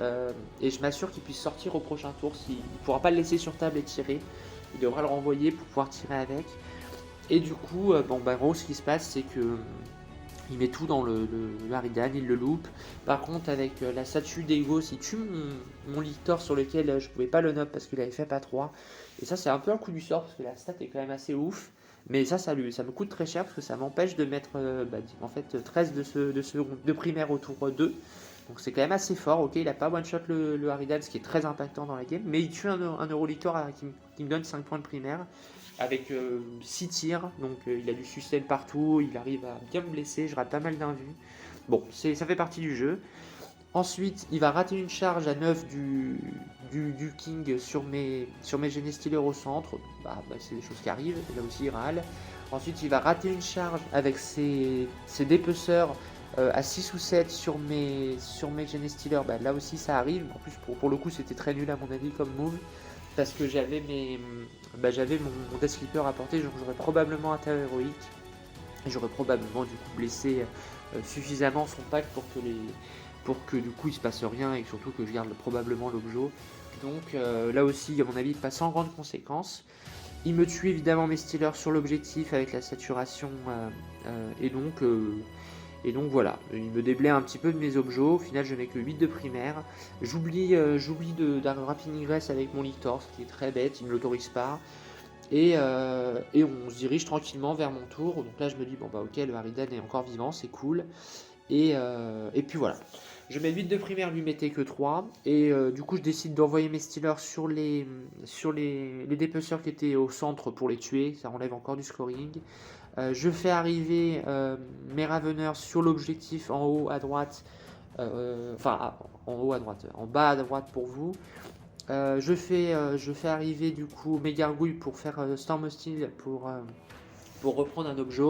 et je m'assure qu'il puisse sortir au prochain tour. Il ne pourra pas le laisser sur table et tirer, il devra le renvoyer pour pouvoir tirer avec. Et du coup, en gros, ce qui se passe, c'est que il met tout dans le Harridan, il le loupe. Par contre, avec la statue d'Ego, il tue mon Lictor sur lequel je pouvais pas le knock parce qu'il avait fait pas 3. Et ça, c'est un peu un coup du sort parce que la stat est quand même assez ouf. Mais ça me coûte très cher parce que ça m'empêche de mettre en fait 13 de primaire au tour 2. Donc c'est quand même assez fort. Ok, il a pas one shot le Harridan, ce qui est très impactant dans la game. Mais il tue un Eurolictor qui me donne 5 points de primaire avec 6 tirs, donc il a du sustain partout, il arrive à bien me blesser, je rate pas mal d'invus. Bon, ça fait partie du jeu. Ensuite, il va rater une charge à 9 du King sur mes Genestealers au centre. C'est des choses qui arrivent, là aussi il râle. Ensuite, il va rater une charge avec ses dépeceurs à 6 ou 7 sur mes Genestealers. Là aussi ça arrive. En plus, pour le coup, c'était très nul à mon avis comme move. Parce que j'avais mon Death Sleeper à portée, donc j'aurais probablement un terre héroïque. Et j'aurais probablement du coup blessé suffisamment son pack pour que du coup il se passe rien et surtout que je garde probablement l'objet. Donc là aussi, à mon avis, pas sans grande conséquence. Il me tue évidemment mes Stealers sur l'objectif avec la saturation et donc voilà, il me déblaye un petit peu de mes objets. Au final, je n'ai que 8 de primaire. J'oublie de rapid ingress avec mon Lictor, ce qui est très bête, il ne me l'autorise pas. Et on se dirige tranquillement vers mon tour. Donc là, je me dis, ok, le Harridan est encore vivant, c'est cool. Et puis voilà. Je mets 8 de primaire, lui mettait que 3. Et du coup, je décide d'envoyer mes Stealers sur les dépeceurs qui étaient au centre pour les tuer. Ça enlève encore du scoring. Je fais arriver mes Raveneurs sur l'objectif en haut à droite. En haut à droite, en bas à droite pour vous. Je fais arriver du coup mes gargouilles pour faire Storm Hostile pour reprendre un objet.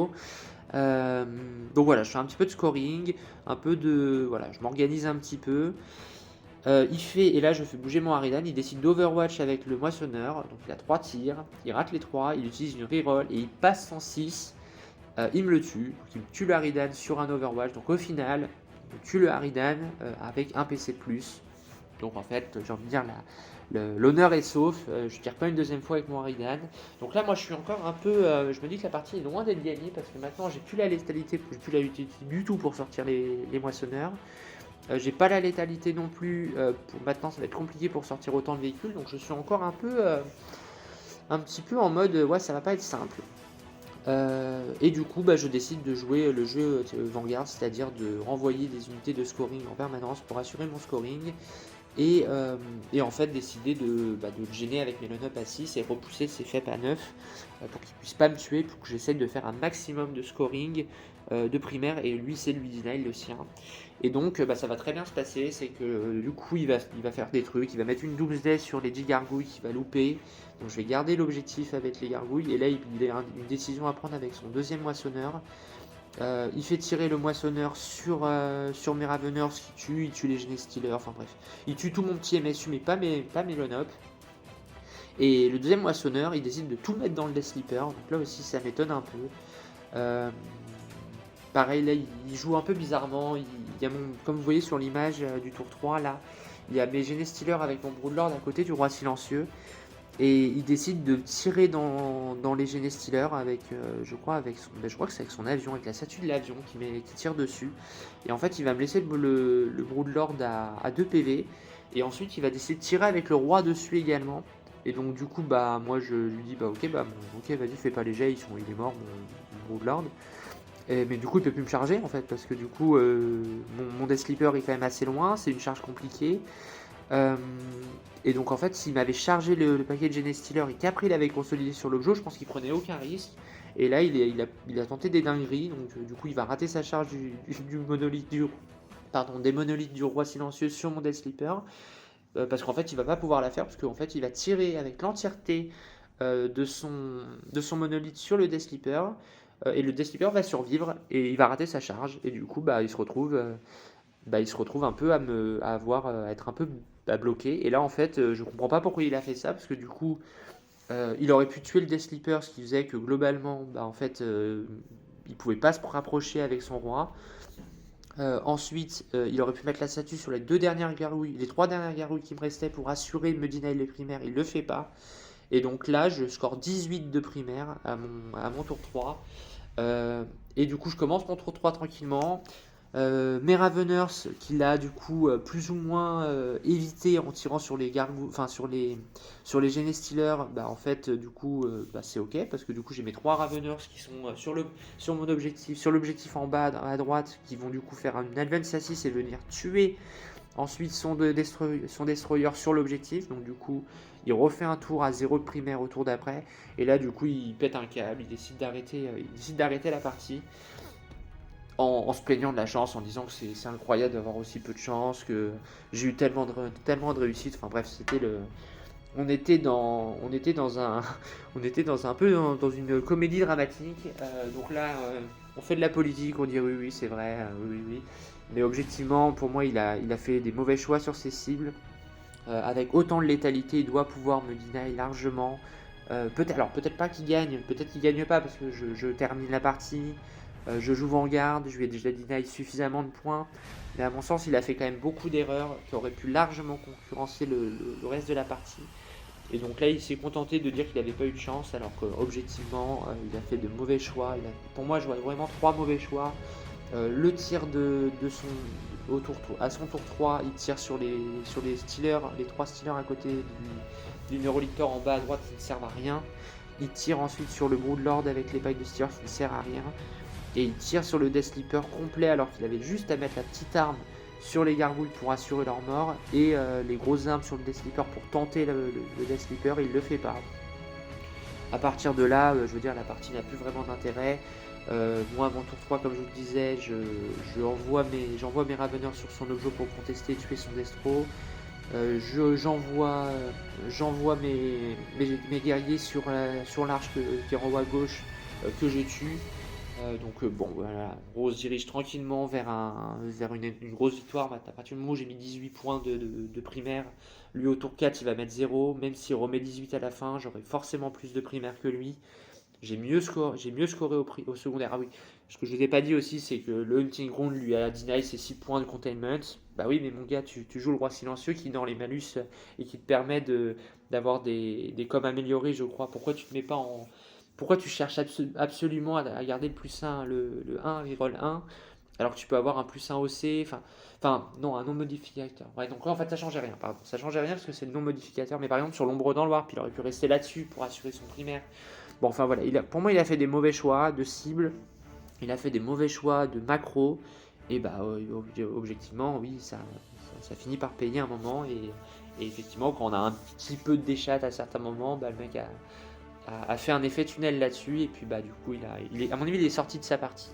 Donc voilà, je fais un petit peu de scoring, je m'organise un petit peu. Et là je fais bouger mon Harridan, il décide d'Overwatch avec le moissonneur, donc il a 3 tirs, il rate les 3, il utilise une reroll et il passe 106, il me le tue, donc il me tue le Harridan sur un Overwatch, donc au final, il me tue le Harridan avec un PC de plus. Donc en fait, j'ai envie de dire, l'honneur est sauf, je tire pas une deuxième fois avec mon Harridan. Donc là, moi je suis encore un peu, je me dis que la partie est loin d'être gagnée parce que maintenant j'ai plus la létalité, j'ai plus la utilité du tout pour sortir les moissonneurs. J'ai pas la létalité non plus, pour maintenant ça va être compliqué pour sortir autant de véhicules, donc je suis encore un petit peu en mode, ouais ça va pas être simple. Et du coup, je décide de jouer le jeu Vanguard, c'est-à-dire de renvoyer des unités de scoring en permanence pour assurer mon scoring. Et en fait décider de le gêner avec mes run-up à 6 et repousser ses FEP à 9 pour qu'il puisse pas me tuer, pour que j'essaye de faire un maximum de scoring de primaire et lui c'est lui deny le sien. Et donc ça va très bien se passer, c'est que du coup il va faire des trucs, il va mettre une Doomsday sur les 10 gargouilles qu'il va louper, donc je vais garder l'objectif avec les gargouilles et là il a une décision à prendre avec son deuxième moissonneur. Il fait tirer le moissonneur sur mes Raveneurs, ce qui il tue les Genestealers, enfin bref. Il tue tout mon petit MSU, mais pas mes run-up. Et le deuxième moissonneur, il décide de tout mettre dans le Death Sleeper, donc là aussi ça m'étonne un peu. Pareil, là il joue un peu bizarrement, il y a comme vous voyez sur l'image du tour 3, là, il y a mes Genestealers avec mon Broodlord à côté du Roi Silencieux. Et il décide de tirer dans les Genestealers avec, je crois que c'est avec son avion, avec la statue de l'avion qui tire dessus. Et en fait, il va me laisser le Broodlord à 2 PV. Et ensuite, il va décider de tirer avec le roi dessus également. Et donc, du coup, moi je lui dis, ok, vas-y, fais pas les jets, il est mort, mon Broodlord. Mais du coup, il peut plus me charger en fait, parce que du coup, mon Death Sleeper est quand même assez loin, c'est une charge compliquée. Et donc en fait s'il m'avait chargé le paquet de Genestealer et qu'après il avait consolidé sur l'objet, je pense qu'il prenait aucun risque. Et là il a tenté des dingueries, donc du coup il va rater sa charge des monolithes du roi silencieux sur mon Death Sleeper. Parce qu'en fait il va pas pouvoir la faire, parce qu'en fait il va tirer avec l'entièreté de son monolithe sur le Death Sleeper. Et le Death Sleeper va survivre et il va rater sa charge. Et du coup, il se retrouve un peu à être un peu bloqué. Et là, en fait, je comprends pas pourquoi il a fait ça, parce que du coup, il aurait pu tuer le Death Sleeper, ce qui faisait que globalement, en fait, il pouvait pas se rapprocher avec son roi. Ensuite, il aurait pu mettre la statue sur les trois dernières gargouilles qui me restaient pour assurer me deny les primaires. Il le fait pas. Et donc là, je score 18 de primaire à mon tour 3. Et du coup, je commence mon tour 3 tranquillement. Mes Raveners, qu'il a du coup plus ou moins évité en tirant sur les gargouilles, enfin sur les Genestealers, en fait, du coup, c'est ok, parce que du coup, j'ai mes 3 Raveners qui sont sur mon objectif, sur l'objectif en bas à droite, qui vont du coup faire une Advance Assist et venir tuer ensuite son Destroyer sur l'objectif. Donc du coup, il refait un tour à 0 de primaire au tour d'après. Et là, du coup, il pète un câble, il décide d'arrêter la partie. En se plaignant de la chance, en disant que c'est incroyable d'avoir aussi peu de chance, que j'ai eu tellement de réussite. Enfin bref, on était dans un peu dans une comédie dramatique. Donc là, on fait de la politique, on dit oui, oui, c'est vrai, oui, oui, oui. Mais objectivement, pour moi, il a fait des mauvais choix sur ses cibles. Avec autant de létalité, il doit pouvoir me deny largement. Peut-être pas qu'il gagne, peut-être qu'il gagne pas parce que je termine la partie. Je joue Vanguard, je lui ai déjà deny suffisamment de points. Mais à mon sens, il a fait quand même beaucoup d'erreurs qui auraient pu largement concurrencer le reste de la partie. Et donc là, il s'est contenté de dire qu'il n'avait pas eu de chance, alors qu'objectivement, il a fait de mauvais choix. Pour moi, je vois vraiment 3 mauvais choix. Le tir à son tour 3, il tire sur les Stealers, les 3 Stealers à côté du Neurolictor en bas à droite qui ne servent à rien. Il tire ensuite sur le Broodlord avec les packs de Stealers qui ne servent à rien. Et il tire sur le Death Sleeper complet alors qu'il avait juste à mettre la petite arme sur les gargouilles pour assurer leur mort et les grosses armes sur le Death Sleeper pour tenter le Death Sleeper. Il le fait pas. À partir de là, je veux dire, la partie n'a plus vraiment d'intérêt. Moi, à mon tour 3, comme je vous le disais, j'envoie mes Raveners sur son objet pour contester et tuer son Destro. J'envoie mes guerriers sur l'arche qui est en haut à gauche que je tue. Voilà, on se dirige tranquillement vers une grosse victoire. À partir du moment où j'ai mis 18 points de primaire, lui au tour 4 il va mettre 0. Même s'il remet 18 à la fin, j'aurai forcément plus de primaire que lui. J'ai mieux scoré au secondaire. Ah oui, ce que je vous ai pas dit aussi, c'est que le Hunting Ground lui a deny ses 6 points de containment. Bah oui, mais mon gars, tu joues le roi silencieux qui est dans les malus et qui te permet d'avoir des coms améliorés, je crois. Pourquoi tu cherches absolument à garder le plus 1, le 1, reroll 1, alors que tu peux avoir un plus 1 OC, non, un non modificateur. Ouais, donc là, en fait, ça changeait rien, pardon. Ça changeait rien parce que c'est le non modificateur, mais par exemple, sur l'ombre dans le warp, il aurait pu rester là-dessus pour assurer son primaire. Bon, enfin voilà, pour moi, il a fait des mauvais choix de cible, il a fait des mauvais choix de macro, et objectivement, oui, ça finit par payer un moment, et effectivement, quand on a un petit peu de déchat à certains moments, le mec a fait un effet tunnel là-dessus, et puis du coup, à mon avis, il est sorti de sa partie.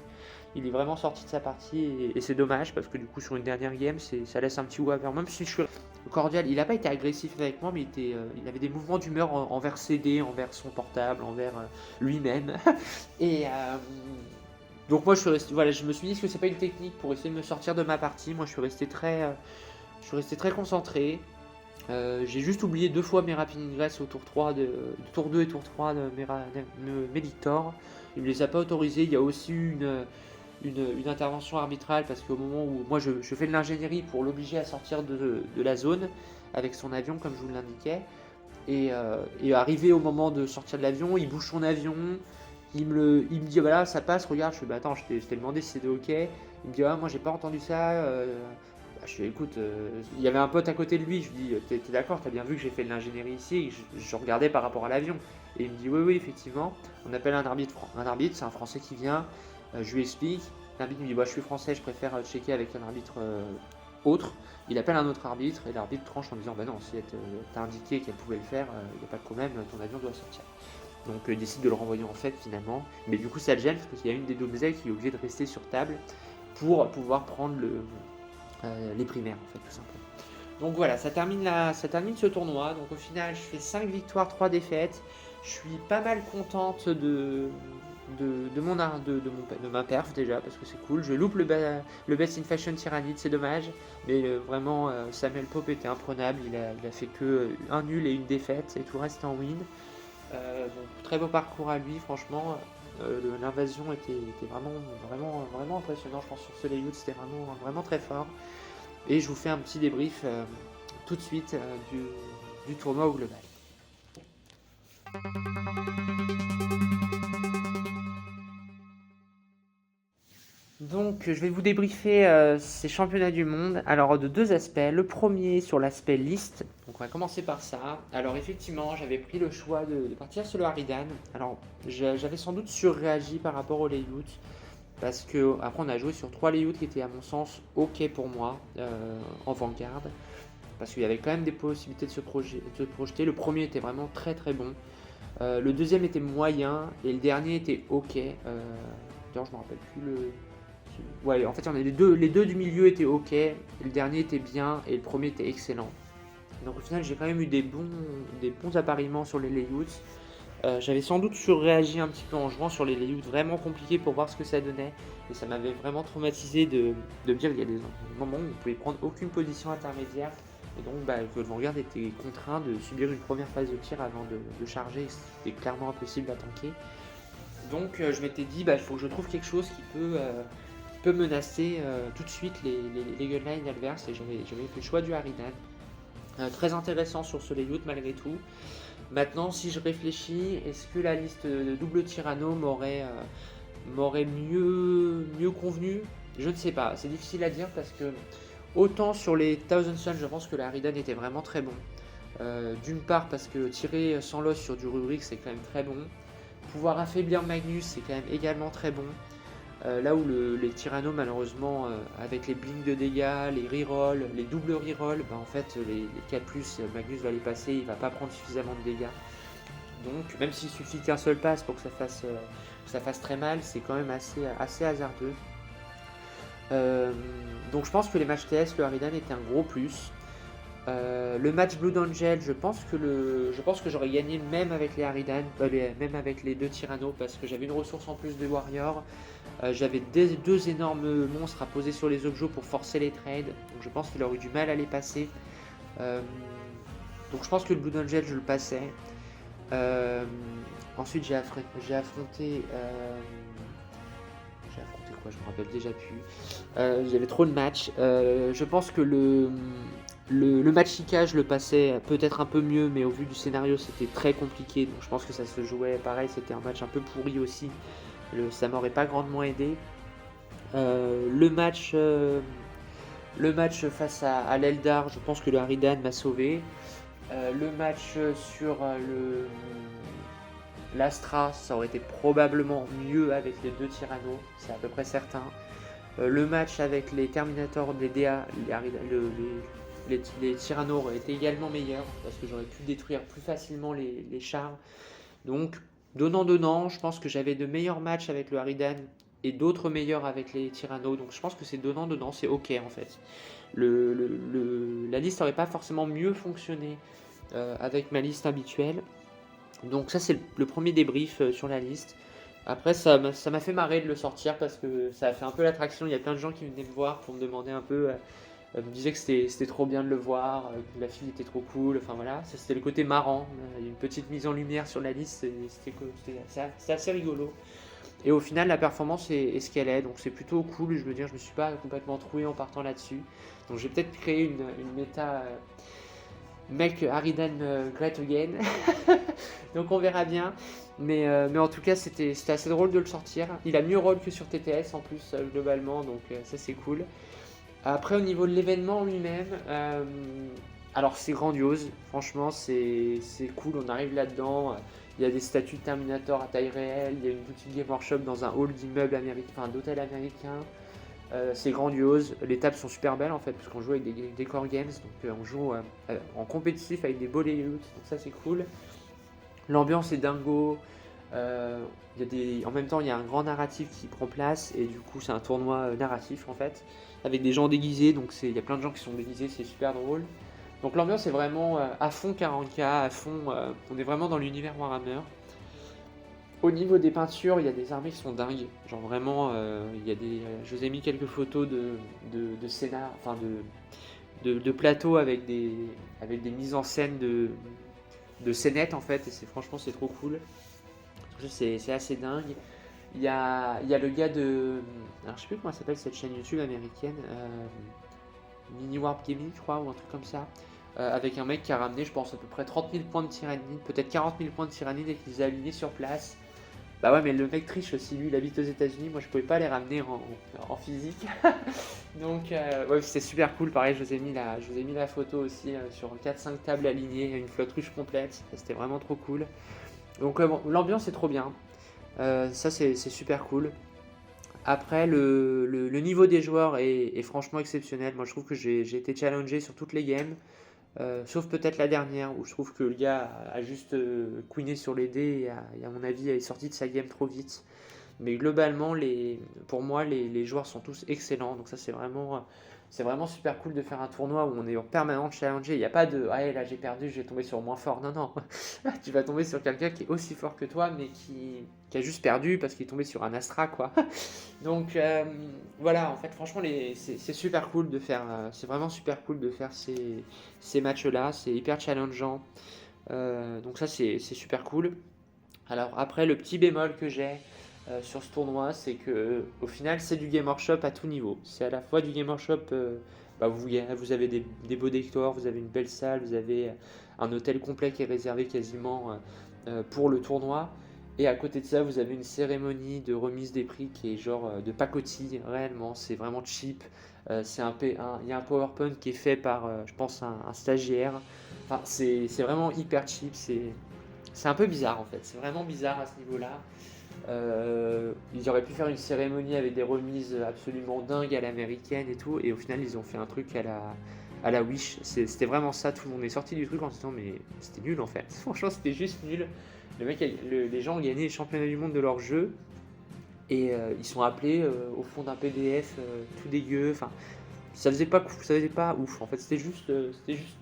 Il est vraiment sorti de sa partie, et c'est dommage, parce que du coup, sur une dernière game, ça laisse un petit goût amer. Même si je suis cordial, il n'a pas été agressif avec moi, mais il avait des mouvements d'humeur envers CD, envers son portable, envers lui-même. Et donc moi, je me suis dit que c'est pas une technique pour essayer de me sortir de ma partie. Moi, je suis resté très concentré. J'ai juste oublié 2 fois mes Rapid Ingress au tour 3 tour 2 et tour 3 de mes Lictor. Il me les a pas autorisés. Il y a aussi eu une intervention arbitrale parce qu'au moment où moi je fais de l'ingénierie pour l'obliger à sortir de la zone avec son avion comme je vous l'indiquais, et arrivé au moment de sortir de l'avion, il bouge son avion, il me dit voilà ça passe, regarde. Je fais attends, je t'ai demandé si c'était ok. Il me dit moi j'ai pas entendu ça. Je fais écoute, il y avait un pote à côté de lui, je lui dis t'es d'accord, t'as bien vu que j'ai fait de l'ingénierie ici, je regardais par rapport à l'avion. Et il me dit oui effectivement, on appelle un arbitre, c'est un français qui vient, je lui explique, l'arbitre me dit je suis français, je préfère checker avec un arbitre autre. Il appelle un autre arbitre et l'arbitre tranche en disant non, si elle t'a indiqué qu'elle pouvait le faire, il n'y a pas de problème, ton avion doit sortir. Donc il décide de le renvoyer en fait finalement, mais du coup ça le gêne parce qu'il y a une des Doomsday qui est obligée de rester sur table pour pouvoir prendre les primaires en fait tout simplement. Donc voilà, ça termine ce tournoi. Donc au final je fais 5 victoires, 3 défaites. Je suis pas mal contente de ma perf déjà parce que c'est cool. Je loupe le Best in Fashion Tyrannide, c'est dommage. Mais vraiment, Samuel Pope était imprenable. Il a fait que un nul et une défaite et tout reste en win. Donc, très beau parcours à lui, franchement. L'invasion était vraiment impressionnant. Je pense sur ce layout, c'était vraiment très fort. Et je vous fais un petit débrief tout de suite du tournoi au global. Donc, je vais vous débriefer ces championnats du monde. Alors, de deux aspects. Le premier sur l'aspect liste. Donc, on va commencer par ça. Alors, effectivement, j'avais pris le choix de partir sur le Harridan. Alors, j'avais sans doute surréagi par rapport au layout. Parce que, après, on a joué sur 3 layouts qui étaient, à mon sens, ok pour moi en Vanguard. Parce qu'il y avait quand même des possibilités de se projeter. Le premier était vraiment très très bon. Le deuxième était moyen. Et le dernier était ok. D'ailleurs, je me rappelle plus le. Ouais, en fait, il y en a les deux du milieu étaient ok, le dernier était bien et le premier était excellent. Donc au final, j'ai quand même eu des bons appariements sur les layouts. J'avais sans doute surréagi un petit peu en jouant sur les layouts vraiment compliqués pour voir ce que ça donnait. Et ça m'avait vraiment traumatisé de me dire qu'il y a des moments où on ne pouvait prendre aucune position intermédiaire. Et donc que le Vanguard était contraint de subir une première phase de tir avant de charger. C'était clairement impossible à tanker. Donc je m'étais dit, il faut que je trouve quelque chose qui peut menacer tout de suite les gunlines adverses. Et j'avais fait le choix du Harridan. Très intéressant sur ce layout malgré tout. Maintenant, si je réfléchis, est-ce que la liste de double Tyranno m'aurait mieux convenu? Je ne sais pas, c'est difficile à dire parce que autant sur les Thousand Suns, je pense que le Harridan était vraiment très bon. D'une part parce que tirer sans loss sur du Rurik, c'est quand même très bon. Pouvoir affaiblir Magnus, c'est quand même également très bon. Là où les Tyranno, malheureusement, avec les blinks de dégâts, les rerolls, les doubles rerolls, en fait, les 4+, Magnus va les passer, il va pas prendre suffisamment de dégâts. Donc, même s'il suffit qu'un seul passe pour que ça fasse très mal, c'est quand même assez hasardeux. Donc, je pense que les matchs TS, le Harridan était un gros plus. Le match Blood Angel, je pense que j'aurais gagné même avec les Harridan, même avec les deux Tyranno, parce que j'avais une ressource en plus de Warrior. J'avais deux énormes monstres à poser sur les objets pour forcer les trades, donc je pense qu'il aurait eu du mal à les passer. Donc je pense que le Blood Angel, je le passais. Ensuite, j'ai affronté quoi, je me rappelle déjà plus. J'avais trop de matchs. Je pense que le match Ika, je le passais peut-être un peu mieux, mais au vu du scénario, c'était très compliqué. Donc je pense que ça se jouait pareil. C'était un match un peu pourri aussi. Ça m'aurait pas grandement aidé. Le match face à l'Eldar, je pense que le Harridan m'a sauvé. Le match sur l'Astra, ça aurait été probablement mieux avec les deux Tyranno, c'est à peu près certain. Le match avec les Terminators, les DA, les Tyranno auraient été également meilleurs parce que j'aurais pu détruire plus facilement les chars. Donc, donnant, je pense que j'avais de meilleurs matchs avec le Harridan et d'autres meilleurs avec les Tyranno. Donc, je pense que c'est donnant, c'est ok en fait. La liste n'aurait pas forcément mieux fonctionné avec ma liste habituelle. Donc, ça, c'est le premier débrief sur la liste. Après, ça m'a fait marrer de le sortir parce que ça a fait un peu l'attraction. Il y a plein de gens qui venaient me voir pour me demander un peu. Me disaient que c'était trop bien de le voir, que la fille était trop cool. Enfin voilà, ça c'était le côté marrant. Il y a une petite mise en lumière sur la liste, c'était assez rigolo. Et au final, la performance est ce qu'elle est, donc c'est plutôt cool. Je veux dire, je me suis pas complètement troué en partant là-dessus. Donc j'ai peut-être créé une méta. Make Harridan great again. Donc on verra bien. Mais en tout cas, c'était assez drôle de le sortir. Il a mieux roll que sur TTS en plus, globalement. Donc ça, c'est cool. Après, au niveau de l'événement lui-même, alors c'est grandiose. Franchement, c'est cool. On arrive là-dedans. Il y a des statues de Terminator à taille réelle. Il y a une boutique Game Workshop dans un hall d'immeubles américains, enfin d'hôtels américains. C'est grandiose, les tables sont super belles en fait, parce qu'on joue avec des décor games, donc on joue en compétitif avec des beaux layouts, donc ça c'est cool. L'ambiance est dingo, en même temps il y a un grand narratif qui prend place, et du coup c'est un tournoi narratif en fait, avec des gens déguisés, donc il y a plein de gens qui sont déguisés, c'est super drôle. Donc l'ambiance est vraiment à fond 40K, à fond, on est vraiment dans l'univers Warhammer. Au niveau des peintures, il y a des armées qui sont dingues. Genre vraiment, il y a des, je vous ai mis quelques photos de scénar, enfin de plateaux avec des mises en scène de scénettes en fait. Et franchement c'est trop cool. C'est assez dingue. Il y a le gars de, alors je sais plus comment s'appelle cette chaîne YouTube américaine, Mini Warp Gaming je crois, ou un truc comme ça. Avec un mec qui a ramené, je pense, à peu près 30 000 points de tyrannide, peut-être 40 000 points de tyrannide et qui les a alignés sur place. Bah ouais, mais le mec triche aussi, lui, il habite aux États-Unis. Moi, je pouvais pas les ramener en physique. Donc, ouais, c'était super cool. Pareil, je vous ai mis la photo aussi sur 4-5 tables alignées, une flotte ruche complète. C'était vraiment trop cool. Donc, bon, l'ambiance est trop bien. Ça, c'est super cool. Après, le niveau des joueurs est franchement exceptionnel. Moi, je trouve que j'ai été challengé sur toutes les games. Sauf peut-être la dernière où je trouve que le gars a juste queené sur les dés et à mon avis est sorti de sa game trop vite. Mais globalement, pour moi, les joueurs sont tous excellents. Donc ça, c'est vraiment super cool de faire un tournoi où on est en permanent challengé. Il n'y a pas de ah là j'ai perdu, je vais tomber sur moins fort. Non, non. Tu vas tomber sur quelqu'un qui est aussi fort que toi, mais qui a juste perdu parce qu'il est tombé sur un Astra, quoi. Donc voilà, en fait, franchement, c'est super cool de faire. C'est vraiment super cool de faire ces matchs-là. C'est hyper challengeant. Donc ça, c'est super cool. Alors après, le petit bémol que j'ai sur ce tournoi, c'est que au final, c'est du Game Workshop à tout niveau. C'est à la fois du Game Workshop, bah, vous avez des beaux décors, vous avez une belle salle, vous avez un hôtel complet qui est réservé quasiment pour le tournoi. Et à côté de ça, vous avez une cérémonie de remise des prix qui est genre de pacotille, réellement. C'est vraiment cheap. Il y a un PowerPoint qui est fait par, je pense, un stagiaire. Enfin, c'est vraiment hyper cheap. C'est un peu bizarre en fait. C'est vraiment bizarre à ce niveau-là. Ils auraient pu faire une cérémonie avec des remises absolument dingues à l'américaine et tout. Et au final, ils ont fait un truc à la Wish. C'était vraiment ça. Tout le monde est sorti du truc en se disant, mais c'était nul en fait. Franchement, c'était juste nul. Les gens ont gagné les championnats du monde de leur jeu et ils sont appelés au fond d'un PDF tout dégueu. Enfin, ça faisait pas ouf. En fait, c'était juste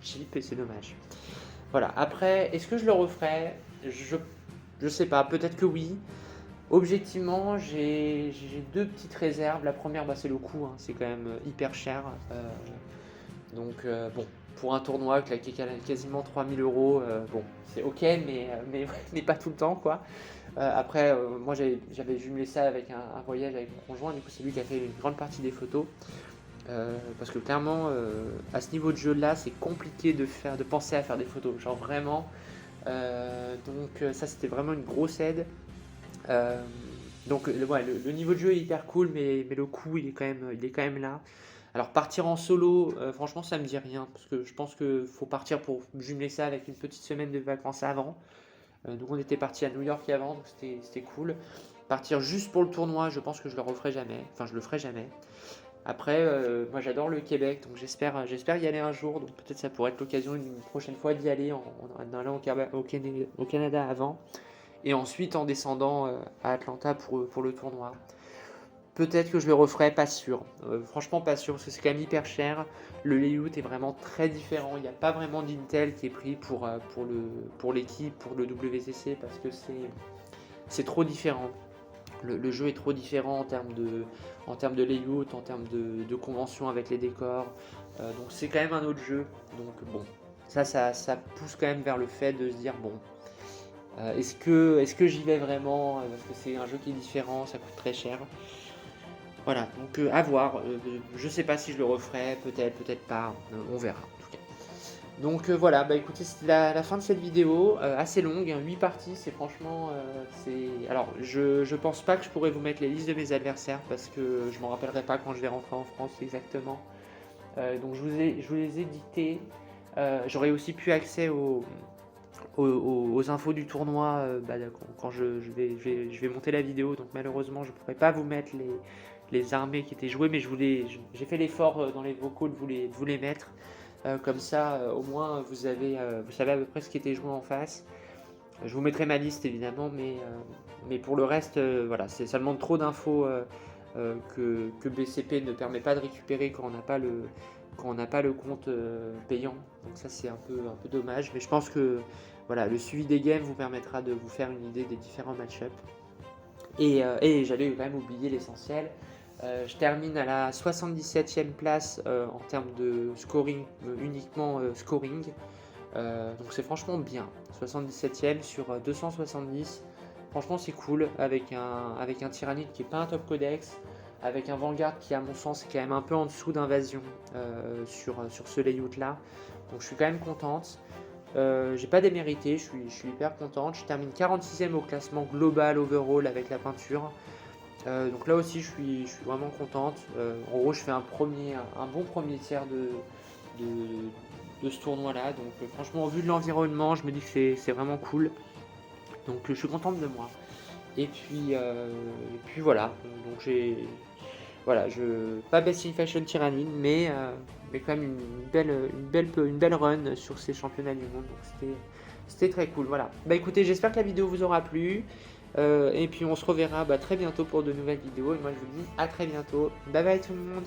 cheap et c'est dommage. Voilà. Après, est-ce que je le referais? Je sais pas. Peut-être que oui. Objectivement, j'ai deux petites réserves. La première, bah, c'est le coût. Hein. C'est quand même hyper cher. Bon, pour un tournoi qui est quasiment 3000 €, bon, c'est ok, mais pas tout le temps, quoi. Après, moi, j'avais jumelé ça avec un voyage avec mon conjoint, du coup, c'est lui qui a fait une grande partie des photos. Parce que clairement, à ce niveau de jeu-là, c'est compliqué de penser à faire des photos, genre vraiment. Ça, c'était vraiment une grosse aide. Euh, ouais, le niveau de jeu est hyper cool, mais le coût, il est quand même là. Alors partir en solo, franchement ça me dit rien, parce que je pense qu'il faut partir pour jumeler ça avec une petite semaine de vacances avant. Donc on était parti à New York avant, donc c'était cool. Partir juste pour le tournoi, je pense que je le referai jamais, enfin je le ferai jamais. Après, moi j'adore le Québec, donc j'espère y aller un jour, donc peut-être ça pourrait être l'occasion une prochaine fois d'y aller en allant au Canada avant, et ensuite en descendant à Atlanta pour le tournoi. Peut-être que je le referai, pas sûr. Franchement, pas sûr, parce que c'est quand même hyper cher. Le layout est vraiment très différent. Il n'y a pas vraiment d'intel qui est pris pour l'équipe, pour le WCC, parce que c'est trop différent. Le jeu est trop différent en termes de layout, en termes de convention avec les décors. Donc c'est quand même un autre jeu. Donc bon, ça pousse quand même vers le fait de se dire, bon, est-ce que j'y vais vraiment? Parce que c'est un jeu qui est différent, ça coûte très cher. Voilà, donc à voir. Je sais pas si je le referai, peut-être pas. On verra en tout cas. Donc voilà, bah écoutez, c'était la fin de cette vidéo, assez longue, hein, 8 parties, c'est franchement. Alors, je pense pas que je pourrais vous mettre les listes de mes adversaires parce que je m'en rappellerai pas quand je vais rentrer en France exactement. Donc je vous les ai dictés. J'aurais aussi pu accès aux infos du tournoi quand je vais monter la vidéo, donc malheureusement je pourrais pas vous mettre les armées qui étaient jouées, mais j'ai fait l'effort dans les vocaux de vous les mettre. Comme ça, au moins, vous savez à peu près ce qui était joué en face. Je vous mettrai ma liste évidemment, mais pour le reste, voilà, ça demande trop d'infos que BCP ne permet pas de récupérer quand on n'a pas quand on n'a pas le compte payant. Donc ça c'est un peu dommage, mais je pense que voilà, le suivi des games vous permettra de vous faire une idée des différents match-ups. Et j'allais quand même oublier l'essentiel. Je termine à la 77e place en termes de scoring, uniquement scoring. Donc c'est franchement bien. 77e sur 270. Franchement c'est cool avec un Tyrannide qui est pas un top codex, avec un Vanguard qui à mon sens est quand même un peu en dessous d'Invasion sur ce layout là. Donc je suis quand même contente. J'ai pas démérité, je suis hyper contente. Je termine 46e au classement global overall avec la peinture. Donc là aussi je suis vraiment contente. En gros je fais un bon premier tiers de ce tournoi là. Donc franchement au vu de l'environnement je me dis que c'est vraiment cool. Donc je suis contente de moi. Et puis voilà. Donc voilà, pas Best in Fashion Tyrannide, mais quand même une belle run sur ces championnats du monde. Donc c'était très cool. Voilà. Bah écoutez, j'espère que la vidéo vous aura plu. Et puis on se reverra très bientôt pour de nouvelles vidéos. Et moi je vous dis à très bientôt. Bye bye tout le monde.